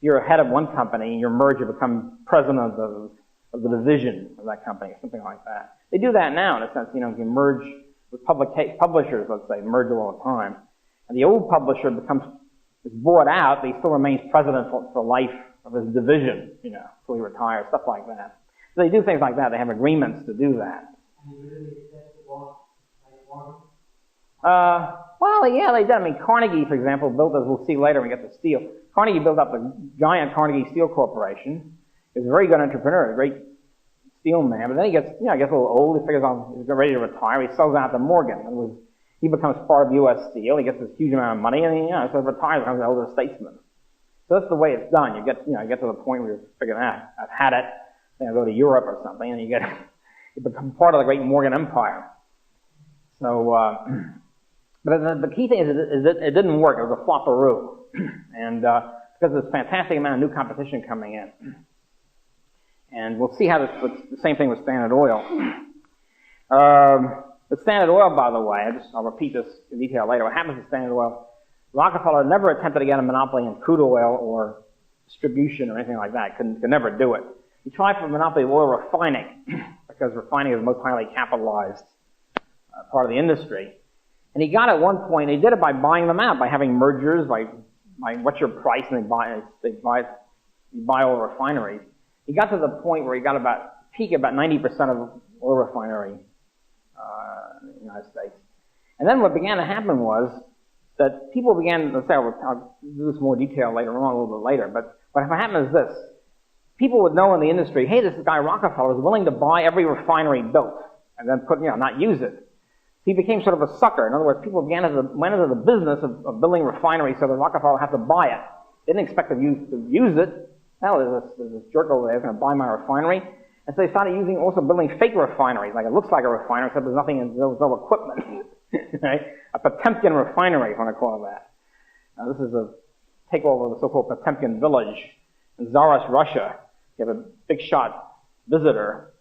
you're a head of one company and you're merged, you become president of the division of that company, something like that. They do that now in a sense. You merge with publishers, let's say, merge all the time. And the old publisher is bought out, but he still remains president for life of his division, until he retires, stuff like that. So they do things like that. They have agreements to do that. Well, yeah, they did. I mean, Carnegie, for example, built, as we'll see later when we get to steel, Carnegie built up the giant Carnegie Steel Corporation. He was a very good entrepreneur, a great steel man, but then he gets a little old. He figures out he's ready to retire. He sells out to Morgan. He becomes part of U.S. Steel. He gets this huge amount of money, and he sort of retires, becomes an older statesman. So that's the way it's done. You get to the point where you're figuring out, I've had it. Then I go to Europe or something, and you become part of the great Morgan Empire. So, but the key thing is that it didn't work. It was a flopperoo, and because of this fantastic amount of new competition coming in. And we'll see how the same thing with Standard Oil. With Standard Oil, by the way, I'll repeat this in detail later. What happens with Standard Oil, Rockefeller never attempted to get a monopoly in crude oil or distribution or anything like that. Could never do it. He tried for a monopoly of oil refining, because refining is the most highly capitalized part of the industry. And he got at one point, he did it by buying them out, by having mergers, by what's your price, and you buy oil refineries. He got to the point where he got about 90% of oil refinery in the United States. And then what began to happen was that people began, I'll do this in more detail later on, a little bit later, but what happened is this. People would know in the industry, hey, this guy Rockefeller is willing to buy every refinery built and then not use it. So he became sort of a sucker. In other words, people went into the business of building refineries so that Rockefeller had to buy it. They didn't expect to use it. Now there's this jerk over there who's going to buy my refinery. And so they started also building fake refineries. Like it looks like a refinery, except there was no equipment. Right? A Potemkin refinery, if you want to call it that. Now, this is a takeover of the so-called Potemkin village in Tsarist Russia. You have a big shot visitor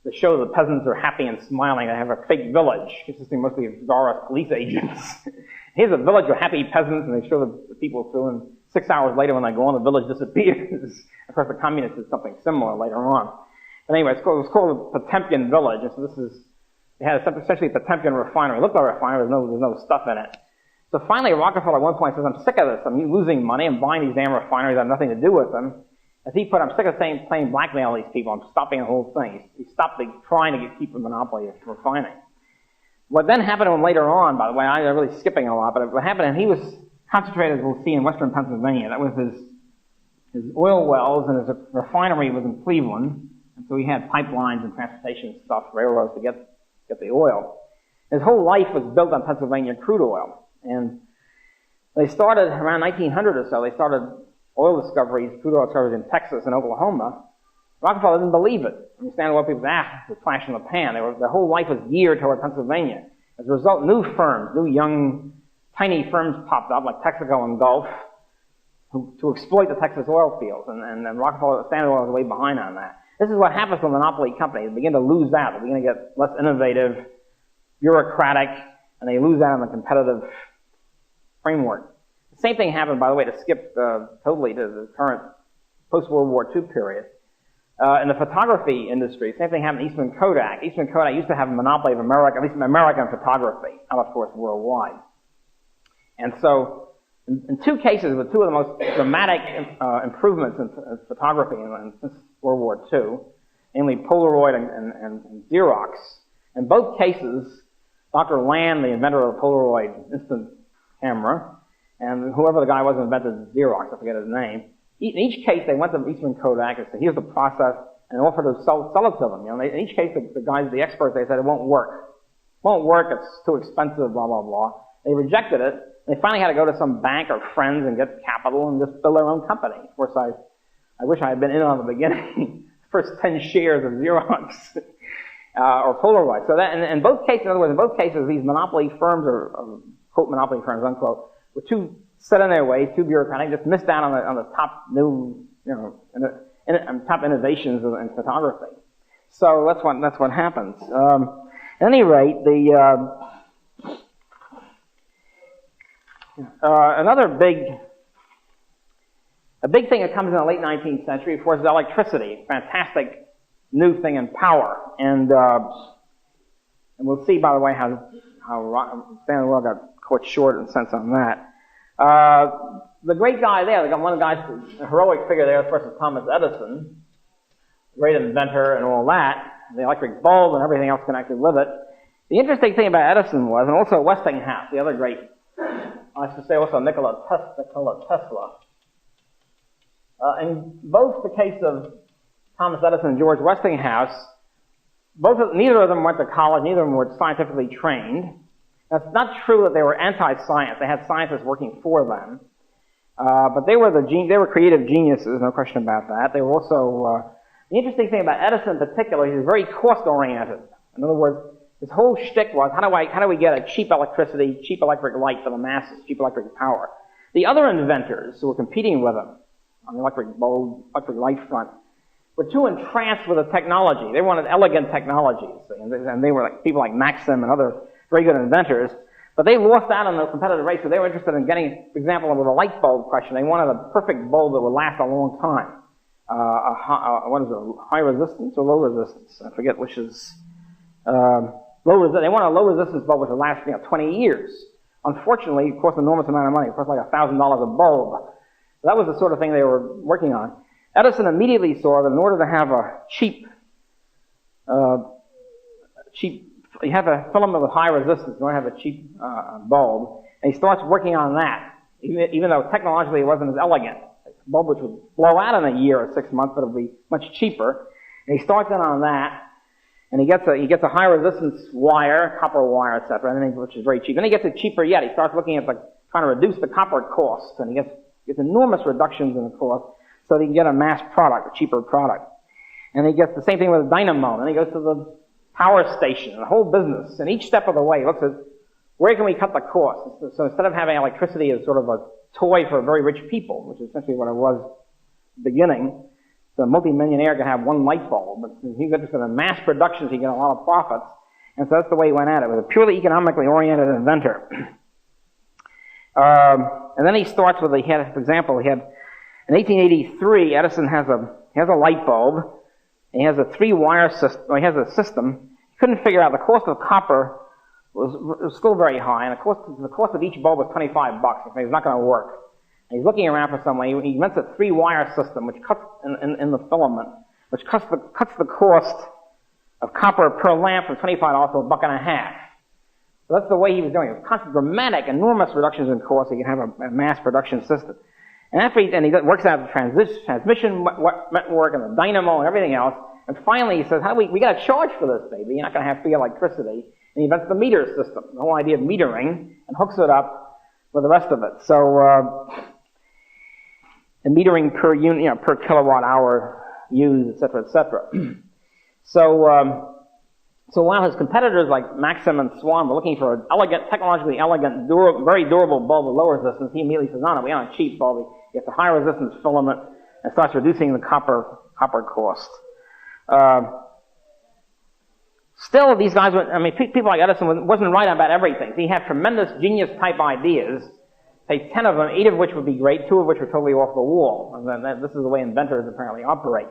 to show the peasants are happy and smiling. They have a fake village consisting mostly of Tsarist police agents. Here's a village of happy peasants, and they show the people through, and 6 hours later when they go on, the village disappears. Of course, the communists did something similar later on. But anyway, it was called the Potemkin village, and so they had essentially a Potemkin refinery. It looked like a refinery, there's no stuff in it. So finally, Rockefeller at one point says, I'm sick of this. I'm losing money. I'm buying these damn refineries. I have nothing to do with them. As he put, I'm sick of playing blackmail these people. I'm stopping the whole thing. He stopped trying to keep a monopoly of refining. What then happened to him later on, by the way, I'm really skipping a lot, but what happened, and he was concentrated, as we'll see, in western Pennsylvania. That was his oil wells, and his refinery was in Cleveland. And so he had pipelines and transportation stuff, railroads to get the oil. His whole life was built on Pennsylvania crude oil. And they started around 1900 or so, they started oil discoveries, crude oil discoveries in Texas and Oklahoma. Rockefeller didn't believe it. I understand what people it's a flash in the pan. Their whole life was geared toward Pennsylvania. As a result, new firms, new young, tiny firms popped up, like Texaco and Gulf, to exploit the Texas oil fields. And Rockefeller, Standard Oil was way behind on that. This is what happens to monopoly companies. They begin to lose out. They begin to get less innovative, bureaucratic, and they lose out on the competitive framework. The same thing happened, by the way, to skip totally to the current post-World War II period. In the photography industry, same thing happened to Eastman Kodak. Eastman Kodak used to have a monopoly of America, at least American photography, not of course worldwide. And so, in two cases, with two of the most dramatic improvements in photography since World War II, namely Polaroid and Xerox, in both cases, Dr. Land, the inventor of the Polaroid instant camera, and whoever the guy was who invented Xerox, I forget his name, in each case, they went to Eastman Kodak and said, here's the process, and offered to sell it to them. You know, in each case, the guys, the experts, they said, it won't work. It won't work, it's too expensive, blah, blah, blah. They rejected it. They finally had to go to some bank or friends and get capital and just build their own company. Of course, I wish I had been in on the beginning. First 10 shares of Xerox or Polaroid. So that, in both cases, in other words, in both cases, these monopoly firms, or quote monopoly firms, unquote, were too set in their ways, too bureaucratic, just missed out on the top new, top innovations in photography. So that's what happens. At any rate, another big thing that comes in the late 19th century, of course, is electricity. Fantastic new thing in power. And we'll see, by the way, how Standard Oil got caught short in a sense on that. The great guy there, one of the guys, the heroic figure there, of course, is Thomas Edison, great inventor and all that, the electric bulb and everything else connected with it. The interesting thing about Edison was, and also Westinghouse, the other great, I should say also Nikola Tesla. In both the case of Thomas Edison and George Westinghouse, neither of them went to college, neither of them were scientifically trained. Now, it's not true that they were anti-science. They had scientists working for them. But they were creative geniuses, no question about that. They were also, the interesting thing about Edison in particular, he was very cost-oriented. In other words, his whole shtick was, how do we get a cheap electricity, cheap electric light for the masses, cheap electric power? The other inventors who were competing with him on the electric bulb, electric light front, were too entranced with the technology. They wanted elegant technologies, and they were like people like Maxim and other very good inventors, but they lost out on the competitive race, so they were interested in getting, for example, with a light bulb question, they wanted a perfect bulb that would last a long time. High resistance or low resistance? I forget which is, they wanted a low resistance bulb which would last, 20 years. Unfortunately, it cost an enormous amount of money. It cost like $1,000 a bulb. So that was the sort of thing they were working on. Edison immediately saw that in order to have a you have a filament with high resistance, you want to have a cheap bulb, and he starts working on that, even though technologically it wasn't as elegant. A bulb which would blow out in a year or 6 months, but it would be much cheaper. And he starts in on that, and he gets a high resistance wire, copper wire, etc., which is very cheap. Then he gets it cheaper yet. He starts looking at trying to reduce the copper cost, and he gets enormous reductions in the cost, so that he can get a mass product, a cheaper product. And he gets the same thing with a dynamo. And he goes to the power station and the whole business. And each step of the way, he looks at where can we cut the cost. So instead of having electricity as sort of a toy for very rich people, which is essentially what it was at the beginning, the multi-millionaire can have one light bulb, but he's interested in mass production, so he can get a lot of profits. And so that's the way he went at it. He was a purely economically oriented inventor. And then he starts with, for example, in 1883, Edison has a light bulb. He has a 3-wire system, he has a system. He couldn't figure out the cost of copper was still very high, and the cost of each bulb was $25. He was not going to work. And he's looking around for some way. He invents a 3-wire system, which cuts in the filament, which cuts the cost of copper per lamp from $25 to $1.50. So that's the way he was doing it. Constant, dramatic, enormous reductions in cost, so you can have a mass production system. And after he works out the transmission network and the dynamo and everything else, and finally he says, we got to charge for this, baby. You're not going to have free electricity. And he invents the meter system, the whole idea of metering, and hooks it up with the rest of it. So, the metering per unit, per kilowatt hour used, et cetera, et cetera. So while his competitors like Maxim and Swan were looking for an elegant, technologically elegant, very durable bulb with low resistance, he immediately says, no, we want a cheap bulb. You have the high resistance filament, and starts reducing the copper cost. Still, these guys, people like Edison wasn't right about everything. He had tremendous genius-type ideas, say 10 of them, 8 of which would be great, 2 of which were totally off the wall. And this is the way inventors apparently operate.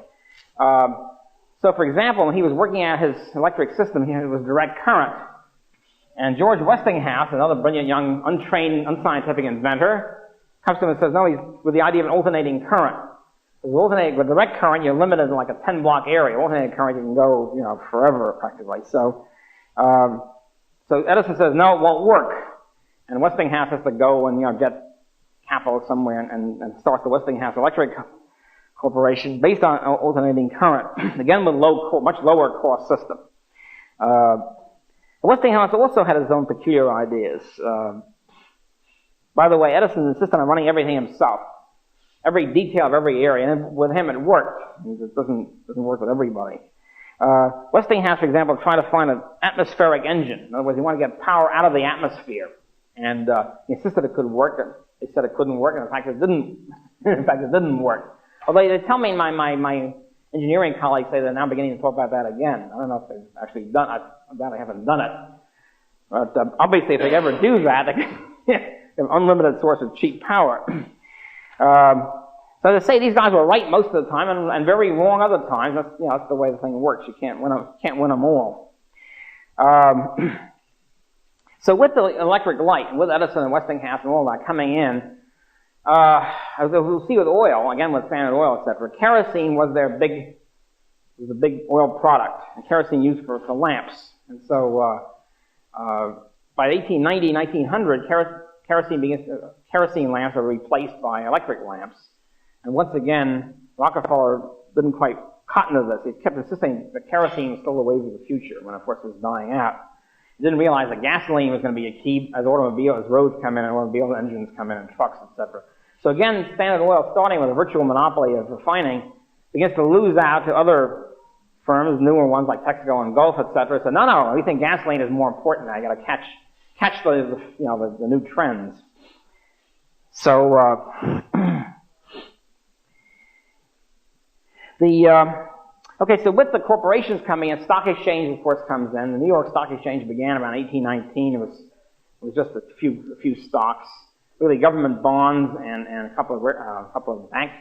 So, for example, when he was working out his electric system, it was direct current. And George Westinghouse, another brilliant young, untrained, unscientific inventor, comes to him and says, no, he's with the idea of an alternating current. With direct current, you're limited in like a 10-block area. Alternating current, you can go, forever, practically. So Edison says, no, it won't work. And Westinghouse has to go and, get capital somewhere and start the Westinghouse Electric Corporation based on alternating current. Again, with much lower cost system. Westinghouse also had his own peculiar ideas. By the way, Edison insisted on running everything himself. Every detail of every area, and with him it worked. It doesn't work with everybody. Westinghouse, for example, tried to find an atmospheric engine. In other words, he wanted to get power out of the atmosphere, and he insisted it could work. They said it couldn't work, and in fact, it didn't. In fact, it didn't work. Although they tell me my engineering colleagues say they're now beginning to talk about that again. I don't know if they've actually done it. I'm glad I haven't done it. But obviously, if they ever do that, they have an unlimited source of cheap power. So to say these guys were right most of the time and very wrong other times, that's the way the thing works. You can't win them all. So with the electric light, with Edison and Westinghouse and all that coming in, as we'll see with oil, again with Standard Oil, etc., kerosene was the big oil product, and kerosene used for lamps. And so by 1890, 1900, kerosene lamps were replaced by electric lamps. And once again, Rockefeller didn't quite cotton to this. He kept insisting that kerosene was still the wave of the future when, of course, it was dying out. He didn't realize that gasoline was going to be a key as roads come in and automobile engines come in and trucks, etc. So again, Standard Oil, starting with a virtual monopoly of refining, begins to lose out to other firms, newer ones like Texaco and Gulf, etc. So no, we think gasoline is more important now. You got to catch the new trends. So so with the corporations coming in, stock exchange, of course, comes in. The New York Stock Exchange began around 1819. It was just a few stocks, really government bonds and a couple of bank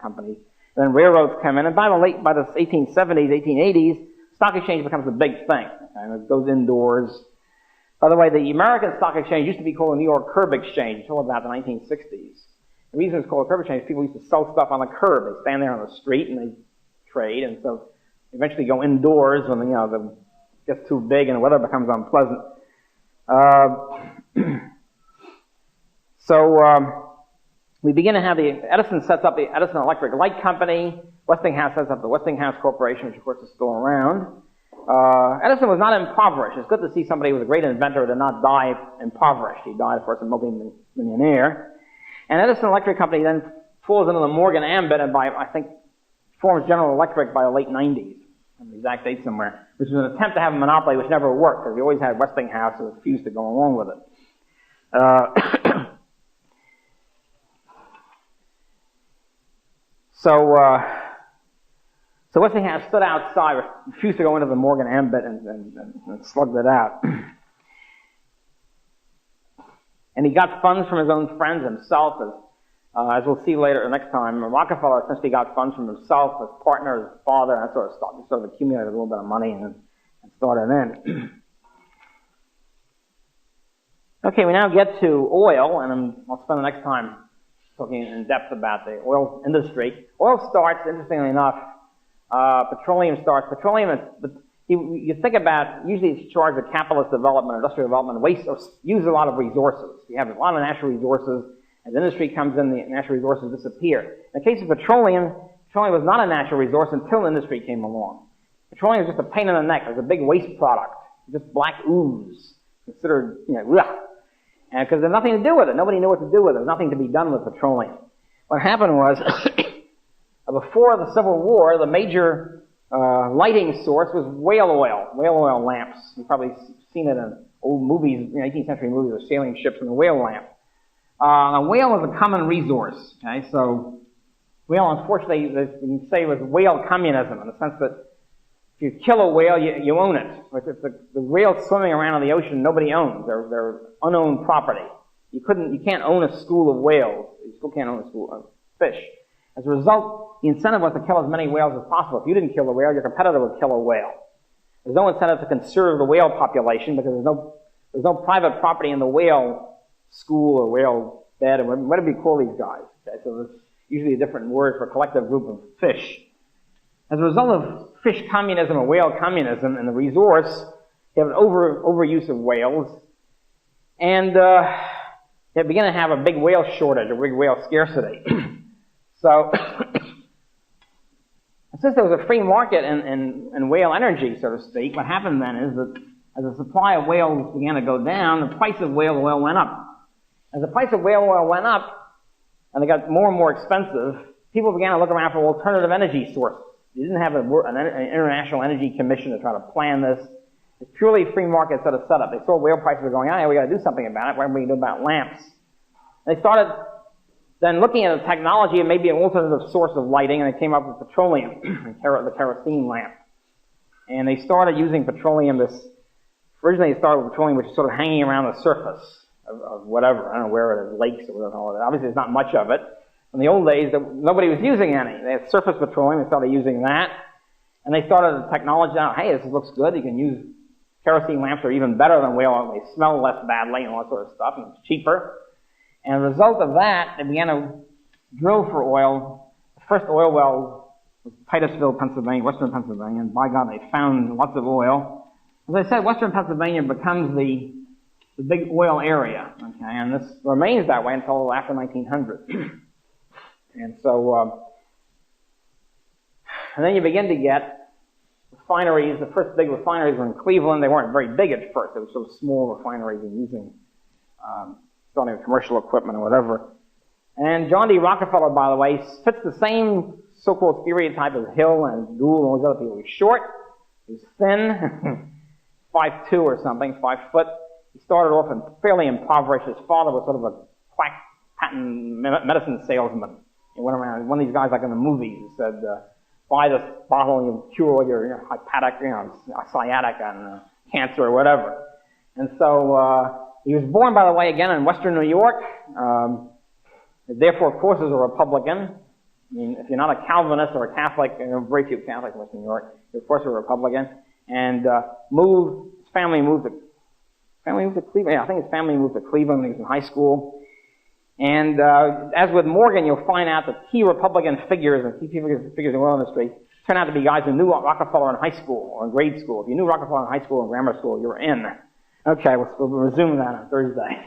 companies. And then railroads come in, and by the 1870s, 1880s, stock exchange becomes a big thing, and it goes indoors. By the way, the American Stock Exchange used to be called the New York Curb Exchange until about the 1960s. The reason it's called a curb exchange is people used to sell stuff on the curb. They stand there on the street and they trade, and so eventually go indoors when it gets too big and the weather becomes unpleasant. We begin to have Edison sets up the Edison Electric Light Company. Westinghouse sets up the Westinghouse Corporation, which of course is still around. Edison was not impoverished. It's good to see somebody who was a great inventor did not die impoverished. He died, of course, a multi-millionaire. And Edison Electric Company then falls into the Morgan ambit, and by, I think, forms General Electric by the late 90s. I have the exact date somewhere, which was an attempt to have a monopoly which never worked, because we always had Westinghouse who refused to go along with it. So Westinghouse stood outside, refused to go into the Morgan ambit, and slugged it out. And he got funds from his own friends himself, as we'll see later next time. Rockefeller essentially got funds from himself, his partner, his father, and that sort of stuff. He sort of accumulated a little bit of money and started in. Okay, we now get to oil, and I'll spend the next time talking in depth about the oil industry. Oil starts, interestingly enough, petroleum starts. Petroleum, you think about, usually it's charged with capitalist development, industrial development, waste, or use a lot of resources. You have a lot of natural resources. As industry comes in, the natural resources disappear. In the case of petroleum, petroleum was not a natural resource until industry came along. Petroleum was just a pain in the neck. It was a big waste product. Just black ooze. Considered, because there's nothing to do with it. Nobody knew what to do with it. There was nothing to be done with petroleum. What happened was, before the Civil War, the major lighting source was whale oil lamps. You've probably seen it in old movies, 18th century movies of sailing ships and the whale lamp. A whale was a common resource, okay? So, whale, unfortunately, you can say was whale communism, in the sense that if you kill a whale, you own it. If the whales swimming around in the ocean, nobody owns. They're unowned property. You can't own a school of whales. You still can't own a school of fish. As a result, the incentive was to kill as many whales as possible. If you didn't kill a whale, your competitor would kill a whale. There's no incentive to conserve the whale population because there's no private property in the whale school or whale bed, or whatever you call these guys. Okay? So there's usually a different word for a collective group of fish. As a result of fish communism or whale communism and the resource, you have an overuse of whales, and they begin to have a big whale shortage, a big whale scarcity. So, since there was a free market in whale energy, so to speak, what happened then is that as the supply of whales began to go down, the price of whale oil went up. As the price of whale oil went up, and they got more and more expensive, people began to look around for alternative energy sources. You didn't have an international energy commission to try to plan this. It's purely free market sort of setup. They saw whale prices were going on, we got to do something about it. What are we going to do about lamps? And they started then looking at the technology and maybe an alternative source of lighting, and they came up with petroleum, the kerosene lamp. And they started using petroleum. Originally it started with petroleum, which is sort of hanging around the surface of whatever. I don't know where it is, lakes or whatever. Obviously there's not much of it. In the old days, nobody was using any. They had surface petroleum. They started using that. And they started the technology out, hey, this looks good. You can use kerosene lamps are even better than whale oil. They smell less badly and all that sort of stuff, and it's cheaper. And as a result of that, they began to drill for oil. The first oil well was Titusville, Pennsylvania, western Pennsylvania, and by God, they found lots of oil. As I said, western Pennsylvania becomes the big oil area, okay, and this remains that way until after 1900. And so, and then you begin to get refineries. The first big refineries were in Cleveland. They weren't very big at first. They were sort of small refineries and using, starting with commercial equipment or whatever. And John D. Rockefeller, by the way, fits the same so-called stereotype as Hill and Gould and all those other people. He was short, he was thin, 5'2" or something, 5 foot. He started off and fairly impoverished. His father was sort of a quack patent medicine salesman. He went around, one of these guys like in the movies, who said, buy this bottle and you'll cure all your hepatic, sciatic and cancer or whatever. And so he was born, by the way, again in western New York. Therefore, of course, is a Republican. I mean, if you're not a Calvinist or a Catholic, very few Catholics in western New York, you're of course a Republican. And his family moved to Cleveland. Yeah, I think his family moved to Cleveland when he was in high school. And as with Morgan, you'll find out that key Republican figures and key figures in the oil industry turn out to be guys who knew Rockefeller in high school or in grade school. If you knew Rockefeller in high school and grammar school, you were in. Okay, we'll resume that on Thursday.